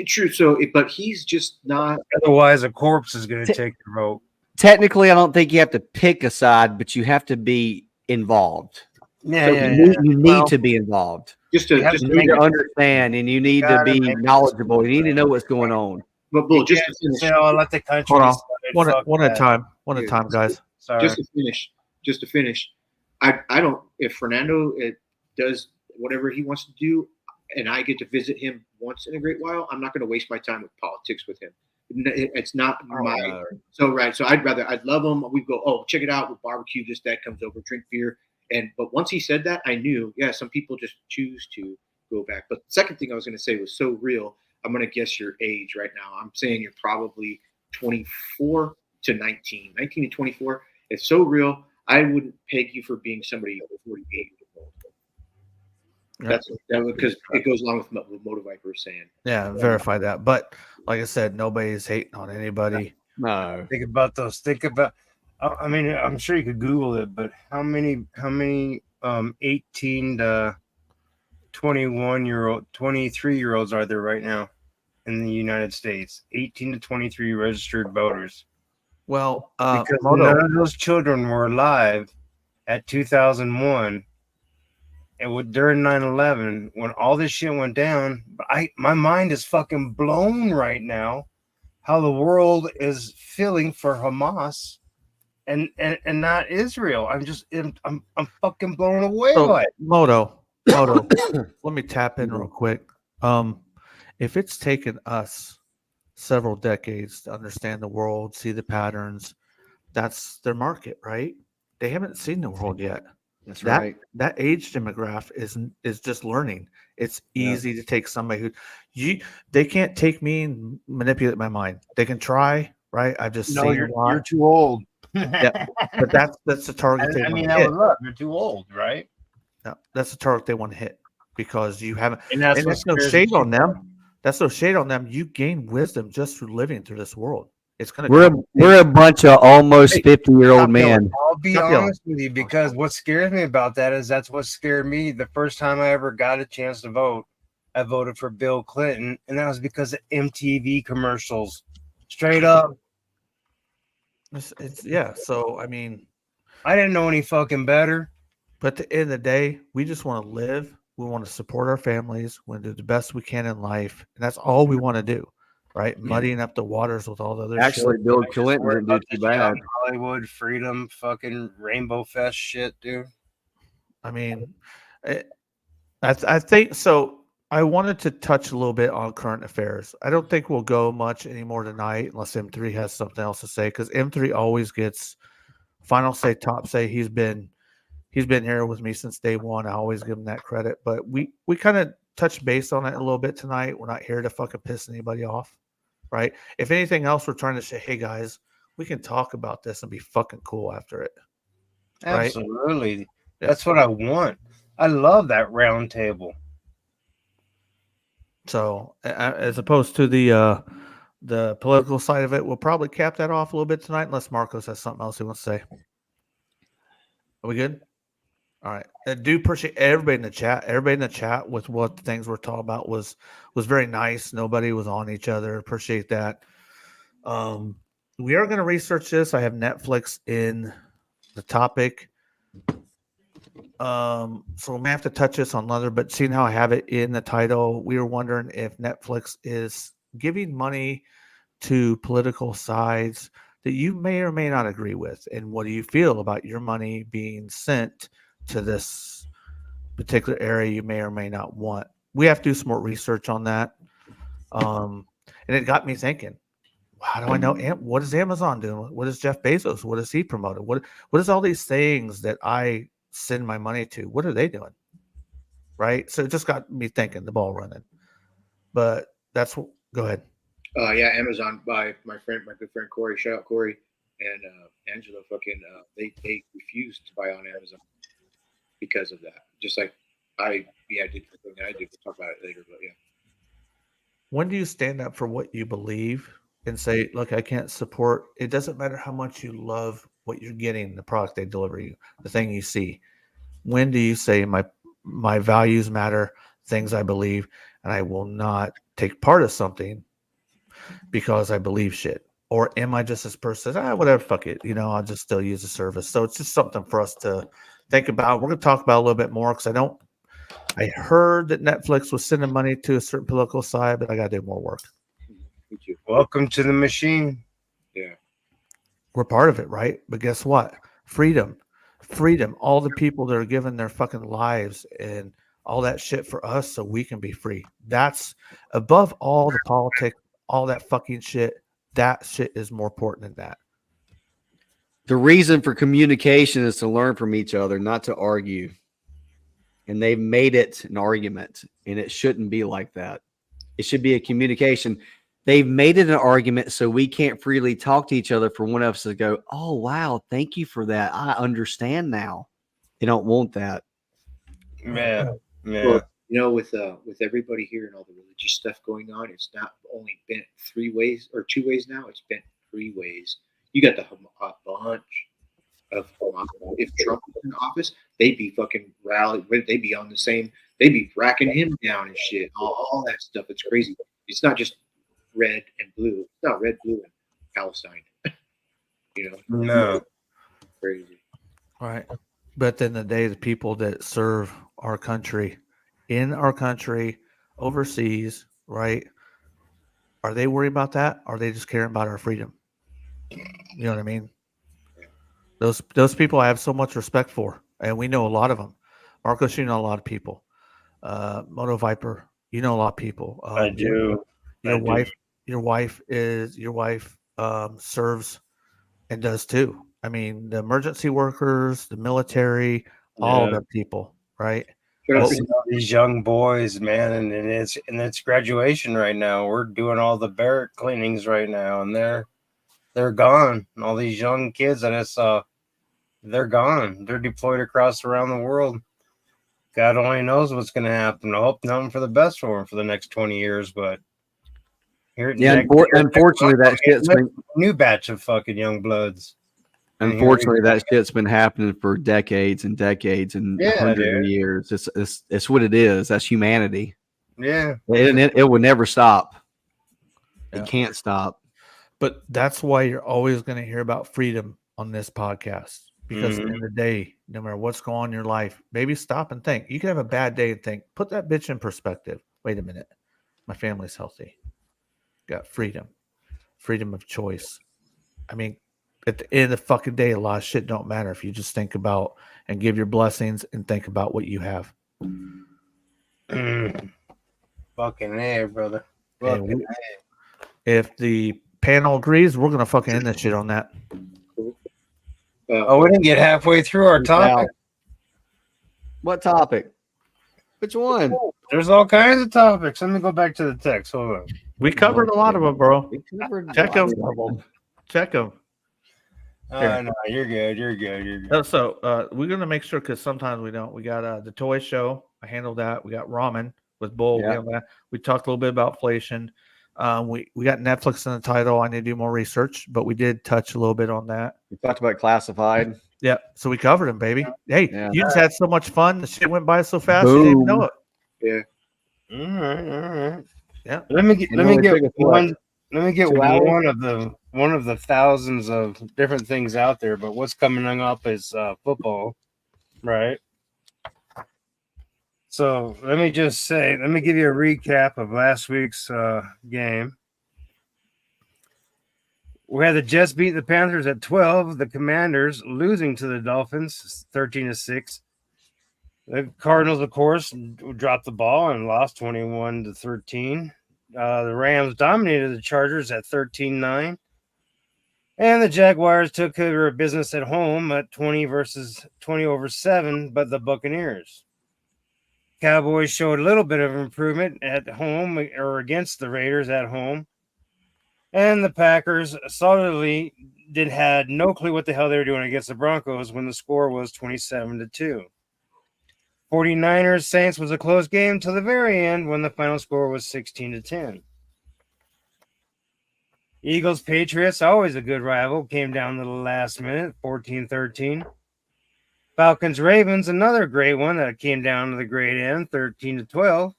True. So, but he's just not. Otherwise, a corpse is going to take the vote. Technically, I don't think you have to pick a side, but you have to be involved. Yeah, So yeah, you need to be involved. Just You to need to understand, and you need to gotta be make it knowledgeable. You need to know what's going on. but Bull, just to You finish. say, oh, let the country Hold on. decide. One Fuck at a that. time. One at a Yeah. time, guys. Sorry. Just to finish, I don't. If Fernando does whatever he wants to do, and I get to visit him once in a great while, I'm not going to waste my time with politics with him. It's not my. So right. So I'd love him. We go, oh, check it out. We'll barbecue. This, that, comes over, drink beer. But once he said that, I knew, yeah, some people just choose to go back. But the second thing I was going to say was so real. I'm going to guess your age right now. I'm saying you're probably 24 to 19 to 24. It's so real. I wouldn't peg you for being somebody 48 years old. That's because it goes along with what Moto Viper is saying. Yeah, verify that. But like I said, nobody's hating on anybody. No. Think about. I mean, I'm sure you could Google it, but how many 18 to 23-year-olds are there right now in the United States? 18 to 23 registered voters. Well, Because Moto, none of those children were alive at 2001 and during 9/11 when all this shit went down. But my mind is fucking blown right now how the world is feeling for Hamas and not Israel. I'm fucking blown away so by it. Moto, let me tap in real quick. If it's taken us several decades to understand the world, see the patterns, that's their market, right? They haven't seen the world yet. That's That right. that age demographic is just learning. It's Yeah. easy to take somebody who they can't take me and manipulate my mind. They can try, right? I've just No, seen you're a lot. too old. Yeah, but that's the target they I want mean, to that hit. was love. You're too old, right? No, that's the target they want to hit because you haven't. And that's And what that's no scares shade me. on them. That's no shade on them. You gain wisdom just through living through this world. It's gonna We're come. we're a bunch of almost Hey, 50-year-old stop yelling. men. I'll be Stop yelling. honest with you, because what scares me about that is that's what scared me the first time I ever got a chance to vote. I voted for Bill Clinton, and that was because of MTV commercials. Straight up. It's yeah. So I mean, I didn't know any fucking better. but at the end of the day, we just want to live. We want to support our families. We want to do the best we can in life, and that's all we want to do, right? Muddying up the waters with all the other Actually, shit. Bill I just Clinton worry didn't do about too this bad. young Hollywood freedom fucking Rainbow Fest shit, dude. I mean, I think so. I wanted to touch a little bit on current affairs. I don't think we'll go much anymore tonight unless M3 has something else to say because M3 always gets final say, top say. He's been here with me since day one. I always give him that credit. But we kind of touched base on it a little bit tonight. We're not here to fucking piss anybody off, right? If anything else, we're trying to say, hey guys, we can talk about this and be fucking cool after it. Right? Absolutely. Yeah. That's what I want. I love that round table. So as opposed to the political side of it, we'll probably cap that off a little bit tonight, unless Marcos has something else he wants to say. Are we good? All right. I do appreciate everybody in the chat. Everybody in the chat with what the things we're talking about was very nice. Nobody was on each other. Appreciate that. We are going to research this. I have Netflix in the topic. So we may have to touch this on another, but seeing how I have it in the title, we were wondering if Netflix is giving money to political sides that you may or may not agree with, and what do you feel about your money being sent to this particular area you may or may not want? We have to do some more research on that. And it got me thinking, how do I know? What is Amazon doing? What is Jeff Bezos? What is he promoting? What is all these things that I send my money to? What are they doing? Right. So it just got me thinking, the ball running. But that's what. Go ahead. Yeah, Amazon by my good friend Corey. Shout out Corey and Angela. Fucking, they refused to buy on Amazon because of that. Just like I did the thing I did. We'll talk about it later, but yeah. When do you stand up for what you believe and say, look, I can't support? It doesn't matter how much you love what you're getting, the product they deliver you, the thing you see. When do you say my values matter, things I believe, and I will not take part of something because I believe shit? Or am I just this person, whatever, fuck it, I'll just still use the service. So it's just something for us to think about. We're going to talk about a little bit more because I heard that Netflix was sending money to a certain political side, but I got to do more work. Me too. Welcome to the machine. Yeah. We're part of it, right? But guess what? Freedom. All the people that are giving their fucking lives and all that shit for us so we can be free. That's above all the politics, all that fucking shit. That shit is more important than that. The reason for communication is to learn from each other, not to argue. And they've made it an argument, and it shouldn't be like that. It should be a communication. They've made it an argument so we can't freely talk to each other for one of us to go, oh, wow, thank you for that. I understand now. They don't want that. Yeah. Well, with everybody here and all the religious stuff going on, it's not only bent 3 ways or 2 ways now. It's bent 3 ways. You got a bunch of if Trump was in office, they'd be fucking rallied. They'd be on the same. They'd be racking him down and shit. All that stuff. It's crazy. It's not just red and blue. It's not red, blue, and Palestine. No. Crazy. Right. But at the end of the day, the people that serve our country, in our country, overseas, right? Are they worried about that? Or are they just caring about our freedom? You know what I mean? Those people I have so much respect for, and we know a lot of them. Marcos, you know a lot of people. Moto Viper, you know a lot of people. I do. Your I do. wife, your wife serves and does too. I mean, the emergency workers, the military, all Yeah. the people, right? Shout I out see to- all these young boys, man, and it's graduation right now. We're doing all the barrack cleanings right now, and they're gone. And all these young kids that I saw, they're gone. They're deployed around the world. God only knows what's going to happen. I hope nothing for the best for them for the next 20 years, but Yeah, unfortunately, that shit's been new batch of fucking young bloods. unfortunately that shit's been happening for decades and decades and Yeah, hundreds of dude. years. It's what it is. That's humanity. Yeah. It would never stop. Yeah. It can't stop. But that's why you're always going to hear about freedom on this podcast. Because at the end of the day, no matter what's going on in your life, maybe stop and think. You can have a bad day and think, put that bitch in perspective. Wait a minute. My family's healthy. Got freedom. Freedom of choice. I mean, at the end of the fucking day, a lot of shit don't matter if you just think about and give your blessings and think about what you have. Fucking A, brother. Hey, Fucking if the panel agrees, we're gonna fucking end this shit on that. Oh, we didn't get halfway through our topic. What topic? Which one? There's all kinds of topics. Let me go back to the text. Hold on. We covered a lot of them, bro. Check them. Check them. No, you're good. You're good. You're good. So we're gonna make sure because sometimes we don't. We got the toy show. I handled that. We got ramen with Bull. Yeah. We talked a little bit about inflation. We got Netflix in the title. I need to do more research, but we did touch a little bit on that. We talked about classified. Yeah, so we covered them, baby. Hey, Yeah. you just had so much fun. The shit went by so fast. You didn't even know it. Yeah. All right. Yeah. Let me get And only one. took us, what, Let me get 2 hours? one of the thousands of different things out there. But what's coming up is football, right? So let me give you a recap of last week's game. We had the Jets beat the Panthers at 12. The Commanders losing to the Dolphins 13-6. The Cardinals, of course, dropped the ball and lost 21-13. The Rams dominated the Chargers at 13-9. And the Jaguars took care of business at home at 20-7, but the Buccaneers. Cowboys showed a little bit of improvement at home or against the Raiders at home. And the Packers solidly had no clue what the hell they were doing against the Broncos when the score was 27-2. 49ers Saints was a close game till the very end when the final score was 16-10. Eagles Patriots, always a good rival, came down to the last minute, 14-13. Falcons Ravens, another great one that came down to the great end, 13-12.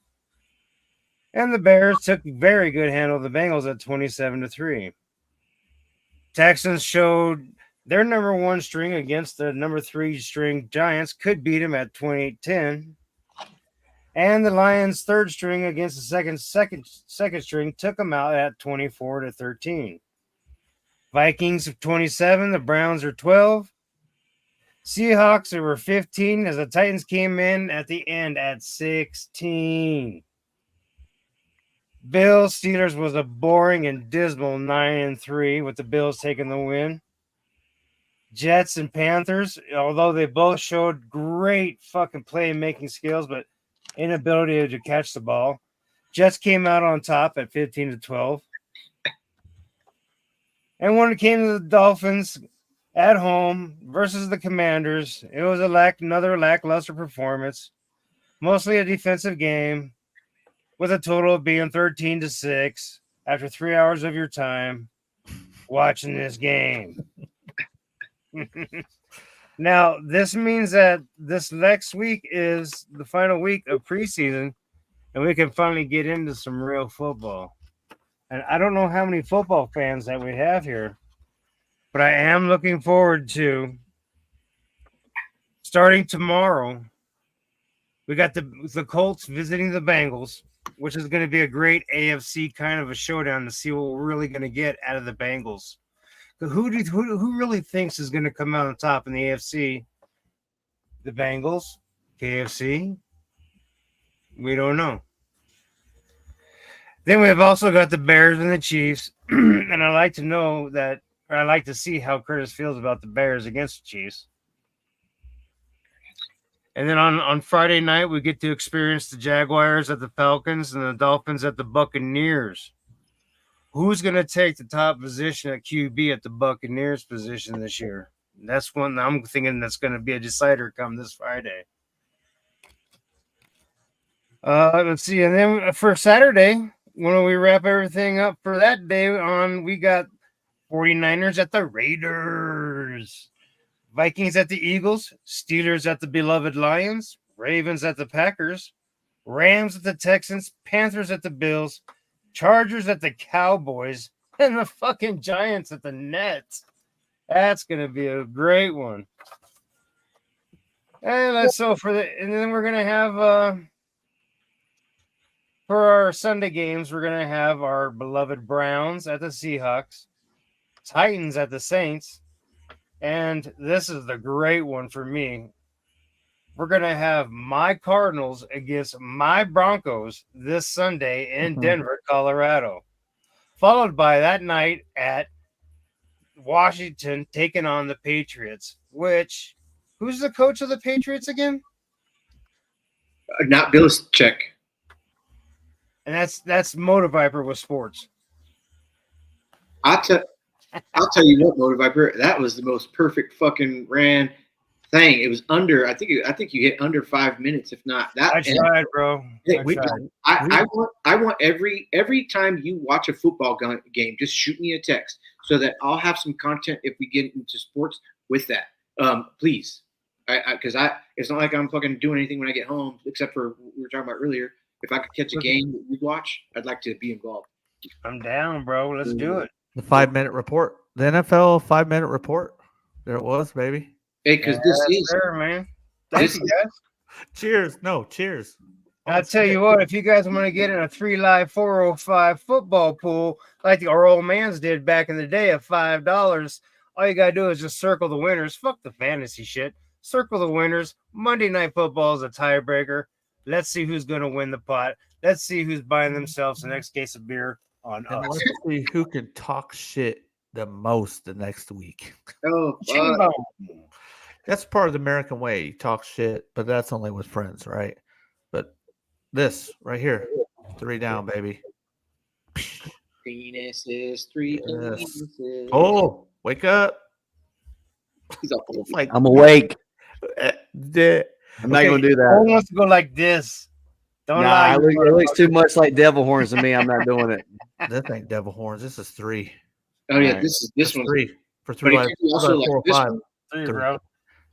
And the Bears took very good handle of the Bengals at 27-3. Texans showed their number one string against the number 3 string Giants, could beat them at 28-10. And the Lions' third string against the second string took them out at 24-13. Vikings 27, the Browns are 12. Seahawks were 15 as the Titans came in at the end at 16. Bills Steelers was a boring and dismal 9-3 with the Bills taking the win. Jets and Panthers, although they both showed great fucking playmaking skills, but inability to catch the ball. Jets came out on top at 15-12. And when it came to the Dolphins at home versus the Commanders, it was another lackluster performance, mostly a defensive game, with a total of being 13-6 after 3 hours of your time watching this game. Now, this means that this next week is the final week of preseason, and we can finally get into some real football. And I don't know how many football fans that we have here, but I am looking forward to starting tomorrow. We got the Colts visiting the Bengals, which is going to be a great AFC kind of a showdown to see what we're really going to get out of the Bengals. Who really thinks is going to come out on top in the AFC? The Bengals, KFC. We don't know. Then we have also got the Bears and the Chiefs, and I like to know that, or I like to see how Curtis feels about the Bears against the Chiefs. And then on Friday night, we get to experience the Jaguars at the Falcons and the Dolphins at the Buccaneers. Who's going to take the top position at QB at the Buccaneers position this year? That's one I'm thinking that's going to be a decider come this Friday. Let's see. And then for Saturday, when we wrap everything up for that day we got 49ers at the Raiders. Vikings at the Eagles, Steelers at the beloved Lions, Ravens at the Packers, Rams at the Texans, Panthers at the Bills, Chargers at the Cowboys, and the fucking Giants at the Nets. That's going to be a great one. And then we're going to have for our Sunday games, we're going to have our beloved Browns at the Seahawks, Titans at the Saints, and this is the great one for me. We're going to have my Cardinals against my Broncos this Sunday in Denver, Colorado. Followed by that night at Washington taking on the Patriots, who's the coach of the Patriots Not Belichick. And that's Motor Viper with sports. I'll tell you what, Motor Viper, that was the most perfect fucking ran thing. It was under. I think you hit under 5 minutes, if not that. I tried, bro. I want every time you watch a football game, just shoot me a text so that I'll have some content if we get into sports with that. Please, because it's not like I'm fucking doing anything when I get home except for what we were talking about earlier. If I could catch a game that we watch, I'd like to be involved. I'm down, bro. Let's do it. The 5-minute report. The NFL 5-minute report. There it was, baby. Hey, because this is there, man. Thank you, guys. Cheers. No, cheers. I'll tell you what, if you guys want to get in a 3 Live 405 football pool like our old man's did back in the day at $5, all you got to do is just circle the winners. Fuck the fantasy shit. Circle the winners. Monday Night Football is a tiebreaker. Let's see who's going to win the pot. Let's see who's buying themselves the next case of beer on And us. let's see who can talk shit the most the next week. oh, That's part of the American way. You talk shit, but that's only with friends, right? But this right here, 3 down, baby. penises, 3 Yes. penises. Oh, wake up. He's up. It's like I'm awake. the I'm not Okay, going to do I that. want to go like this. Don't Nah, lie. it looks too much like devil horns to me. I'm not doing it. this ain't devil horns. This is 3. Oh yeah, Right. this This one's 3 for But 3 he live, could also like 4, this 5. one. Three, bro.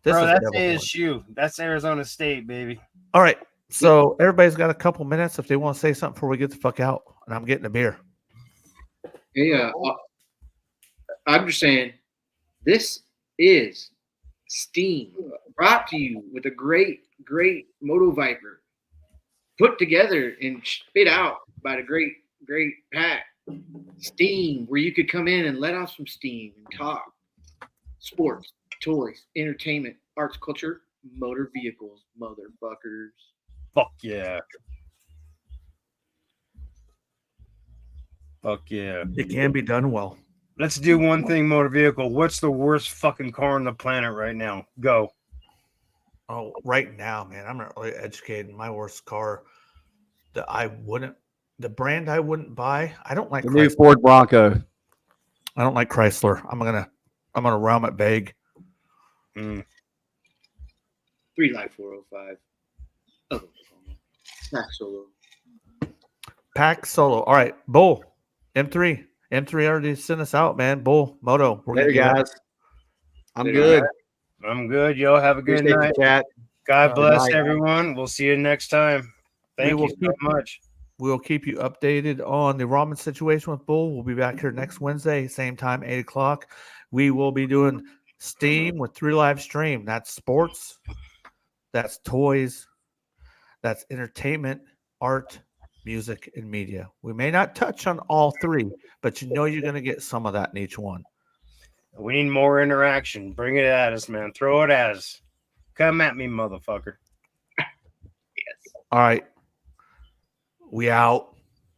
This Bro, is that's devil horns. ASU. That's Arizona State, baby. All right. So everybody's got a couple minutes if they want to say something before we get the fuck out. And I'm getting a beer. Hey, I'm just saying, this is Steam brought to you with a great Moto Viper, put together and spit out by the great Pat. Steam, where you could come in and let off some steam and talk sports, toys, entertainment, arts, culture, motor vehicles, motherfuckers. Fuck yeah. Fuck yeah. It can be done well. Let's do one thing, motor vehicle. What's the worst fucking car on the planet right now? Go. Oh, right now, man, I'm not really educated. My worst car that the brand I wouldn't buy. I don't like The new Chrysler. Ford Bronco. I don't like Chrysler. I'm gonna realm it vague. 3 Live 405. Oh, Pack Solo. Pack Solo. All right, Bull. M3 already sent us out, man. Bull Moto. We're Later, gonna guys. I'm Later, good. I'm good. Y'all have a good Appreciate night. the chat. God bless night. everyone. We'll see you next time. Thank will you so much. We'll keep you updated on the ramen situation with Bull. We'll be back here next Wednesday, same time, 8 o'clock. We will be doing Steam with 3 live stream. That's sports, that's toys, that's entertainment, art, music, and media. We may not touch on all 3, but you know you're going to get some of that in each one. We need more interaction. Bring it at us, man. Throw it at us. Come at me, motherfucker. Yes. All right. We out.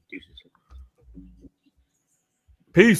Deuces. Peace.